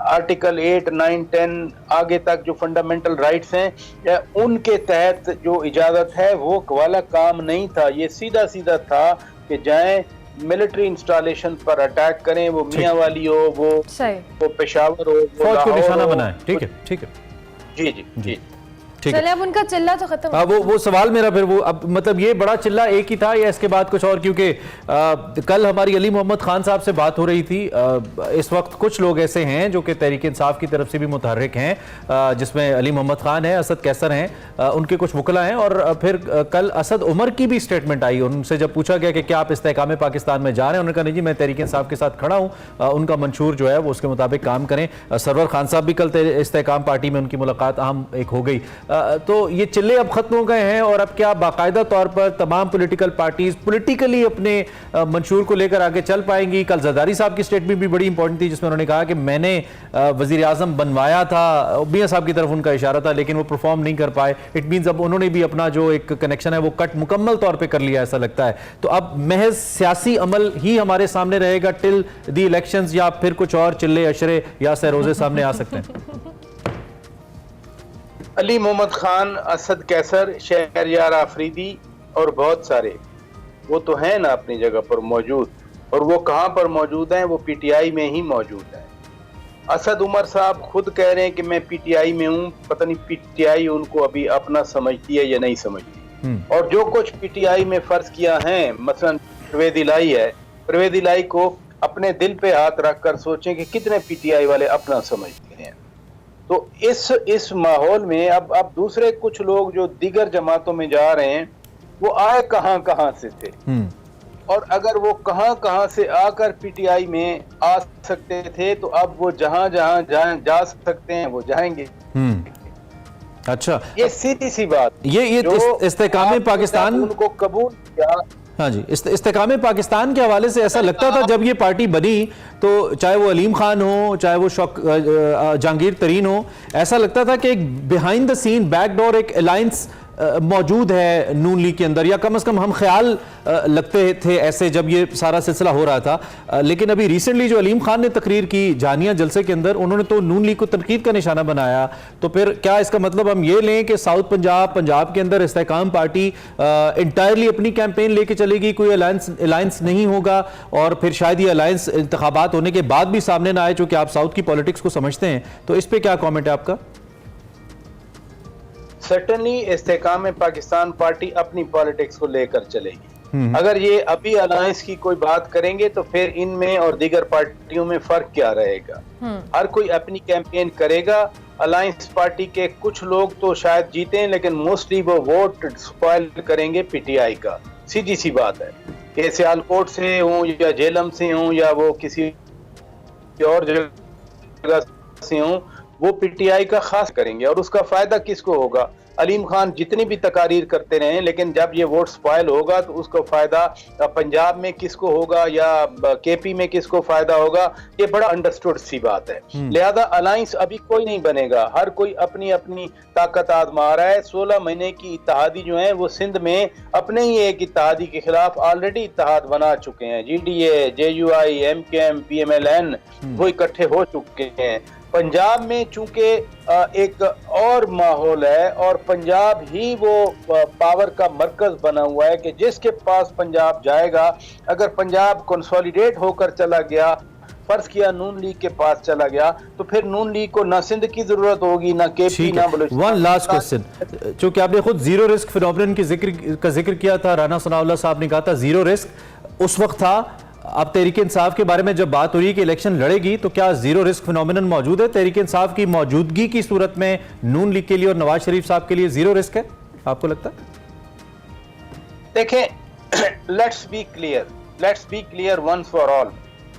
[SPEAKER 17] आर्टिकल 8, 9, 10 आगे तक जो फंडामेंटल राइट्स हैं उनके तहत जो इजाजत है वो वाला काम नहीं था। ये सीधा सीधा था कि जाएं मिलिट्री इंस्टॉलेशन पर अटैक करें, वो मियां वाली हो, वो पेशावर हो, वो
[SPEAKER 2] फौज को निशाना
[SPEAKER 17] लाहौर हो।
[SPEAKER 2] बनाए। ठीक है, ठीक है,
[SPEAKER 17] जी जी जी।
[SPEAKER 1] चले अब उनका चिल्ला तो खत्म।
[SPEAKER 2] वो सवाल मेरा फिर वो अब मतलब ये बड़ा चिल्ला एक ही था या इसके बाद कुछ और? क्योंकि कल हमारी अली मोहम्मद खान साहब से बात हो रही थी। इस वक्त कुछ लोग ऐसे हैं जो कि तहरीक इंसाफ की तरफ से भी मुतहर्रिक हैं, जिसमें अली मोहम्मद खान है, असद कैसर हैं, उनके कुछ वकला हैं, और फिर कल असद उमर की भी स्टेटमेंट आई। उनसे जब पूछा गया कि क्या आप इस्तेहकाम पाकिस्तान में जा रहे हैं, उन्होंने कहा नहीं जी, मैं तहरीक इंसाफ के साथ खड़ा हूँ, उनका मंशूर जो है वो उसके मुताबिक काम करें। सरवर खान साहब भी कल इस्तेहकाम पार्टी में उनकी मुलाकात अहम एक हो गई। तो ये चिल्ले अब खत्म हो गए हैं और अब क्या बाकायदा तौर पर तमाम पॉलिटिकल पार्टीज पॉलिटिकली अपने मंशूर को लेकर आगे चल पाएंगी? कल जरदारी साहब की स्टेटमेंट भी बड़ी इंपॉर्टेंट थी, जिसमें उन्होंने कहा कि मैंने वजीर आजम बनवाया था, मियां साहब की तरफ उनका इशारा था, लेकिन वो परफॉर्म नहीं कर पाए। इट मीन्स अब उन्होंने भी अपना जो एक कनेक्शन है वो कट मुकम्मल तौर पर कर लिया, ऐसा लगता है। तो अब महज सियासी अमल ही हमारे सामने रहेगा टिल दी इलेक्शंस, या फिर कुछ और चिल्ले अशरे या सरोजे सामने आ सकते हैं?
[SPEAKER 17] अली मोहम्मद खान, असद कैसर, शहरयार आफरीदी और बहुत सारे वो तो हैं ना अपनी जगह पर मौजूद, और वो कहाँ पर मौजूद हैं? वो पीटीआई में ही मौजूद हैं। असद उमर साहब खुद कह रहे हैं कि मैं पीटीआई में हूँ, पता नहीं पीटीआई उनको अभी अपना समझती है या नहीं समझती। और जो कुछ पीटीआई में फर्ज किया है, मसलन परवेज इलाही है, परवेज इलाही को अपने दिल पे हाथ रखकर सोचें कि कितने पीटीआई वाले अपना समझते हैं। तो इस माहौल में अब दूसरे कुछ लोग जो दीगर जमातों में जा रहे हैं, वो आए कहां से थे, और अगर वो कहां से आकर पीटीआई में आ सकते थे, तो अब वो जहां जा सकते हैं वो जाएंगे।
[SPEAKER 2] अच्छा,
[SPEAKER 17] ये सीधी सी बात।
[SPEAKER 2] ये इस्तेहकाम पाकिस्तान
[SPEAKER 17] उनको कबूल किया।
[SPEAKER 2] हाँ जी, इस्तेहकाम पाकिस्तान के हवाले से ऐसा लगता था जब ये पार्टी बनी, तो चाहे वो अलीम खान हो, चाहे वो जहांगीर तरीन हो, ऐसा लगता था कि एक बिहाइंड द सीन बैकडोर एक अलायंस मौजूद है नून लीग के अंदर, या कम से कम हम ख्याल लगते थे ऐसे जब ये सारा सिलसिला हो रहा था। लेकिन अभी रिसेंटली जो अलीम खान ने तकरीर की जानिया जलसे के अंदर, उन्होंने तो नून लीग को तनकीद का निशाना बनाया। तो फिर क्या इसका मतलब हम ये लें कि साउथ पंजाब के अंदर इस्तेहकाम पार्टी इंटायरली अपनी कैंपेन लेके चलेगी, कोई अलायंस नहीं होगा, और फिर शायद ये अलायंस इंतखाबात होने के बाद भी सामने ना आए, चूंकि आप साउथ की पॉलिटिक्स को समझते हैं। तो इस पर क्या कॉमेंट है आपका?
[SPEAKER 17] सर्टनली इस्तेहकाम पाकिस्तान पार्टी अपनी पॉलिटिक्स को लेकर चलेगी। अगर ये अभी अलायंस की कोई बात करेंगे तो फिर इनमें और दीगर पार्टियों में फर्क क्या रहेगा? हर कोई अपनी कैंपेन करेगा। अलायंस पार्टी के कुछ लोग तो शायद जीते, लेकिन मोस्टली वो वोट स्पॉइल करेंगे पीटीआई का। सीधी सी बात है कि सियालकोट से हूँ या झेलम से हूँ या वो किसी और जगह से हूँ, वो पीटीआई का खास करेंगे, और उसका फायदा किसको होगा? अलीम खान जितनी भी तकारीर करते रहे, लेकिन जब ये वोट स्पॉइल होगा तो उसको फायदा पंजाब में किसको होगा या केपी में किसको फायदा होगा? ये बड़ा अंडरस्टूड सी बात है। लिहाजा अलायंस अभी कोई नहीं बनेगा, हर कोई अपनी अपनी ताकत आजमा रहा है। 16 महीने की इत्तेहादी जो है वो सिंध में अपने ही एक इत्तेहादी के खिलाफ ऑलरेडी इत्तेहाद बना चुके हैं। GDA, JUI, MKM, PMLN वो इकट्ठे हो चुके हैं। पंजाब में चूंकि एक और माहौल है, और पंजाब ही वो पावर का मरकज बना हुआ है कि जिसके पास पंजाब जाएगा, अगर पंजाब कंसोलिडेट होकर चला गया, फर्ज किया नून लीग के पास चला गया, तो फिर नून लीग को ना सिंध की जरूरत होगी, ना केपी, ना बलूचिस्तान।
[SPEAKER 2] वन लास्ट क्वेश्चन, चूंकि आपने खुद जीरो रिस्क फिनोमेनन का जिक्र किया था, राना सनाउल्लाह साहब ने कहा था जीरो रिस्क उस वक्त था। अब तहरीक इंसाफ के बारे में जब बात हो रही है कि इलेक्शन लड़ेगी, तो क्या जीरो रिस्क फिनोमेनन मौजूद है? तहरीक इंसाफ की मौजूदगी की सूरत में नून लीग के लिए और नवाज शरीफ साहब के लिए जीरो रिस्क है, आपको लगता है?
[SPEAKER 17] देखें, let's be clear once for all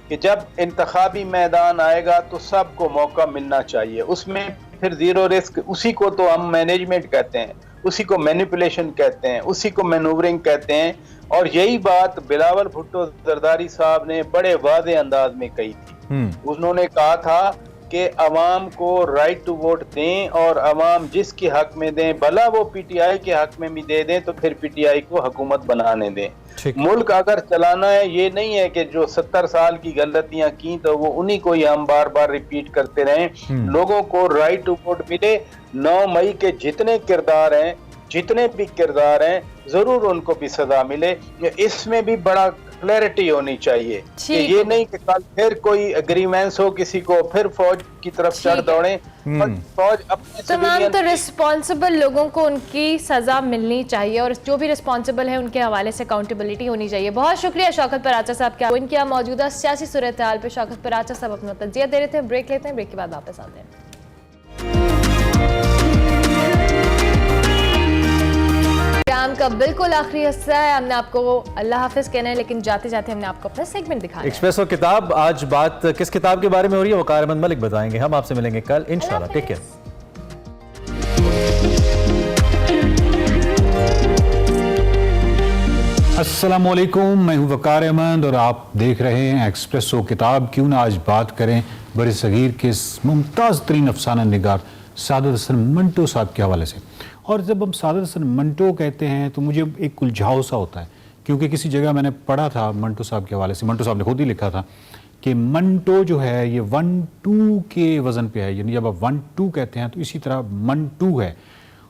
[SPEAKER 17] कि जब इंतखाबी मैदान आएगा तो सबको मौका मिलना चाहिए। उसमें फिर जीरो रिस्क, उसी को तो हम मैनेजमेंट कहते हैं, उसी को मैनिपुलेशन कहते हैं, उसी को मैनूवरिंग कहते हैं। और यही बात बिलावल भुट्टो जरदारी साहब ने बड़े वादे अंदाज में कही थी। उन्होंने कहा था कि अवाम को राइट टू वोट दें, और अवाम जिसके हक में दें, भला वो पीटीआई के हक में भी दे दें, तो फिर पीटीआई को हुकूमत बनाने दें। मुल्क अगर चलाना है, ये नहीं है कि जो 70 साल की गलतियां की तो वो उन्हीं को ही हम बार बार रिपीट करते रहें। लोगों को राइट टू वोट मिले। 9 मई के जितने किरदार हैं जितने भी किरदार हैं जरूर उनको भी सजा मिले। इसमें भी बड़ा क्लैरिटी होनी चाहिए कि ये नहीं कि कल फिर कोई एग्रीमेंट्स हो किसी को फिर फौज की तरफ चढ़ दौड़े। फौज अपने
[SPEAKER 1] तमाम तो रिस्पॉन्सिबल लोगों को उनकी सजा मिलनी चाहिए और जो भी रिस्पॉन्सिबल है उनके हवाले से अकाउंटेबिलिटी होनी चाहिए। बहुत शुक्रिया शौकत पराचा साहब का इनकी मौजूदा सियासी सूरत हाल पर शौकत पराचा साहब अपना तजिया दे रहे थे। ब्रेक लेते हैं, ब्रेक के बाद वापस आते हैं। प्रोग्राम का बिल्कुल आखिरी हिस्सा है, हमने आपको अल्लाह हाफिज कहना है लेकिन जाते जाते हमने आपको अपना सेगमेंट दिखाना है।
[SPEAKER 2] एक्सप्रेसो किताब, आज बात किस किताब के बारे में हो रही है वकार अहमद मलिक बताएंगे। हम आपसे मिलेंगे कल इंशाल्लाह। Take care.
[SPEAKER 18] अस्सलाम वालेकुम, मैं हूं वकार अहमद और आप देख रहे हैं एक्सप्रेसो किताब। क्यों ना आज बात करें बड़े सगीर के मुमताज़ तरीन अफसाना निगार सादत हसन मंटो साहब के हवाले से। और जब हम सादत हसन मंटो कहते हैं तो मुझे एक उलझाव सा होता है, क्योंकि किसी जगह मैंने पढ़ा था मंटो साहब के हवाले से, मंटो साहब ने खुद ही लिखा था कि मंटो जो है ये 1-2 के वज़न पे है, यानी जब आप 1-2 कहते हैं तो इसी तरह मंटू है।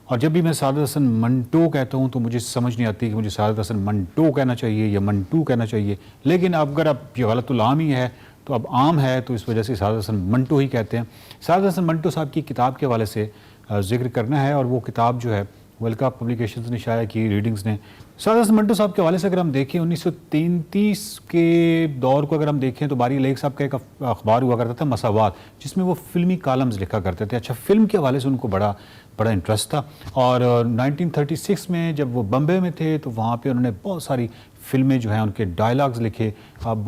[SPEAKER 18] और जब भी मैं सादत हसन मंटो कहता हूँ तो मुझे समझ नहीं आती कि मुझे सादत हसन मंटो कहना चाहिए या मंटू कहना चाहिए। लेकिन अगर अब ये गलतुल आम ही है तो अब आम है, तो इस वजह से सादत हसन मंटो ही कहते हैं। सादत हसन मंटो साहब की किताब के हवाले से जिक्र करना है, और वो किताब जो है वेलका पब्लिकेशंस ने शाया की, रीडिंग्स ने। सादत हसन मंटो साहब के हवाले से अगर हम देखें 1933 के दौर को अगर हम देखें तो बारी लेक साहब का एक अखबार हुआ करता था मसावात, जिसमें वो फिल्मी कॉलम्स लिखा करते थे। अच्छा, फिल्म के हवाले से उनको बड़ा इंटरेस्ट था। और 1936 में जब वो बम्बे में थे तो वहाँ पे उन्होंने बहुत सारी फिल्में जो हैं उनके डायलॉग्स लिखे। अब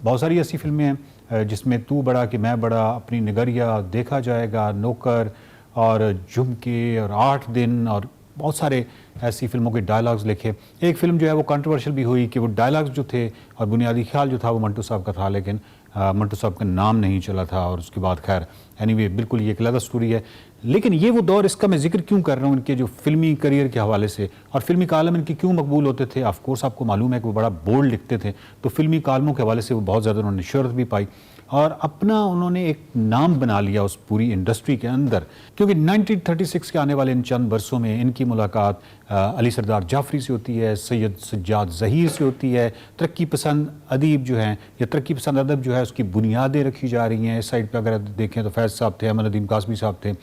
[SPEAKER 18] बहुत सारी ऐसी फिल्में हैं जिसमें तू बड़ा कि मैं बड़ा, अपनी नगरिया, देखा जाएगा, नौकर और झुमके और 8 दिन और बहुत सारे ऐसी फिल्मों के डायलॉग्स लिखे। एक फ़िल्म जो है वो कंट्रोवर्शियल भी हुई कि वो डायलॉग्स जो थे और बुनियादी ख्याल जो था वो मंटो साहब का था, लेकिन मंटो साहब का नाम नहीं चला था। और उसके बाद खैर एनीवे बिल्कुल ये एक अलग स्टोरी है। लेकिन ये वो दौर, इसका मैं जिक्र क्यों कर रहा हूँ इनके जो फिल्मी करियर के हवाले से, और फिल्मी कालम इनके क्यों मकबूल होते थे। ऑफ कोर्स आपको मालूम है कि वो बड़ा बोल्ड लिखते थे, तो फिल्मी कालमों के हवाले से वो बहुत ज़्यादा उन्होंने शोहरत भी पाई और अपना उन्होंने एक नाम बना लिया उस पूरी इंडस्ट्री के अंदर। क्योंकि 1936 के आने वाले इन चंद बरसों में इनकी मुलाकात अली सरदार जाफरी से होती है, सैयद सज्जाद ज़हीर से होती है। तरक्की पसंद अदीब जो हैं या तरक्की पसंद अदब जो है उसकी बुनियादें रखी जा रही हैं। इस साइड पर अगर देखें तो फैज़ साहब थे, अहमद नदीम कासमी साहब थे,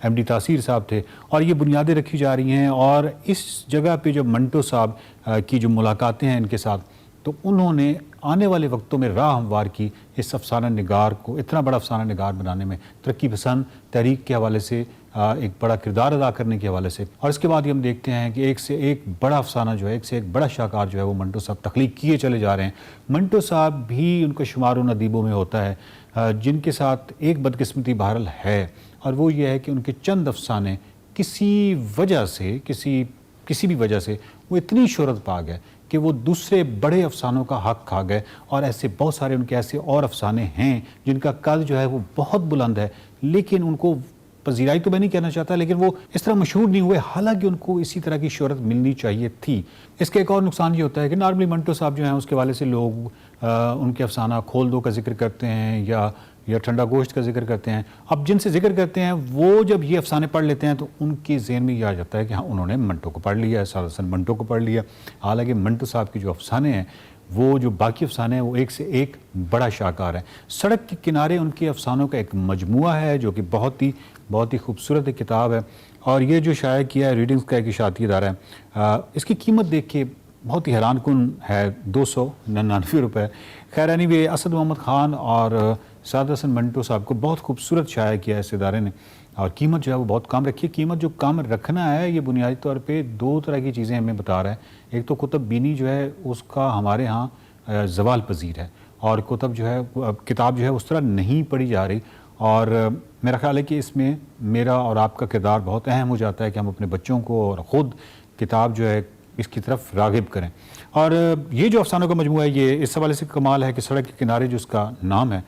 [SPEAKER 18] MD तासीर साहब थे, और ये बुनियादें रखी जा रही हैं। और इस जगह पे जब मंटो साहब की जो मुलाकातें हैं इनके साथ, तो उन्होंने आने वाले वक्तों में राह हमवार की इस अफसाना निगार को इतना बड़ा अफसाना निगार बनाने में, तरक्की पसंद तहरीक के हवाले से एक बड़ा किरदार अदा करने के हवाले से। और इसके बाद ही हम देखते हैं कि एक से एक बड़ा अफसाना जो है, एक से एक बड़ा शाहकार जो है वो मंटो साहब तख्लीक किए चले जा रहे हैं। मंटो साहब भी उनका शुमार उन अदीबों में होता है जिनके साथ एक बदकिस्मती बहरहाल है, और वो ये है कि उनके चंद अफसाने किसी वजह से किसी भी वजह से वो इतनी शोहरत पा गए कि वो दूसरे बड़े अफसानों का हक खा गए। और ऐसे बहुत सारे उनके ऐसे और अफसाने हैं जिनका कद जो है वो बहुत बुलंद है, लेकिन उनको पजीराई तो मैं नहीं कहना चाहता, लेकिन वो इस तरह मशहूर नहीं हुए, हालांकि उनको इसी तरह की शोहरत मिलनी चाहिए थी। इसका एक और नुकसान ये होता है कि नॉर्मली मंटो साहब जो हैं उसके हवाले से लोग उनके अफसाना खोल दो का जिक्र करते हैं या ठंडा गोश्त का जिक्र करते हैं। अब जिनसे जिक्र करते हैं वो जब ये अफसाने पढ़ लेते हैं तो उनके जहन में ये आ जाता है कि हाँ उन्होंने मंटो को पढ़ लिया, सादत हसन मंटो को पढ़ लिया। हालांकि मंटो साहब के जो अफसाने हैं वो जो बाकी अफसाने हैं वो एक से एक बड़ा शाहकार है। सड़क के किनारे उनके अफसानों का एक मजमुआ है जो कि बहुत ही खूबसूरत एक किताब है, और ये जो शाया किया है रीडिंग्स का एक इशाती इदारा है। इसकी कीमत देख के बहुत ही हैरान कुन है, 299 रुपये। खैर एनीवे असद मोहम्मद ख़ान और सादत हसन मंटो साहब को बहुत खूबसूरत शाया किया है इस इदारे ने, और कीमत जो है वो बहुत कम रखी है। कीमत जो कम रखना है ये बुनियादी तौर पे 2 तरह की चीज़ें हमें बता रहा है। एक तो कुतुब बीनी जो है उसका हमारे यहाँ ज़वाल पजीर है, और कुतुब जो है किताब जो है उस तरह नहीं पढ़ी जा रही। और मेरा ख्याल है कि इसमें मेरा और आपका किरदार बहुत अहम हो जाता है कि हम अपने बच्चों को और ख़ुद किताब जो है इसकी तरफ राग़िब करें। और ये जो अफसानों का मजमूआ है ये इस हवाले से कमाल है कि सड़क के किनारे जो उसका नाम है,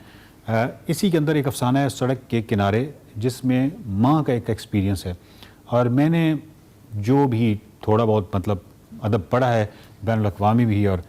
[SPEAKER 18] इसी के अंदर एक अफसाना है सड़क के किनारे जिसमें माँ का एक एक्सपीरियंस है। और मैंने जो भी थोड़ा बहुत मतलब अदब पढ़ा है, बैनुल अक़वामी भी और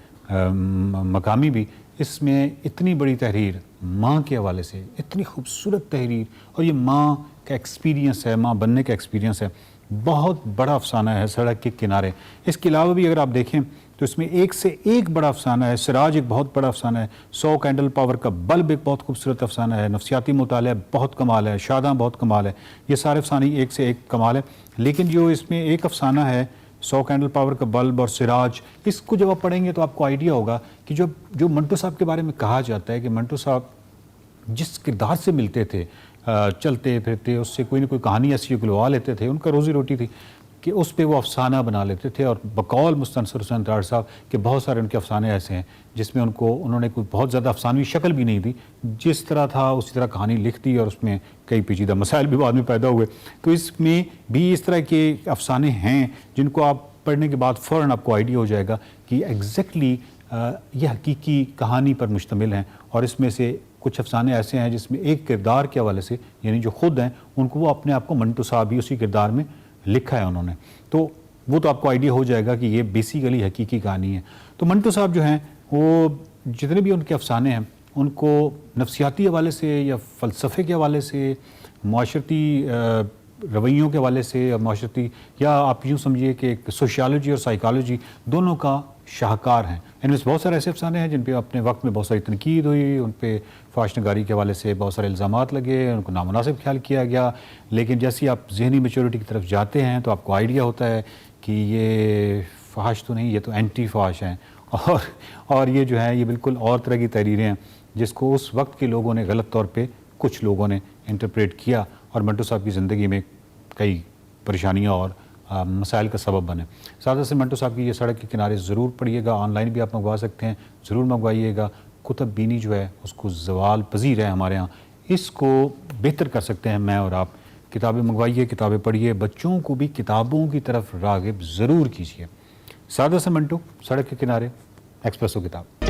[SPEAKER 18] मकामी भी, इसमें इतनी बड़ी तहरीर माँ के हवाले से, इतनी खूबसूरत तहरीर, और ये माँ का एक्सपीरियंस है, माँ बनने का एक्सपीरियंस है। बहुत बड़ा अफसाना है सड़क के किनारे। इसके अलावा भी अगर आप देखें तो इसमें एक से एक बड़ा अफसाना है। सिराज एक बहुत बड़ा अफसाना है, 100 कैंडल पावर का बल्ब एक बहुत खूबसूरत अफसाना है, नफ्सियाती मुताला बहुत कमाल है, शादां बहुत कमाल है। ये सारे अफसाने एक से एक कमाल है। लेकिन जो इसमें एक अफसाना है 100 कैंडल पावर का बल्ब और सिराज, इसको जब आप पढ़ेंगे तो आपको आइडिया होगा कि जो मंटो साहब के बारे में कहा जाता है कि मंटो साहब जिस किरदार से मिलते थे, चलते फिरते, उससे कोई ना कोई कहानी ऐसी उगलवा लेते थे, उनका रोज़ी रोटी थी कि उस पे वो अफसाना बना लेते थे। और बकौल मुस्तनसर हुसैन तार साहब के बहुत सारे उनके अफसाने ऐसे हैं जिसमें उन्होंने कोई बहुत ज़्यादा अफसानवी शक्ल भी नहीं दी, जिस तरह था उसी तरह कहानी लिख दी और उसमें कई पेचीदा मसाइल भी बाद में पैदा हुए। तो इसमें भी इस तरह के अफसाने हैं जिनको आप पढ़ने के बाद फ़ौरन आपको आइडिया हो जाएगा कि एग्जैक्टली ये हकीकी कहानी पर मुश्तमिल हैं। और इसमें से कुछ अफसाने ऐसे हैं जिसमें एक किरदार के हवाले से, यानी जो खुद हैं उनको, वो अपने आप को मंटो साहब भी उसी किरदार में लिखा है उन्होंने, तो वो तो आपको आइडिया हो जाएगा कि ये बेसिकली हकीकी कहानी है। तो मंटो साहब जो हैं वो जितने भी उनके अफसाने हैं उनको नफ्सियाती हवाले से या फ़लसफ़े के हवाले से, माशरती रवैयों के हवाले से, या माशरती, या आप यूँ समझिए कि सोशियोलॉजी और साइकोलॉजी दोनों का शाहकार हैं। इनमें से बहुत सारे ऐसे अफसाने हैं जिन पे अपने वक्त में बहुत सारी तनकीद हुई, उन पे फाश नगारी के हवाले से बहुत सारे इल्ज़ामात लगे, उनको नामुनासिब ख्याल किया गया। लेकिन जैसे आप जहनी मेच्योरिटी की तरफ जाते हैं तो आपको आइडिया होता है कि ये फाश तो नहीं, ये तो एंटी फाश हैं, और ये जो है ये बिल्कुल और तरह की तहरीरें हैं जिसको उस वक्त के लोगों ने गलत तौर पर कुछ लोगों ने इंटरप्रेट किया और मंटो साहब की ज़िंदगी में कई परेशानियाँ और मसाइल का सबब बने। सादा से मंटो साहब की ये सड़क के किनारे ज़रूर पढ़िएगा, ऑनलाइन भी आप मंगवा सकते हैं, ज़रूर मंगवाइएगा। कुतुब बीनी जो है उसको ज़वाल पजीर है हमारे यहाँ, इसको बेहतर कर सकते हैं मैं और आप। किताबें मंगवाइए, किताबें पढ़िए, बच्चों को भी किताबों की तरफ राग़िब ज़रूर कीजिए। सादा से मंटो, सड़क के किनारे, एक्सप्रेसो किताब।